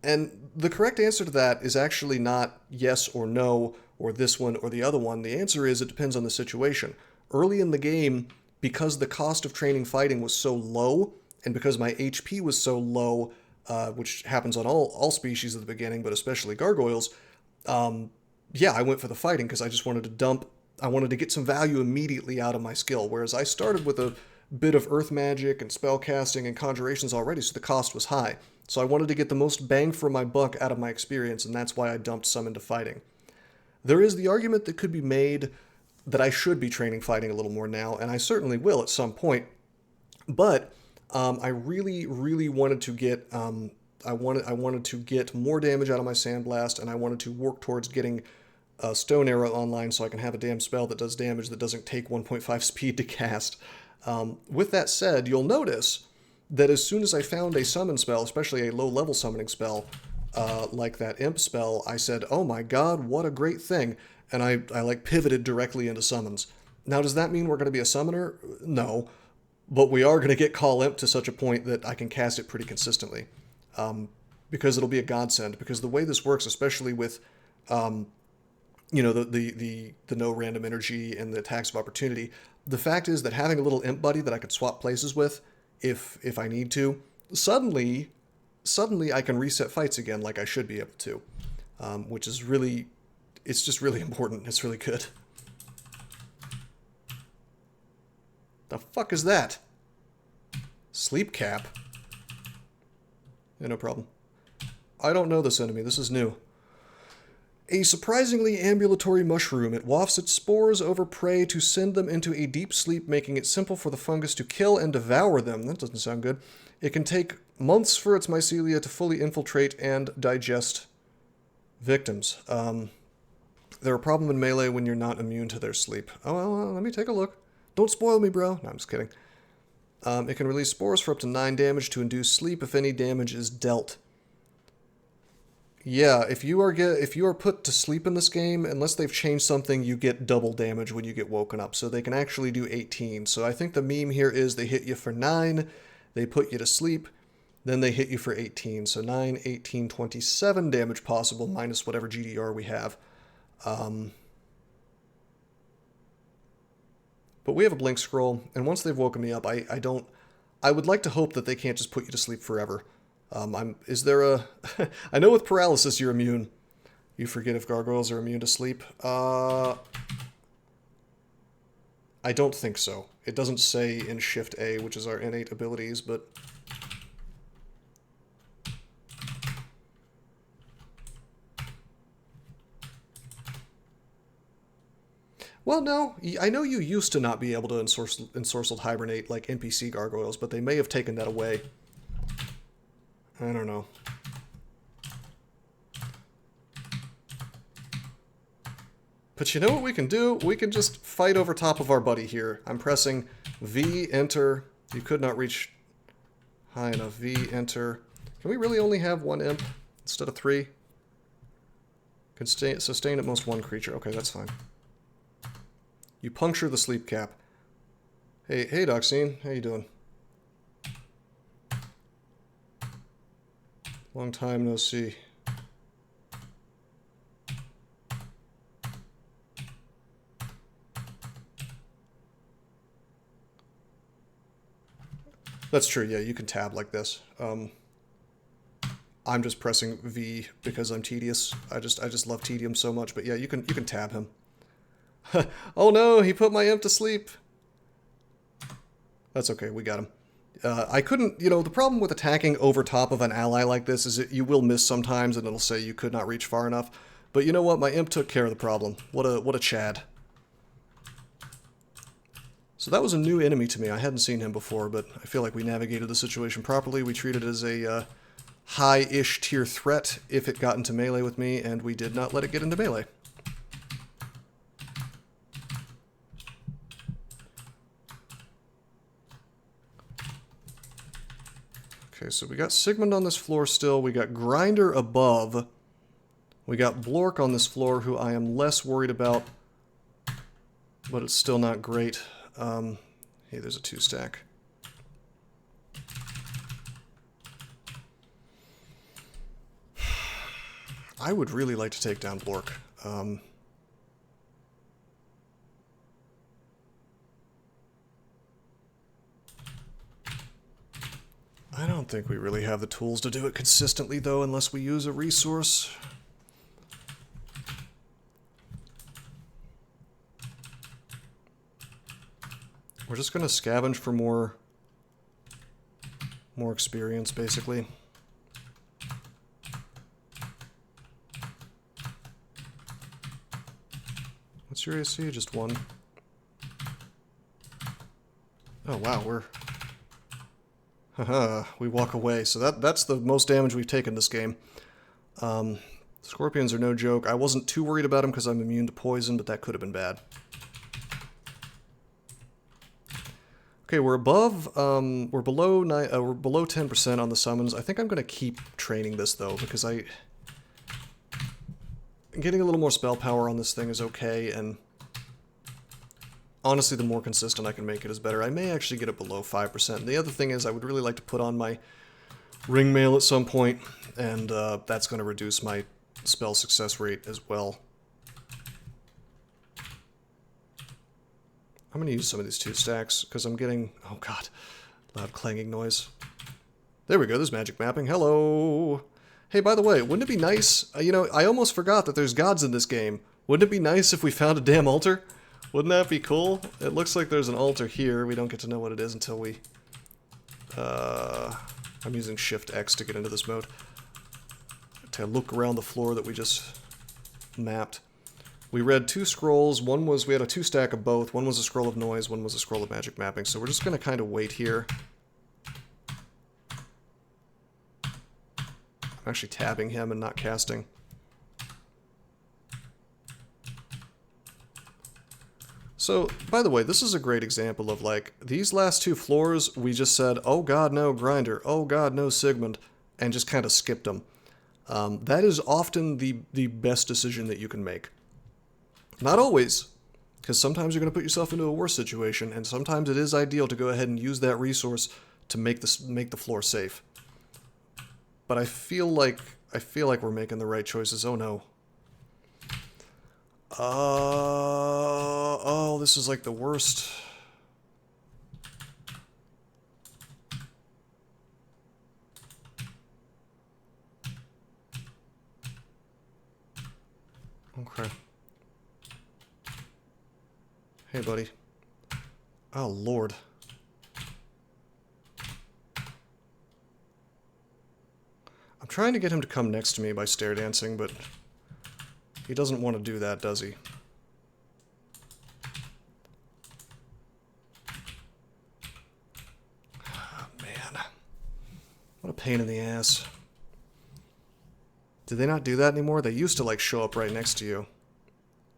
And the correct answer to that is actually not yes or no, or this one or the other one. The answer is it depends on the situation. Early in the game, because the cost of training fighting was so low, and because my HP was so low, which happens on all species at the beginning, but especially gargoyles, yeah, I went for the fighting because I just wanted to get some value immediately out of my skill, whereas I started with a bit of earth magic and spellcasting and conjurations already, so the cost was high. So I wanted to get the most bang for my buck out of my experience, and that's why I dumped some into fighting. There is the argument that could be made that I should be training fighting a little more now, and I certainly will at some point, but I really, really wanted to get I wanted to get more damage out of my Sandblast, and I wanted to work towards getting Stone Arrow online so I can have a damn spell that does damage that doesn't take 1.5 speed to cast. With that said, you'll notice that as soon as I found a summon spell, especially a low-level summoning spell, like that Imp spell, I said, oh my god, what a great thing, and I like pivoted directly into summons. Now, does that mean we're going to be a summoner? No, but we are going to get Call Imp to such a point that I can cast it pretty consistently, because it'll be a godsend, because the way this works, especially with the no random energy and the attacks of opportunity, the fact is that having a little imp buddy that I could swap places with, if I need to, suddenly I can reset fights again like I should be able to, which is really, it's just really important. It's really good. The fuck is that? Sleep cap? Yeah, no problem. I don't know this enemy. This is new. A surprisingly ambulatory mushroom. It wafts its spores over prey to send them into a deep sleep, making it simple for the fungus to kill and devour them. That doesn't sound good. It can take months for its mycelia to fully infiltrate and digest victims. They're a problem in melee when you're not immune to their sleep. Oh, well, let me take a look. Don't spoil me, bro. No, I'm just kidding. It can release spores for up to 9 damage to induce sleep if any damage is dealt. Yeah, if you are put to sleep in this game, unless they've changed something, you get double damage when you get woken up. So they can actually do 18. So I think the meme here is they hit you for 9, they put you to sleep, then they hit you for 18. So 9, 18, 27 damage possible minus whatever GDR we have. But we have a blink scroll, and once they've woken me up, I would like to hope that they can't just put you to sleep forever. Is there a... I know with paralysis you're immune. You forget if gargoyles are immune to sleep. I don't think so. It doesn't say in Shift A, which is our innate abilities, but... Well, no. I know you used to not be able to ensorcelled hibernate like NPC gargoyles, but they may have taken that away. I don't know. But you know what we can do? We can just fight over top of our buddy here. I'm pressing V, enter. You could not reach high enough. V, enter. Can we really only have one imp instead of 3? Can sustain at most 1 creature. Okay, that's fine. You puncture the sleep cap. Hey, Doxine. How you doing? Long time no see. That's true, yeah, you can tab like this. I'm just pressing V because I'm tedious. I just love tedium so much, but yeah, you can tab him. Oh no, he put my imp to sleep. That's okay, we got him. I couldn't, the problem with attacking over top of an ally like this is that you will miss sometimes and it'll say you could not reach far enough. But you know what, my imp took care of the problem. What a Chad. So that was a new enemy to me. I hadn't seen him before, but I feel like we navigated the situation properly. We treated it as a high-ish tier threat if it got into melee with me, and we did not let it get into melee. Okay, so we got Sigmund on this floor still. We got Grinder above. We got Blork on this floor, who I am less worried about, but it's still not great. Hey, there's a 2-stack. I would really like to take down Blork. I don't think we really have the tools to do it consistently, though, unless we use a resource. We're just going to scavenge for more experience, basically. What's your AC? Just 1. Oh, wow, we're... Haha, we walk away. So that's the most damage we've taken this game. Scorpions are no joke. I wasn't too worried about them because I'm immune to poison, but that could have been bad. Okay, we're above, we're below 10% on the summons. I think I'm going to keep training this, though, because getting a little more spell power on this thing is okay, and honestly, the more consistent I can make it is better. I may actually get it below 5%. And the other thing is I would really like to put on my ring mail at some point, and that's going to reduce my spell success rate as well. I'm going to use some of these 2-stacks, because I'm getting... Oh god, loud clanging noise. There we go, there's magic mapping. Hello! Hey, by the way, wouldn't it be nice... I almost forgot that there's gods in this game. Wouldn't it be nice if we found a damn altar? Wouldn't that be cool? It looks like there's an altar here. We don't get to know what it is until we... I'm using Shift X to get into this mode. To look around the floor that we just mapped. We read 2 scrolls. One was, we had a 2-stack of both. One was a scroll of noise, one was a scroll of magic mapping. So we're just going to kind of wait here. I'm actually tabbing him and not casting. So, by the way, this is a great example of, like, these last 2 floors, we just said, oh god, no Grinder, oh god, no Sigmund, and just kind of skipped them. That is often the best decision that you can make. Not always, because sometimes you're going to put yourself into a worse situation, and sometimes it is ideal to go ahead and use that resource to make the floor safe. But I feel like we're making the right choices. Oh no. Oh, this is like the worst. Okay. Hey, buddy. Oh, Lord. I'm trying to get him to come next to me by stair dancing, but he doesn't want to do that, does he? Oh, man. What a pain in the ass. Did they not do that anymore? They used to, like, show up right next to you.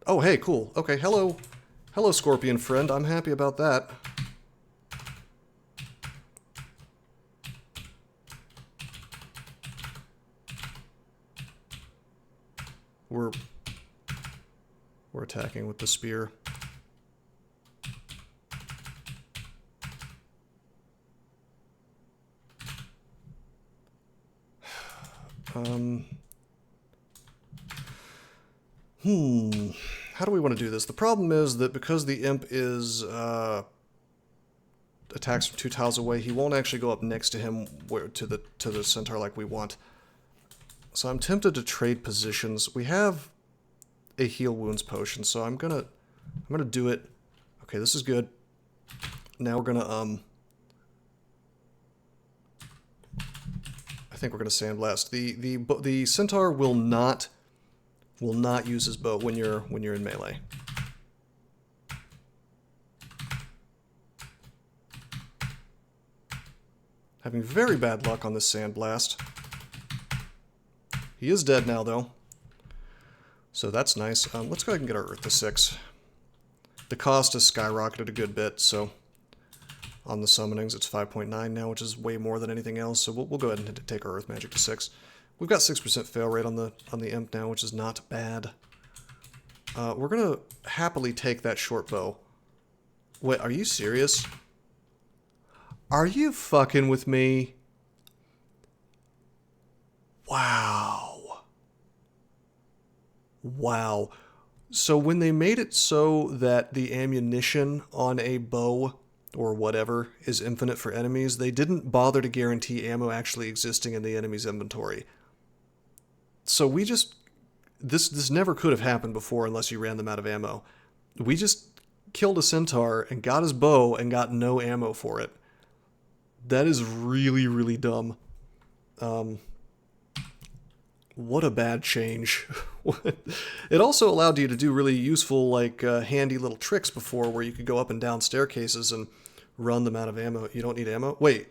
Oh, hey, cool. Okay, hello. Hello, Scorpion friend. I'm happy about that. We're attacking with the spear. How do we want to do this? The problem is that because the imp is attacks from 2 tiles away, he won't actually go up next to him to the centaur like we want. So I'm tempted to trade positions. We have a heal wounds potion, so I'm gonna do it. Okay, this is good. Now we're gonna I think we're gonna sandblast. The centaur will not use his bow when you're in melee. Having very bad luck on this sandblast. He is dead now, though. So that's nice. Let's go ahead and get our Earth to 6. The cost has skyrocketed a good bit, so on the summonings it's 5.9 now, which is way more than anything else, so we'll go ahead and take our Earth Magic to 6. We've got 6% fail rate on the imp now, which is not bad. We're gonna happily take that short bow. Wait, are you serious? Are you fucking with me? Wow. Wow. So when they made it so that the ammunition on a bow or whatever is infinite for enemies, they didn't bother to guarantee ammo actually existing in the enemy's inventory. So we just... This never could have happened before unless you ran them out of ammo. We just killed a centaur and got his bow and got no ammo for it. That is really, really dumb. What a bad change. It also allowed you to do really useful, like, handy little tricks before where you could go up and down staircases and run them out of ammo. You don't need ammo? Wait,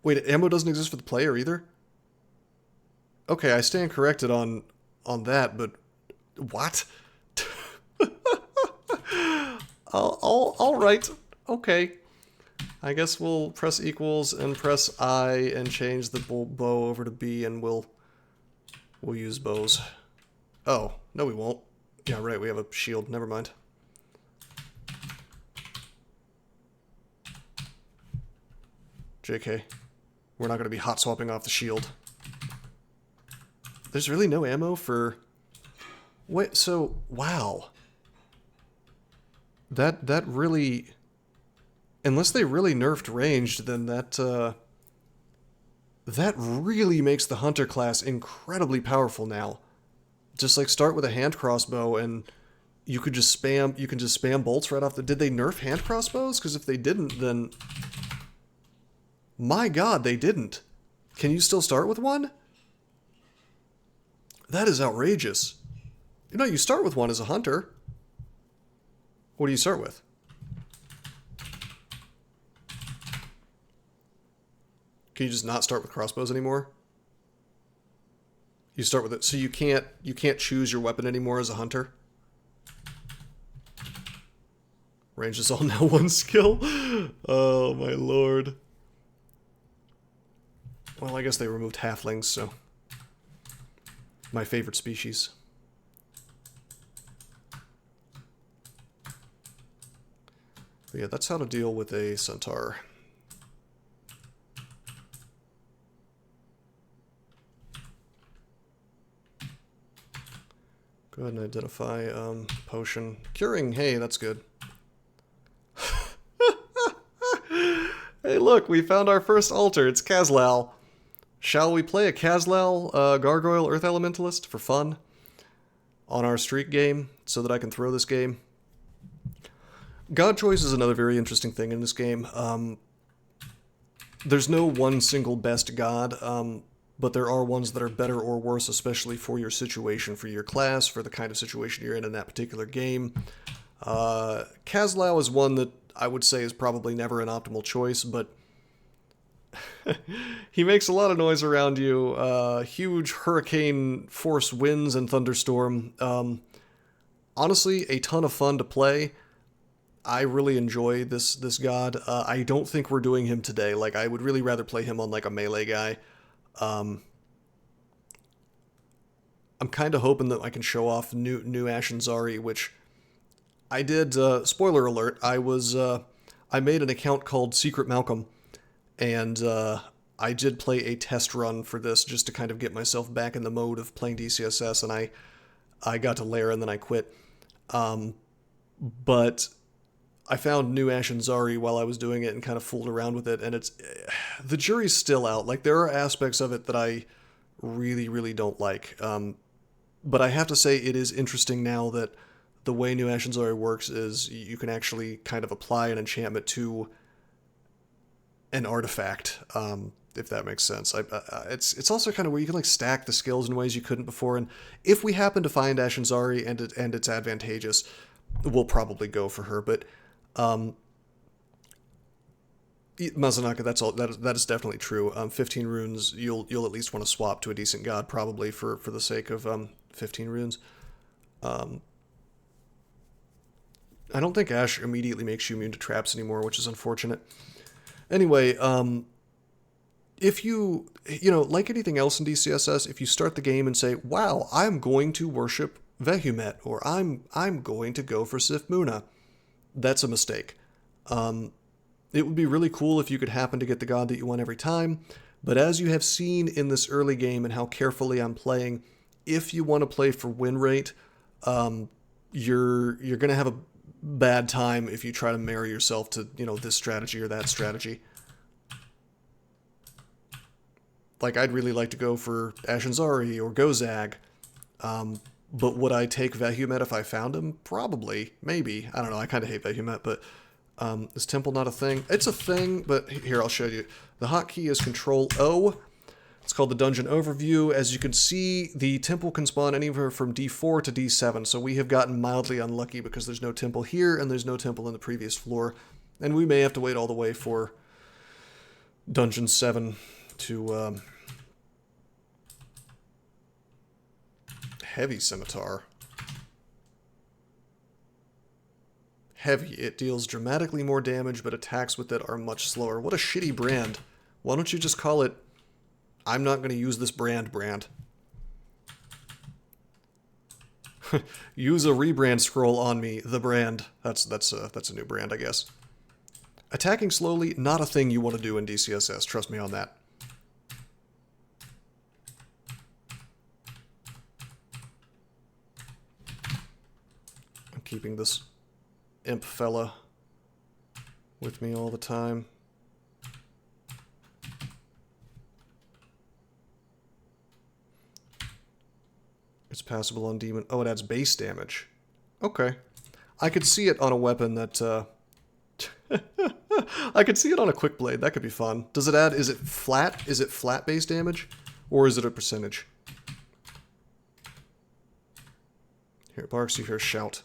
ammo doesn't exist for the player either? Okay, I stand corrected on that, but what? All right. Okay. I guess we'll press equals and press I and change the bow over to B, and we'll use bows. Oh, no we won't. Yeah, right, we have a shield. Never mind. JK. We're not going to be hot swapping off the shield. There's really no ammo for... Wait, so... Wow. That really... Unless they really nerfed ranged, then that really makes the hunter class incredibly powerful now. Just like start with a hand crossbow and you can just spam bolts right off the... Did they nerf hand crossbows? Because if they didn't, then... My god, they didn't. Can you still start with one? That is outrageous. You know, you start with one as a hunter. What do you start with? Can you just not start with crossbows anymore? You start with it, so you can't choose your weapon anymore as a hunter? Range is all now one skill? Oh my lord. Well, I guess they removed halflings, so my favorite species. But yeah, that's how to deal with a centaur. Go ahead and identify potion. Curing, hey, that's good. Hey, look, we found our first altar. It's Kazlal. Shall we play a Kazlal Gargoyle Earth Elementalist for fun on our streak game so that I can throw this game? God choice is another very interesting thing in this game. There's no one single best god, but there are ones that are better or worse, especially for your situation, for your class, for the kind of situation you're in that particular game. Kazlal is one that I would say is probably never an optimal choice, but he makes a lot of noise around you. Huge hurricane force winds and thunderstorm. Honestly, a ton of fun to play. I really enjoy this god. I don't think we're doing him today. Like, I would really rather play him on like a melee guy. I'm kind of hoping that I can show off new Ashen Zari, which I did. Spoiler alert! I made an account called Secret Malcolm, and I did play a test run for this just to kind of get myself back in the mode of playing DCSS, and I got to lair and then I quit. But I found new Ashen Zari while I was doing it and kind of fooled around with it, and the jury's still out. Like, there are aspects of it that I really, really don't like. But I have to say it is interesting now that the way new Ashen Zari works is you can actually kind of apply an enchantment to an artifact, if that makes sense. It's also kind of where you can like stack the skills in ways you couldn't before, and if we happen to find Ashen Zari and it's advantageous, we'll probably go for her. But Mazanaka, that is definitely true. 15 runes, you'll at least want to swap to a decent god, probably for the sake of 15 runes. I don't think Ash immediately makes you immune to traps anymore, which is unfortunate. Anyway, if you like anything else in DCSS, if you start the game and say, wow, I'm going to worship Vehumet, or I'm going to go for Sif Muna, that's a mistake. It would be really cool if you could happen to get the god that you want every time, but as you have seen in this early game and how carefully I'm playing, if you want to play for win rate, you're going to have a bad time if you try to marry yourself to, this strategy or that strategy. Like, I'd really like to go for Ashen Zari or Gozag, but would I take Vehumet if I found him? Probably. Maybe. I don't know. I kind of hate Vehumet, but is Temple not a thing? It's a thing, but here, I'll show you. The hotkey is Control-O. It's called the Dungeon Overview. As you can see, the temple can spawn anywhere from D4 to D7, so we have gotten mildly unlucky because there's no temple here and there's no temple in the previous floor, and we may have to wait all the way for Dungeon 7 to Heavy Scimitar. Heavy. It deals dramatically more damage, but attacks with it are much slower. What a shitty brand. Why don't you just call it, I'm not going to use this brand. Use a rebrand scroll on me, the brand. That's a new brand, I guess. Attacking slowly, not a thing you want to do in DCSS. Trust me on that. I'm keeping this imp fella with me all the time. It's passable on demon. Oh, it adds base damage. Okay. I could see it on a weapon that, I could see it on a quick blade. That could be fun. Does it add, is it flat? Is it flat base damage? Or is it a percentage? Here, Barks, you hear shout.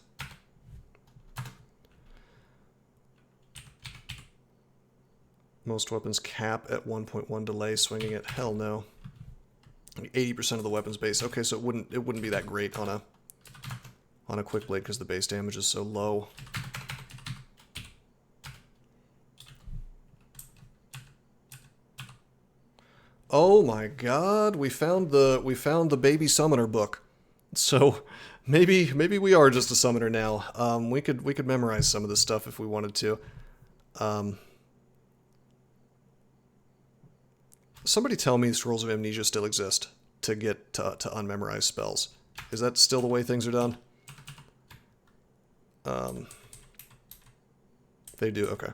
Most weapons cap at 1.1 delay swinging it. Hell no. 80% of the weapons base. Okay, so it wouldn't be that great on a quick blade because the base damage is so low. Oh my god, we found the baby summoner book. So maybe we are just a summoner now. We could memorize some of this stuff if we wanted to. Somebody tell me Scrolls of Amnesia still exist to get to unmemorize spells. Is that still the way things are done? They do, okay.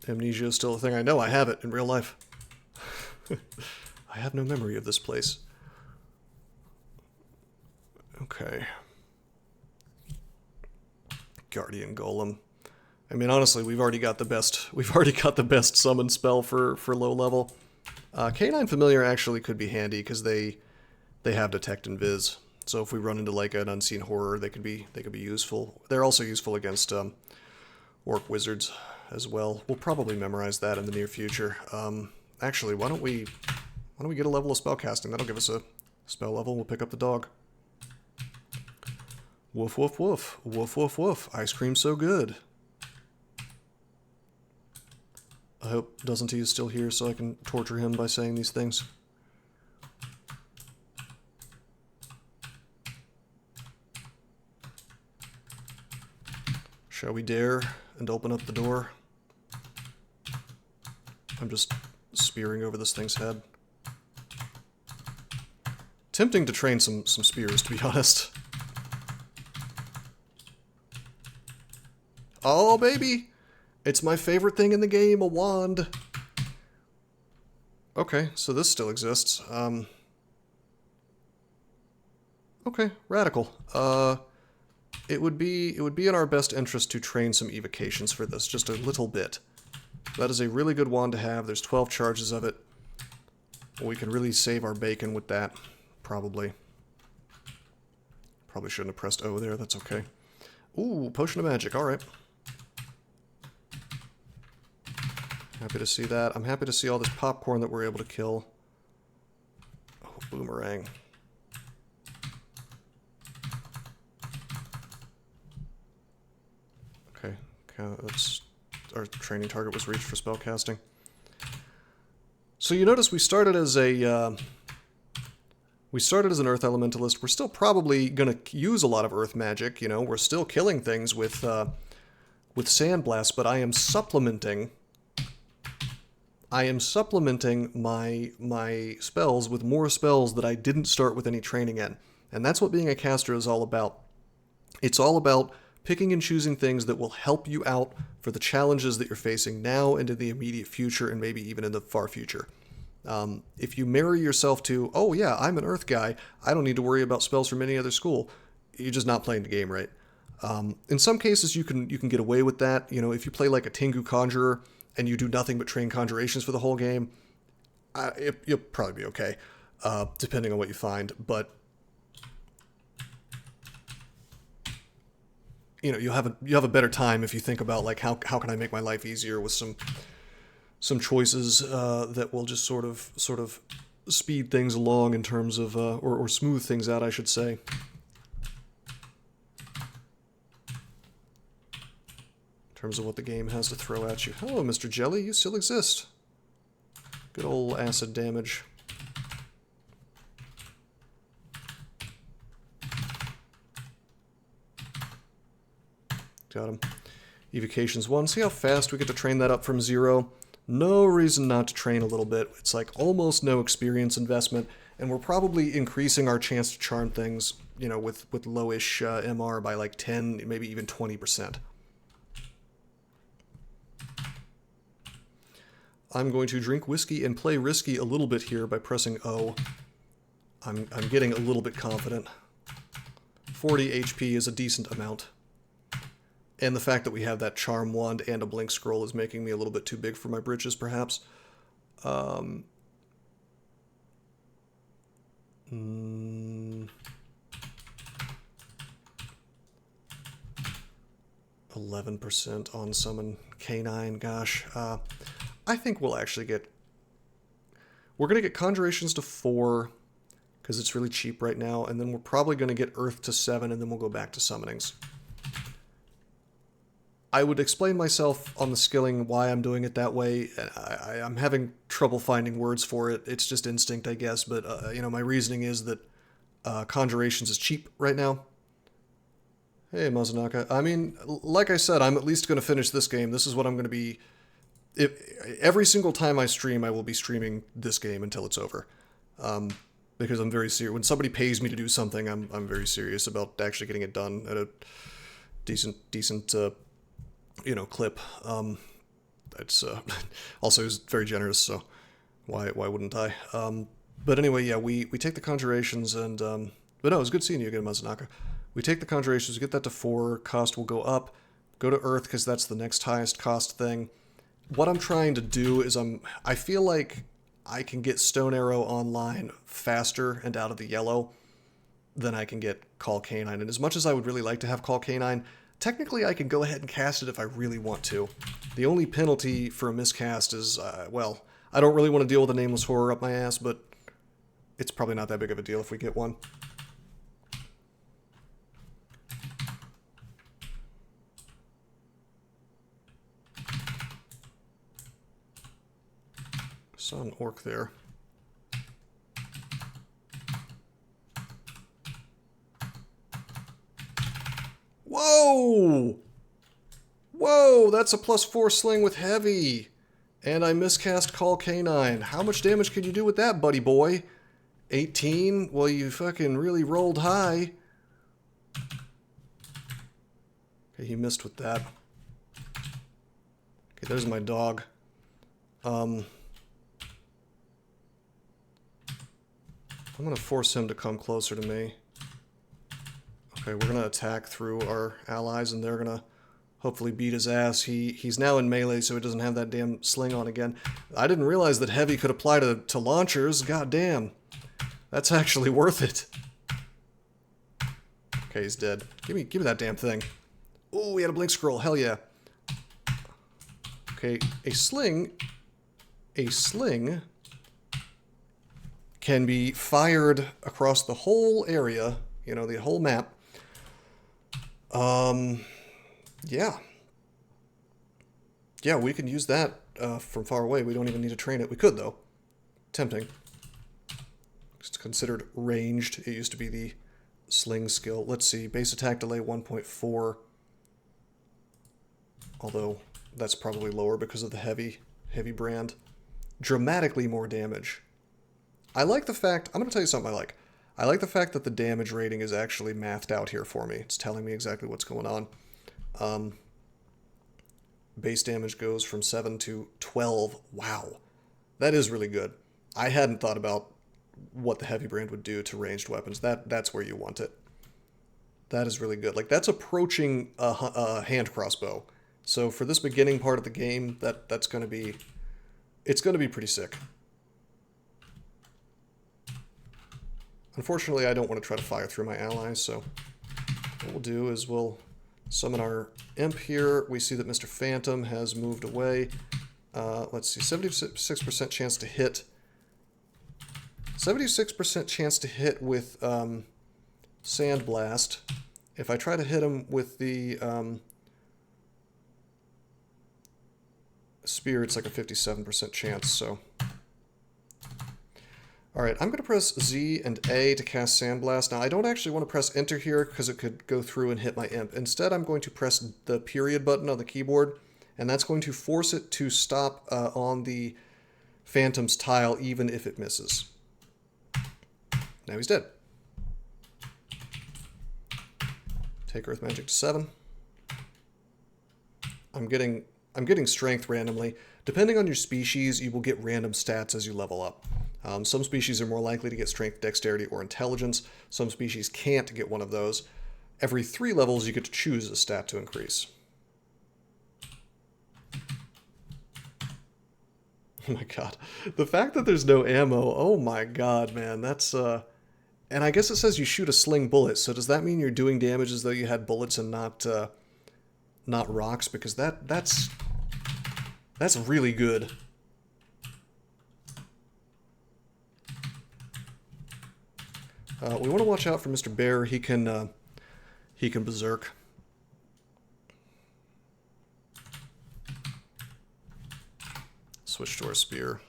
Amnesia is still a thing. I know, I have it in real life. I have no memory of this place. Okay. Guardian Golem. I mean, honestly, we've already got the best summon spell for low level. Canine Familiar actually could be handy because they have Detect and Viz. So if we run into like an unseen horror, they could be useful. They're also useful against orc wizards as well. We'll probably memorize that in the near future. Actually, why don't we get a level of spellcasting? That'll give us a spell level. We'll pick up the dog. Woof woof woof woof woof woof. Ice cream's so good. I hope Doesn't He is still here so I can torture him by saying these things. Shall we dare and open up the door? I'm just spearing over this thing's head. Tempting to train some spears, to be honest. Oh, baby! It's my favorite thing in the game, a wand. Okay, so this still exists. Okay, radical. It would be in our best interest to train some evocations for this, just a little bit. That is a really good wand to have. There's 12 charges of it. We can really save our bacon with that, probably. Probably shouldn't have pressed O there, that's okay. Ooh, Potion of Magic, alright. Happy to see that. I'm happy to see all this popcorn that we're able to kill. Oh, boomerang. Okay, that's our training target was reached for spellcasting. So you notice we started as an Earth Elementalist. We're still probably going to use a lot of Earth magic. You know, we're still killing things with Sandblast, but I am supplementing my spells with more spells that I didn't start with any training in. And that's what being a caster is all about. It's all about picking and choosing things that will help you out for the challenges that you're facing now and in the immediate future and maybe even in the far future. If you marry yourself to, oh yeah, I'm an Earth guy, I don't need to worry about spells from any other school, you're just not playing the game right. In some cases you can get away with that. You know, if you play like a Tengu Conjurer and you do nothing but train conjurations for the whole game, you'll probably be okay, depending on what you find. But you know, you have a better time if you think about like how can I make my life easier with some choices that will just sort of speed things along in terms of or smooth things out, I should say. In terms of what the game has to throw at you. Hello, Mr. Jelly, you still exist. Good old acid damage. Got him. Evocations 1. See how fast we get to train that up from 0? No reason not to train a little bit. It's like almost no experience investment, and we're probably increasing our chance to charm things, you know, with lowish MR by like 10, maybe even 20%. I'm going to drink whiskey and play risky a little bit here by pressing O. I'm getting a little bit confident. 40 HP is a decent amount. And the fact that we have that charm wand and a blink scroll is making me a little bit too big for my britches, perhaps. 11% on summon canine, gosh. I think we'll actually get... We're going to get Conjurations to 4, because it's really cheap right now, and then we're probably going to get Earth to 7, and then we'll go back to summonings. I would explain myself on the skilling why I'm doing it that way. I'm having trouble finding words for it. It's just instinct, I guess. But, you know, my reasoning is that Conjurations is cheap right now. Hey, Mazanaka. I mean, like I said, I'm at least going to finish this game. This is what I'm going to be... every single time I stream, I will be streaming this game until it's over. Because I'm very serious. When somebody pays me to do something, I'm very serious about actually getting it done at a decent you know, clip. It's also is very generous, so why wouldn't I? But anyway, yeah, we take the Conjurations and but no, it was good seeing you again, Mazanaka. We take the Conjurations, get that to 4, cost will go up, go to Earth because that's the next highest cost thing. What I'm trying to do is I feel like I can get Stone Arrow online faster and out of the yellow than I can get Call Canine. And as much as I would really like to have Call Canine, technically I can go ahead and cast it if I really want to. The only penalty for a miscast is, well, I don't really want to deal with a Nameless Horror up my ass, but it's probably not that big of a deal if we get one. Saw an orc there. Whoa! Whoa, that's a +4 sling with heavy. And I miscast Call Canine. How much damage can you do with that, buddy boy? 18? Well, you fucking really rolled high. Okay, he missed with that. Okay, there's my dog. I'm going to force him to come closer to me. Okay, we're going to attack through our allies, and they're going to hopefully beat his ass. He's now in melee, so he doesn't have that damn sling on again. I didn't realize that heavy could apply to launchers. God damn. That's actually worth it. Okay, he's dead. Give me that damn thing. Oh, we had a blink scroll. Hell yeah. Okay, a sling can be fired across the whole area, you know, the whole map. Yeah. Yeah, we can use that from far away. We don't even need to train it. We could, though. Tempting. It's considered ranged. It used to be the sling skill. Let's see. Base attack delay 1.4. Although, that's probably lower because of the heavy brand. Dramatically more damage. I like the fact... I'm going to tell you something I like. I like the fact that the damage rating is actually mathed out here for me. It's telling me exactly what's going on. Base damage goes from 7 to 12. Wow. That is really good. I hadn't thought about what the heavy brand would do to ranged weapons. That's where you want it. That is really good. Like, that's approaching a hand crossbow. So for this beginning part of the game, that's going to be... It's going to be pretty sick. Unfortunately, I don't want to try to fire through my allies, so what we'll do is we'll summon our imp here. We see that Mr. Phantom has moved away. Let's see, 76% chance to hit. 76% chance to hit with Sandblast. If I try to hit him with the Spear, it's like a 57% chance, so... Alright, I'm going to press Z and A to cast Sandblast. Now, I don't actually want to press Enter here because it could go through and hit my imp. Instead, I'm going to press the period button on the keyboard, and that's going to force it to stop on the Phantom's tile, even if it misses. Now he's dead. Take Earth Magic to 7. I'm getting Strength randomly. Depending on your species, you will get random stats as you level up. Some species are more likely to get Strength, Dexterity, or Intelligence. Some species can't get one of those. Every 3 levels, you get to choose a stat to increase. Oh my god. The fact that there's no ammo, oh my god, man, that's, And I guess it says you shoot a sling bullet, so does that mean you're doing damage as though you had bullets and not rocks? Because that's really good. We want to watch out for Mr. Bear. He can berserk. Switch to our spear.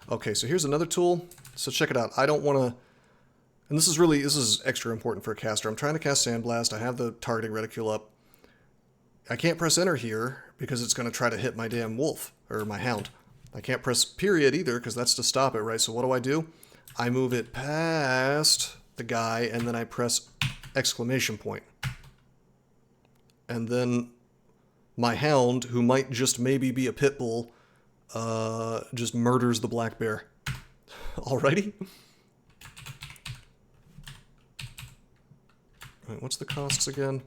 Okay, so here's another tool. So check it out. I don't want to... And this is extra important for a caster. I'm trying to cast Sandblast. I have the targeting reticule up. I can't press enter here because it's going to try to hit my damn wolf, or my hound. I can't press period either because that's to stop it, right? So what do? I move it past the guy and then I press exclamation point. And then my hound, who might just maybe be a pit bull, just murders the black bear. Alrighty? Alright, what's the costs again?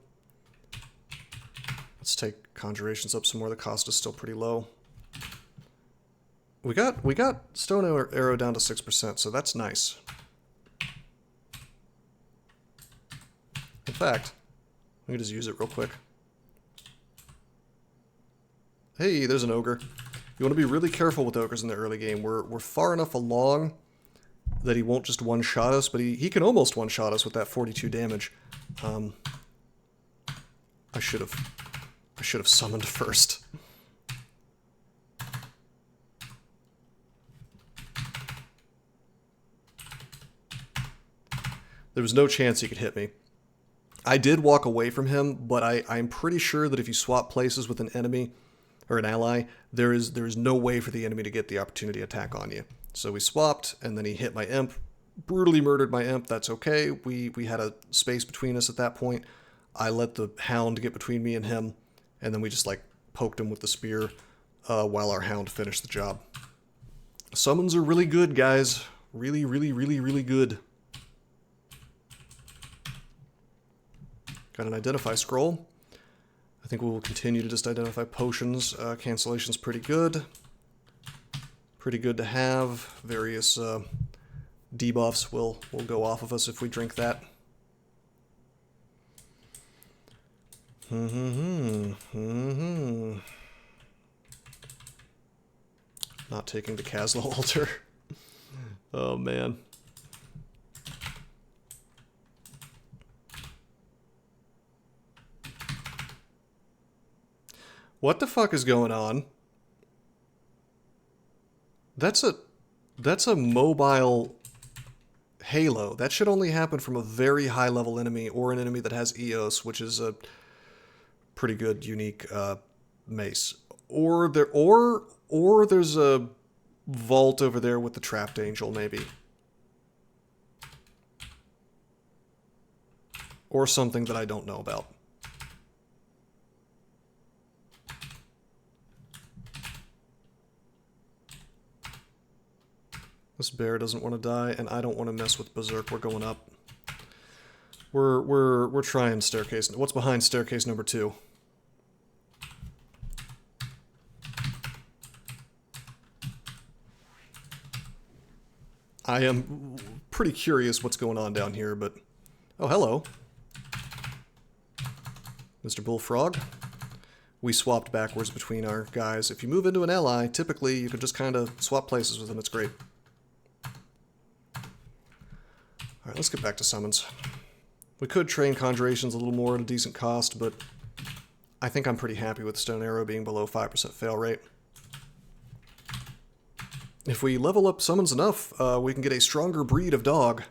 Let's take conjurations up some more. The cost is still pretty low. We got stone arrow down to 6%, so that's nice. In fact, let me just use it real quick. Hey, there's an ogre. You want to be really careful with ogres in the early game. We're far enough along that he won't just one-shot us, but he can almost one-shot us with that 42 damage. I should have summoned first. There was no chance he could hit me. I did walk away from him, but I'm pretty sure that if you swap places with an enemy or an ally, there is no way for the enemy to get the opportunity attack on you. So we swapped, and then he hit my imp, brutally murdered my imp. That's okay. We had a space between us at that point. I let the hound get between me and him, and then we just like poked him with the spear while our hound finished the job. Summons are really good, guys. Really, really, really, really good. Got an identify scroll. I think we will continue to just identify potions. Cancellation's pretty good. Pretty good to have. Various debuffs will go off of us if we drink that. Not taking the Castle Altar. Oh, man. What the fuck is going on? That's a mobile halo. That should only happen from a very high level enemy or an enemy that has EOS, which is a pretty good unique mace. Or there's a vault over there with the trapped angel, maybe. Or something that I don't know about. This bear doesn't want to die, and I don't want to mess with Berserk. We're going up. We're trying staircase. What's behind staircase number 2? I am pretty curious what's going on down here, but... Oh, hello. Mr. Bullfrog. We swapped backwards between our guys. If you move into an ally, typically you can just kind of swap places with them. It's great. Alright, let's get back to summons. We could train conjurations a little more at a decent cost, but I think I'm pretty happy with Stone Arrow being below 5% fail rate. If we level up summons enough, we can get a stronger breed of dog.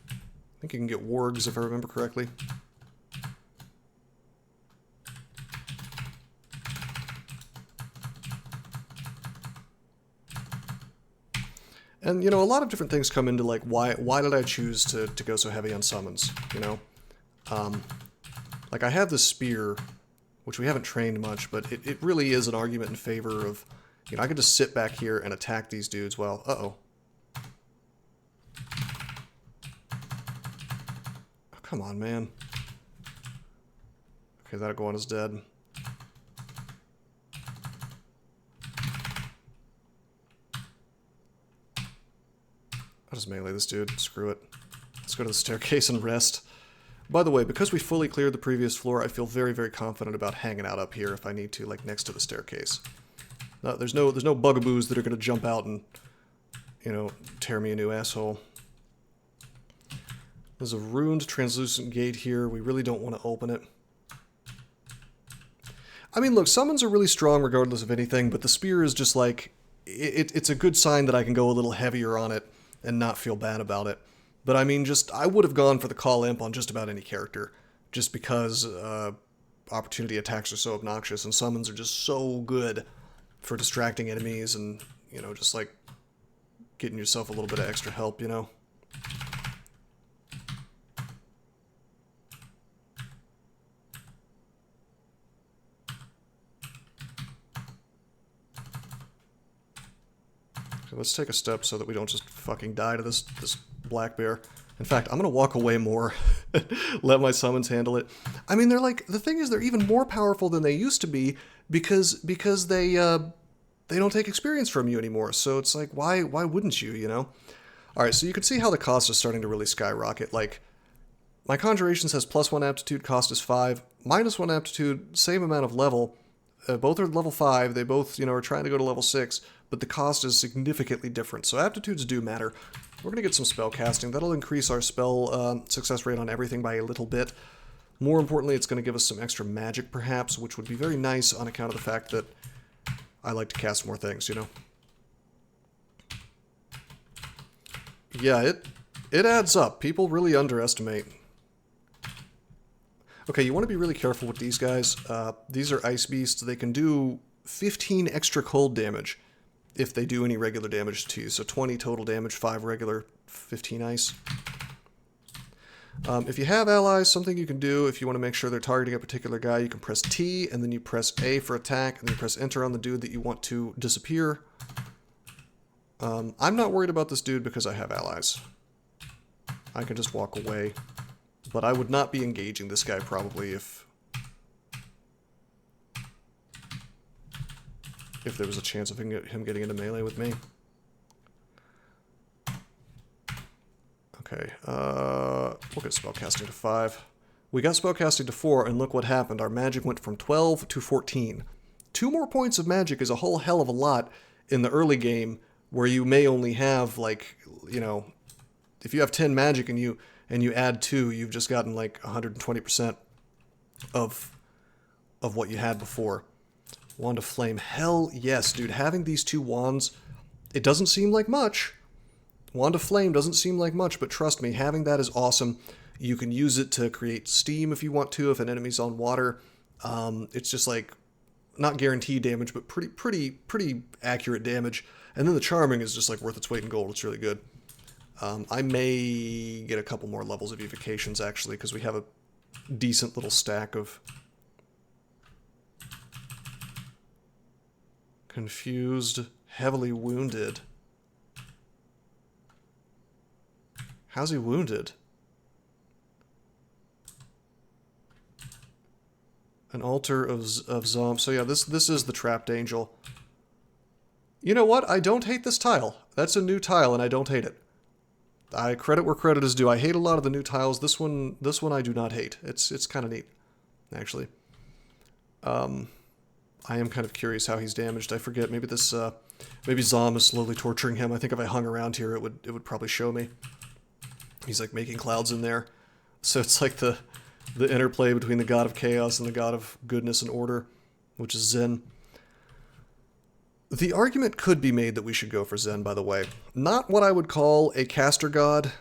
I think you can get wargs, if I remember correctly. And, you know, a lot of different things come into, like, why did I choose to go so heavy on summons, you know? Like, I have this spear, which we haven't trained much, but it really is an argument in favor of, you know, I could just sit back here and attack these dudes while... Uh-oh. Oh, come on, man. Okay, that'll go on as dead. I'll just melee this dude. Screw it. Let's go to the staircase and rest. By the way, because we fully cleared the previous floor, I feel very, very confident about hanging out up here if I need to, like next to the staircase. No, there's no bugaboos that are going to jump out and, you know, tear me a new asshole. There's a ruined translucent gate here. We really don't want to open it. I mean, look, summons are really strong regardless of anything, but the spear is just like, it's a good sign that I can go a little heavier on it and not feel bad about it. But I mean, I would have gone for the call imp on just about any character, just because opportunity attacks are so obnoxious and summons are just so good for distracting enemies and, you know, just like getting yourself a little bit of extra help, you know? Okay, let's take a step so that we don't just fucking die to this black bear. In fact, I'm gonna walk away more, let my summons handle it. I mean, they're like, the thing is, they're even more powerful than they used to be because they don't take experience from you anymore. So it's like, why wouldn't you, you know? All right, so you can see how the cost is starting to really skyrocket. Like, my Conjurations has +1 aptitude, cost is 5, -1 aptitude, same amount of level. Both are level 5. They both, you know, are trying to go to level 6, but the cost is significantly different. So aptitudes do matter. We're going to get some spell casting. That'll increase our spell success rate on everything by a little bit. More importantly, it's going to give us some extra magic, perhaps, which would be very nice on account of the fact that I like to cast more things, you know? Yeah, it adds up. People really underestimate. Okay, you want to be really careful with these guys. These are ice beasts. They can do 15 extra cold damage if they do any regular damage to you. So 20 total damage, 5 regular, 15 ice. If you have allies, something you can do if you want to make sure they're targeting a particular guy, you can press T, and then you press A for attack, and then you press Enter on the dude that you want to disappear. I'm not worried about this dude because I have allies. I can just walk away. But I would not be engaging this guy probably if there was a chance of him getting into melee with me. Okay, we'll get spellcasting to 5. We got spellcasting to 4, and look what happened. Our magic went from 12 to 14. 2 more points of magic is a whole hell of a lot in the early game, where you may only have, like, you know, if you have 10 magic and you add 2, you've just gotten like 120% of what you had before. Wand of Flame. Hell yes, dude. Having these 2 wands, it doesn't seem like much. Wand of Flame doesn't seem like much, but trust me, having that is awesome. You can use it to create steam if you want to, if an enemy's on water. It's just like, not guaranteed damage, but pretty accurate damage. And then the Charming is just like worth its weight in gold. It's really good. I may get a couple more levels of evocations, actually, because we have a decent little stack of... Confused, heavily wounded. How's he wounded? An altar of zombies. So yeah, this is the trapped angel. You know what? I don't hate this tile. That's a new tile, and I don't hate it. I credit where credit is due. I hate a lot of the new tiles. This one I do not hate. It's kind of neat, actually. I am kind of curious how he's damaged. I forget. Maybe this maybe Zom is slowly torturing him. I think if I hung around here, it would probably show me. He's like making clouds in there. So it's like the interplay between the god of chaos and the god of goodness and order, which is Zen. The argument could be made that we should go for Zen, by the way. Not what I would call a caster god.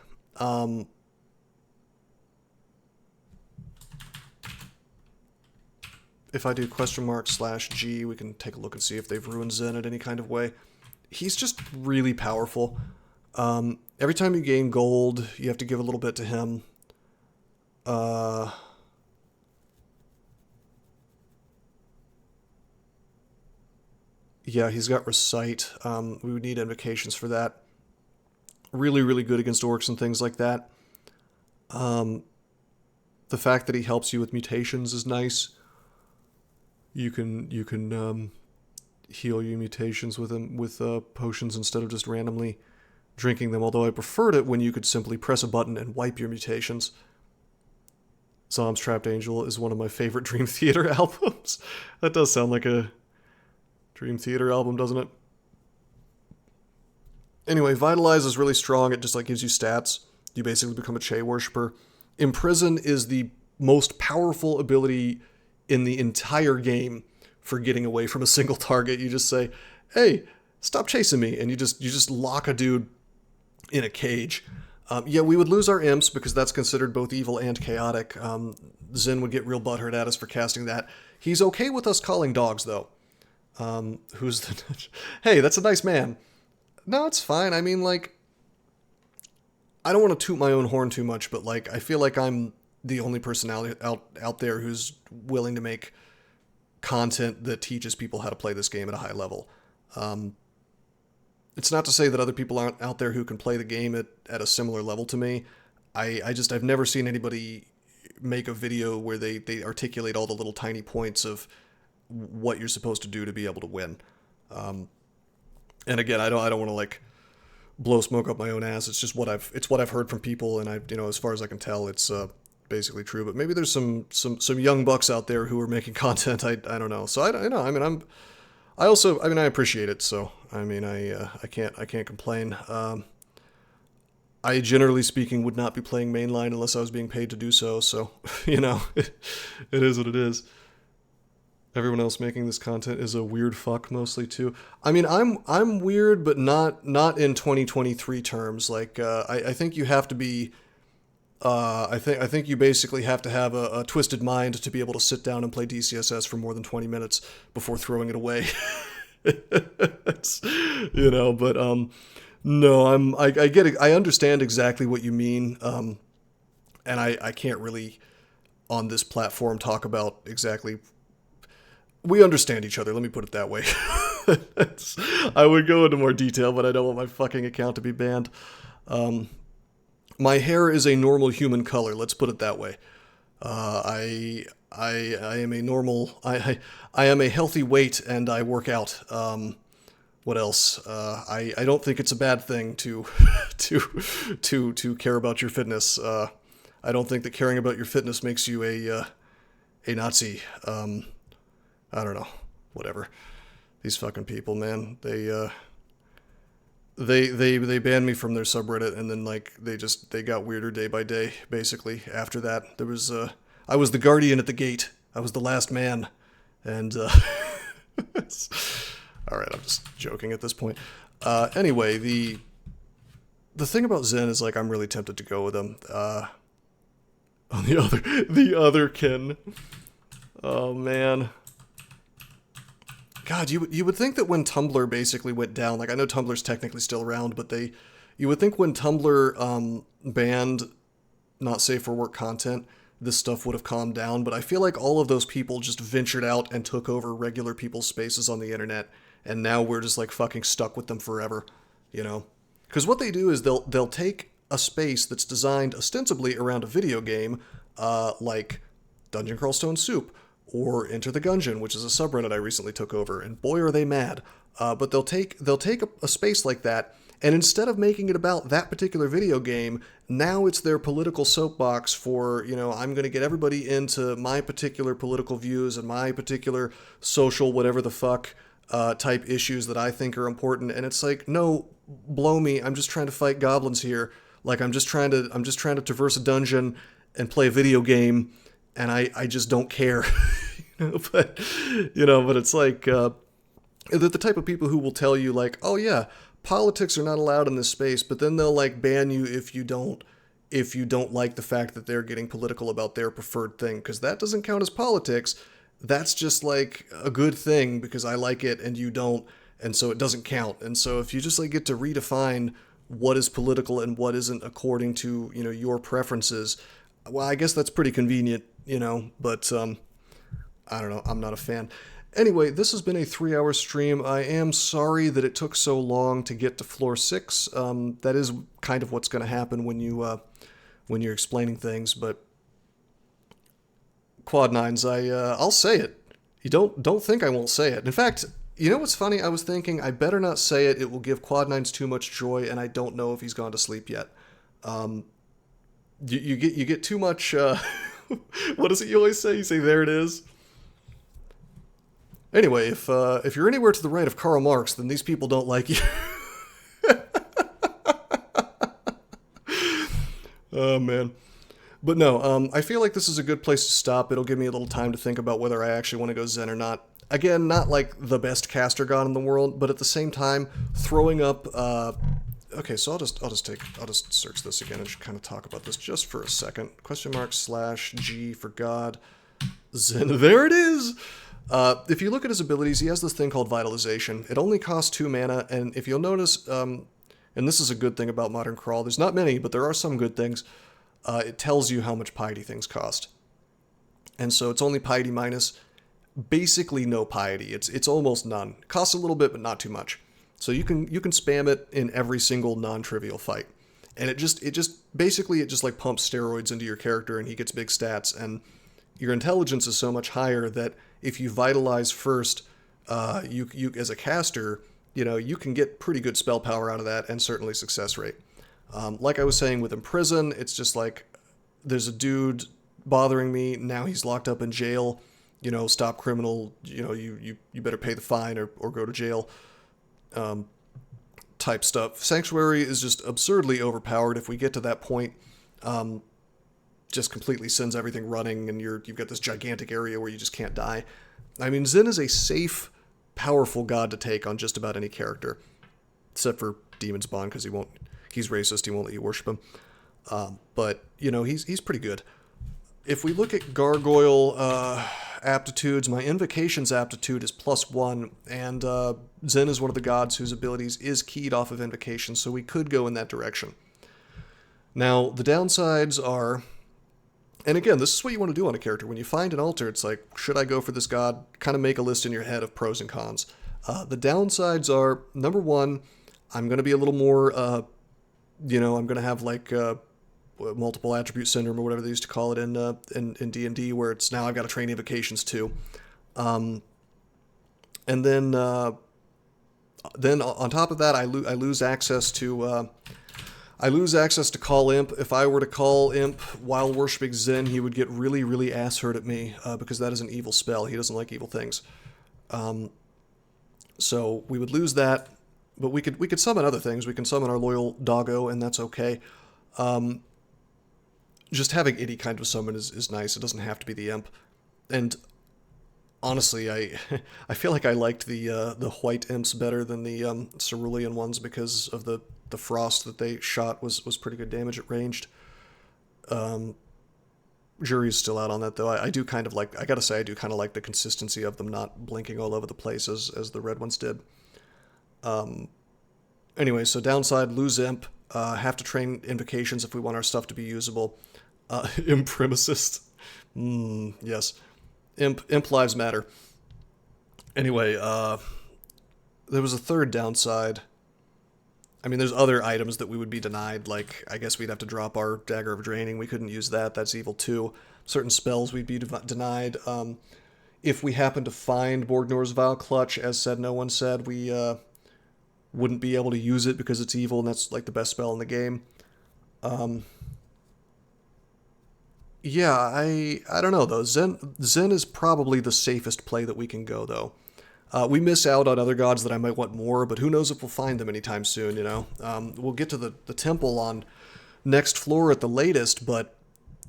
If I do !/G, we can take a look and see if they've ruined Zen in any kind of way. He's just really powerful. Every time you gain gold, you have to give a little bit to him. Yeah, he's got Recite. We would need invocations for that. Really, really good against orcs and things like that. The fact that he helps you with mutations is nice. You can heal your mutations with him with potions instead of just randomly drinking them, although I preferred it when you could simply press a button and wipe your mutations. Zom's Trapped Angel is one of my favorite Dream Theater albums. That does sound like a Dream Theater album, doesn't it? Anyway, Vitalize is really strong. It just like gives you stats. You basically become a Che worshiper. Imprison is the most powerful ability in the entire game for getting away from a single target. You just say, hey, stop chasing me. And you just lock a dude in a cage. Yeah, we would lose our imps because that's considered both evil and chaotic. Zen would get real butthurt at us for casting that. He's okay with us calling dogs, though. Who's the... Hey, that's a nice man. No, it's fine. I mean, like, I don't want to toot my own horn too much, but, like, I feel like I'm the only personality out there who's willing to make content that teaches people how to play this game at a high level. It's not to say that other people aren't out there who can play the game at a similar level to me. I've never seen anybody make a video where they articulate all the little tiny points of what you're supposed to do to be able to win. And again, I don't want to like blow smoke up my own ass. It's just what I've heard from people, and as far as I can tell, it's basically true. But maybe there's some young bucks out there who are making content. I don't know. So I don't know. I mean, I appreciate it. So I mean, I can't complain. I generally speaking would not be playing mainline unless I was being paid to do so. So it is what it is. Everyone else making this content is a weird fuck mostly too. I mean, I'm weird, but not in 2023 terms. Like, I think you have to be, I think you basically have to have a twisted mind to be able to sit down and play DCSS for more than 20 minutes before throwing it away. But, no, I get it. I understand exactly what you mean. And I can't really on this platform talk about exactly. We understand each other. Let me put it that way. I would go into more detail, but I don't want my fucking account to be banned. My hair is a normal human color. Let's put it that way. I am a normal. I am a healthy weight, and I work out. What else? I don't think it's a bad thing to care about your fitness. I don't think that caring about your fitness makes you a Nazi. I don't know. Whatever. These fucking people, man. They banned me from their subreddit, and then like they got weirder day by day. Basically, after that, there was I was the guardian at the gate. I was the last man, and all right. I'm just joking at this point. Anyway, the thing about Zen is like I'm really tempted to go with him. On the other Ken. Oh man. God, you would think that when Tumblr basically went down, like I know Tumblr's technically still around, but you would think when Tumblr banned not safe for work content, this stuff would have calmed down. But I feel like all of those people just ventured out and took over regular people's spaces on the internet, and now we're just like fucking stuck with them forever, Because what they do is they'll take a space that's designed ostensibly around a video game, like Dungeon Crawl Stone Soup, or Enter the Gungeon, which is a subreddit I recently took over, and boy are they mad. But they'll take a space like that, and instead of making it about that particular video game, now it's their political soapbox for, I'm going to get everybody into my particular political views and my particular social whatever the fuck type issues that I think are important. And it's like, no, blow me. I'm just trying to fight goblins here. Like I'm just trying to traverse a dungeon and play a video game. And I just don't care, but it's like, they're the type of people who will tell you like, oh yeah, politics are not allowed in this space, but then they'll like ban you if you don't like the fact that they're getting political about their preferred thing, because that doesn't count as politics. That's just like a good thing because I like it and you don't, and so it doesn't count. And so if you just like get to redefine what is political and what isn't according to, your preferences, well, I guess that's pretty convenient, but I don't know. I'm not a fan. Anyway, this has been a 3-hour stream. I am sorry that it took so long to get to floor 6. That is kind of what's going to happen when you're explaining things, but Quad 9s, I'll say it. You don't think I won't say it. In fact, you know what's funny? I was thinking I better not say it. It will give Quad 9s too much joy, and I don't know if he's gone to sleep yet. You get too much. What is it you always say? You say there it is. Anyway, if you're anywhere to the right of Karl Marx, then these people don't like you. Oh man, but no. I feel like this is a good place to stop. It'll give me a little time to think about whether I actually want to go Zen or not. Again, not like the best caster god in the world, but at the same time, throwing up. Okay, so I'll just search this again and just kind of talk about this just for a second. !/G for god. Zen. There it is. If you look at his abilities, he has this thing called Vitalization. It only costs 2 mana, and if you'll notice, and this is a good thing about Modern Crawl, there's not many, but there are some good things. It tells you how much piety things cost. And so it's only piety minus, basically no piety. It's almost none. It costs a little bit, but not too much. So you can spam it in every single non-trivial fight. And it just basically like pumps steroids into your character and he gets big stats, and your intelligence is so much higher that if you vitalize first, you as a caster, you can get pretty good spell power out of that and certainly success rate. Like I was saying with Imprison, it's just like there's a dude bothering me, now he's locked up in jail, stop criminal, you better pay the fine or go to jail, type stuff. Sanctuary is just absurdly overpowered. If we get to that point, just completely sends everything running, and you've got this gigantic area where you just can't die. I mean, Zen is a safe, powerful god to take on just about any character, except for Demon Spawn, because he's racist, he won't let you worship him. But, he's pretty good. If we look at Gargoyle aptitudes, my Invocations aptitude is +1, and Zen is one of the gods whose abilities is keyed off of Invocation, so we could go in that direction. Now, the downsides are, and again, this is what you want to do on a character. When you find an altar, it's like, should I go for this god? Kind of make a list in your head of pros and cons. The downsides are, number one, I'm going to be a little more, I'm going to have like multiple attribute syndrome or whatever they used to call it in D&D, where it's now I've got to train invocations too. And then on top of that, I lose access to Call Imp. If I were to call Imp while worshipping Zen, he would get really, really ass hurt at me, because that is an evil spell. He doesn't like evil things. So we would lose that, but we could summon other things. We can summon our loyal doggo, and that's okay. Just having any kind of summon is nice. It doesn't have to be the Imp. And honestly, I feel like I liked the white Imps better than the cerulean ones because of the frost that they shot was pretty good damage at ranged. Jury's still out on that, though. I do kind of like, I gotta say, I do kind of like the consistency of them not blinking all over the place as the red ones did. Anyway, so downside, lose Imp, have to train invocations if we want our stuff to be usable. Imprimisist. Yes. Imp lives matter. Anyway, there was a third downside. I mean, there's other items that we would be denied, like, I guess we'd have to drop our Dagger of Draining. We couldn't use that. That's evil too. Certain spells we'd be denied. If we happen to find Borgnor's Vile Clutch, as said no one said, we wouldn't be able to use it because it's evil, and that's, like, the best spell in the game. Yeah, I don't know, though. Zen is probably the safest play that we can go, though. We miss out on other gods that I might want more, but who knows if we'll find them anytime soon, We'll get to the temple on next floor at the latest, but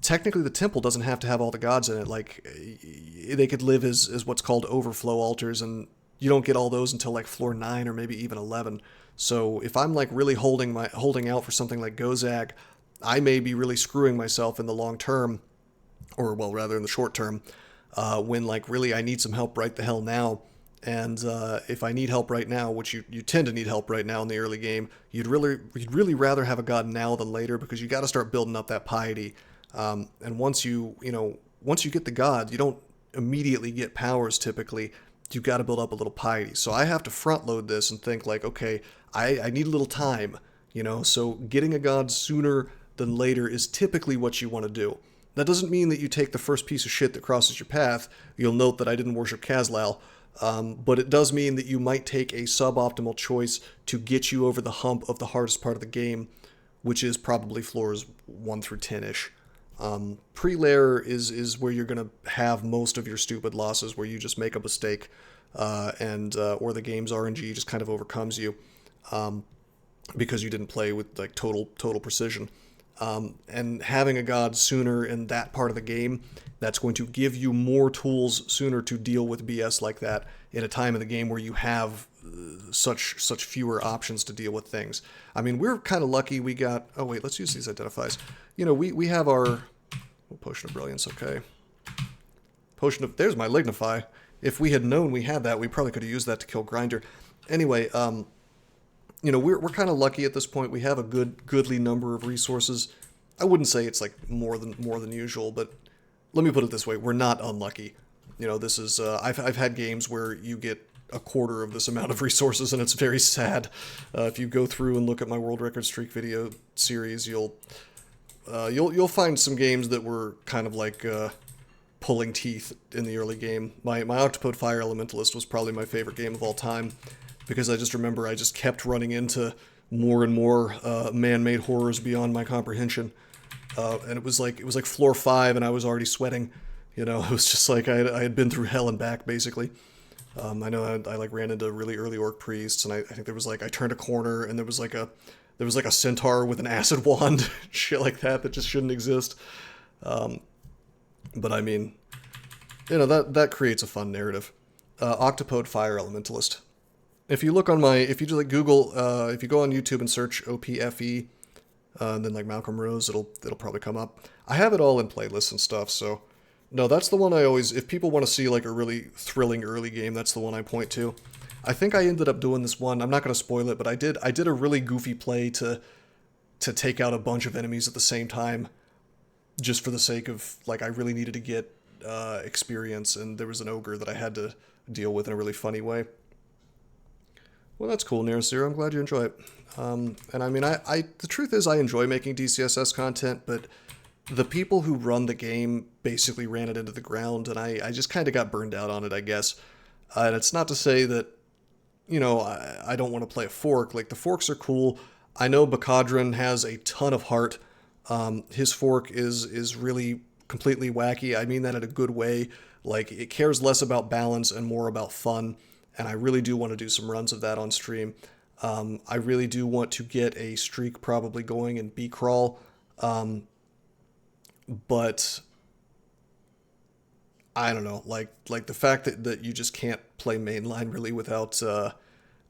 technically the temple doesn't have to have all the gods in it. Like, they could live as what's called overflow altars, and you don't get all those until, like, floor 9 or maybe even 11. So if I'm, like, really holding out for something like Gozag, I may be really screwing myself in the long term, or, well, rather in the short term, when, like, really I need some help right the hell now. And if I need help right now, which you tend to need help right now in the early game, you'd really rather have a god now than later, because you got to start building up that piety. And once you get the god, you don't immediately get powers typically. You got to build up a little piety. So I have to front load this and think like, okay, I need a little time, So getting a god sooner than later is typically what you want to do. That doesn't mean that you take the first piece of shit that crosses your path. You'll note that I didn't worship Kazlal. But it does mean that you might take a suboptimal choice to get you over the hump of the hardest part of the game, which is probably floors 1 through 10-ish. Pre-layer is where you're going to have most of your stupid losses, where you just make a mistake, or the game's RNG just kind of overcomes you, because you didn't play with like total precision. And having a god sooner in that part of the game, that's going to give you more tools sooner to deal with BS like that in a time in the game where you have such fewer options to deal with things. I mean, we're kind of lucky we got... Oh, wait, let's use these identifies. You know, we have our... Oh, Potion of Brilliance, okay. Potion of... There's my Lignify. If we had known we had that, we probably could have used that to kill Grinder. Anyway, you know, we're kind of lucky at this point. We have a goodly number of resources. I wouldn't say it's like more than usual, but let me put it this way: we're not unlucky. You know, this is I've had games where you get a quarter of this amount of resources, and it's very sad. If you go through and look at my world record streak video series, you'll find some games that were kind of like pulling teeth in the early game. My Octopode Fire Elementalist was probably my favorite game of all time, because I just remember I just kept running into more and more man-made horrors beyond my comprehension. And it was like floor 5 and I was already sweating. You know, it was just like I had been through hell and back, basically. I know I like ran into really early orc priests, and I think there was like, I turned a corner and there was like a centaur with an acid wand, shit like that just shouldn't exist. But I mean, you know, that creates a fun narrative. Octopode Fire Elementalist. If you look on if you just like Google, if you go on YouTube and search OPFE, and then like Malcolm Rose, it'll probably come up. I have it all in playlists and stuff, so no, that's the one I always, if people want to see like a really thrilling early game, that's the one I point to. I think I ended up doing this one, I'm not going to spoil it, but I did a really goofy play to take out a bunch of enemies at the same time, just for the sake of, like, I really needed to get experience, and there was an ogre that I had to deal with in a really funny way. Well, that's cool, Nearest Zero. I'm glad you enjoy it. And I mean, the truth is I enjoy making DCSS content, but the people who run the game basically ran it into the ground, and I just kind of got burned out on it, I guess. And it's not to say that, you know, I don't want to play a fork. Like, the forks are cool. I know Bakadran has a ton of heart. His fork is really completely wacky. I mean that in a good way. Like, it cares less about balance and more about fun. And I really do want to do some runs of that on stream. I really do want to get a streak probably going in B-Crawl. But I don't know, like the fact that you just can't play mainline really without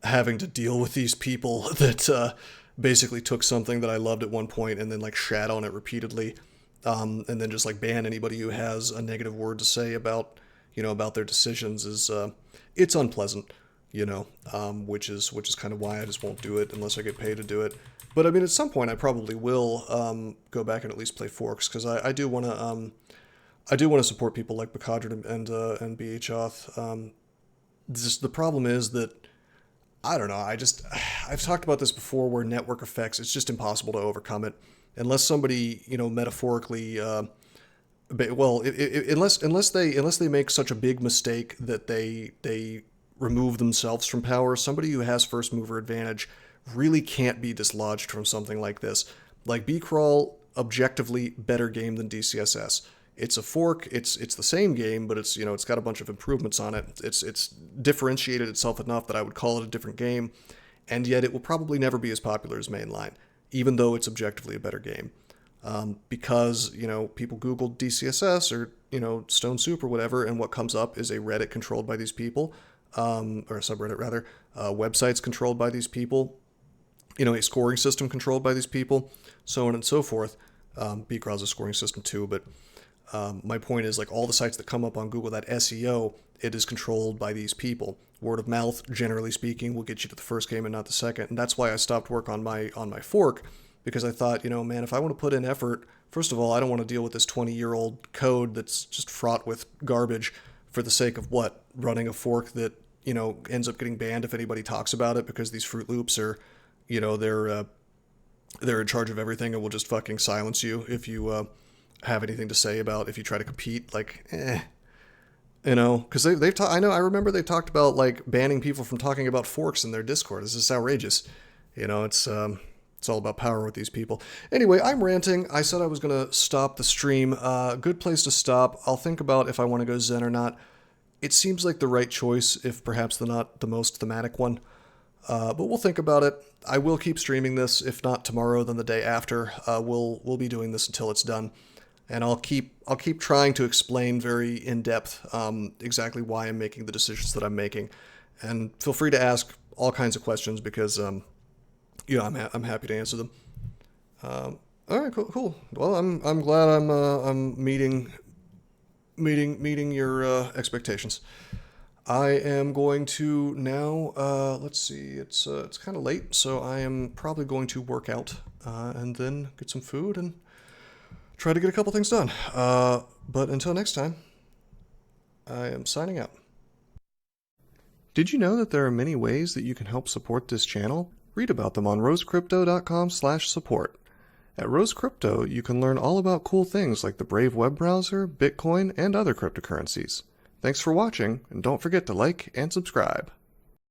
having to deal with these people that basically took something that I loved at one point and then like shat on it repeatedly, and then just like ban anybody who has a negative word to say about, you know, about their decisions is it's unpleasant, you know, which is kind of why I just won't do it unless I get paid to do it. But I mean, at some point I probably will go back and at least play forks, because I do want to support people like Bakadran and BHOth. Just the problem is that, I don't know, I've talked about this before, where network effects, it's just impossible to overcome it unless somebody, you know, metaphorically, well, unless they make such a big mistake that they remove themselves from power. Somebody who has first mover advantage really can't be dislodged from something like this. Like, B-Crawl, objectively better game than DCSS. It's a fork, it's the same game, but it's, you know, it's got a bunch of improvements on it. It's differentiated itself enough that I would call it a different game, and yet it will probably never be as popular as mainline, even though it's objectively a better game. Because, you know, people Google DCSS or, you know, Stone Soup or whatever, and what comes up is a Reddit controlled by these people, or a subreddit rather, websites controlled by these people, you know, a scoring system controlled by these people, so on and so forth. B-Crawl's a scoring system too, but my point is, like, all the sites that come up on Google, that SEO, it is controlled by these people. Word of mouth, generally speaking, will get you to the first game and not the second, and that's why I stopped work on my fork, because I thought, you know, man, if I want to put in effort, first of all, I don't want to deal with this 20-year-old code that's just fraught with garbage for the sake of what? Running a fork that, you know, ends up getting banned if anybody talks about it, because these Fruit Loops are, you know, they're in charge of everything and will just fucking silence you if you have anything to say about, if you try to compete. Like, you know, because they've talked, I remember they talked about, like, banning people from talking about forks in their Discord. This is outrageous. You know, it's all about power with these people. Anyway, I'm ranting. I said I was going to stop the stream. Good place to stop. I'll think about if I want to go Zen or not. It seems like the right choice, if perhaps not the most thematic one. But we'll think about it. I will keep streaming this. If not tomorrow, then the day after. We'll be doing this until it's done, and I'll keep trying to explain very in depth exactly why I'm making the decisions that I'm making. And feel free to ask all kinds of questions because I'm happy to answer them. All right, cool. Well, I'm glad I'm meeting your expectations. I am going to now, let's see, it's kind of late, so I am probably going to work out and then get some food and try to get a couple things done. But until next time, I am signing out. Did you know that there are many ways that you can help support this channel? Read about them on rosecrypto.com/support. At Rose Crypto, you can learn all about cool things like the Brave web browser, Bitcoin, and other cryptocurrencies. Thanks for watching, and don't forget to like and subscribe.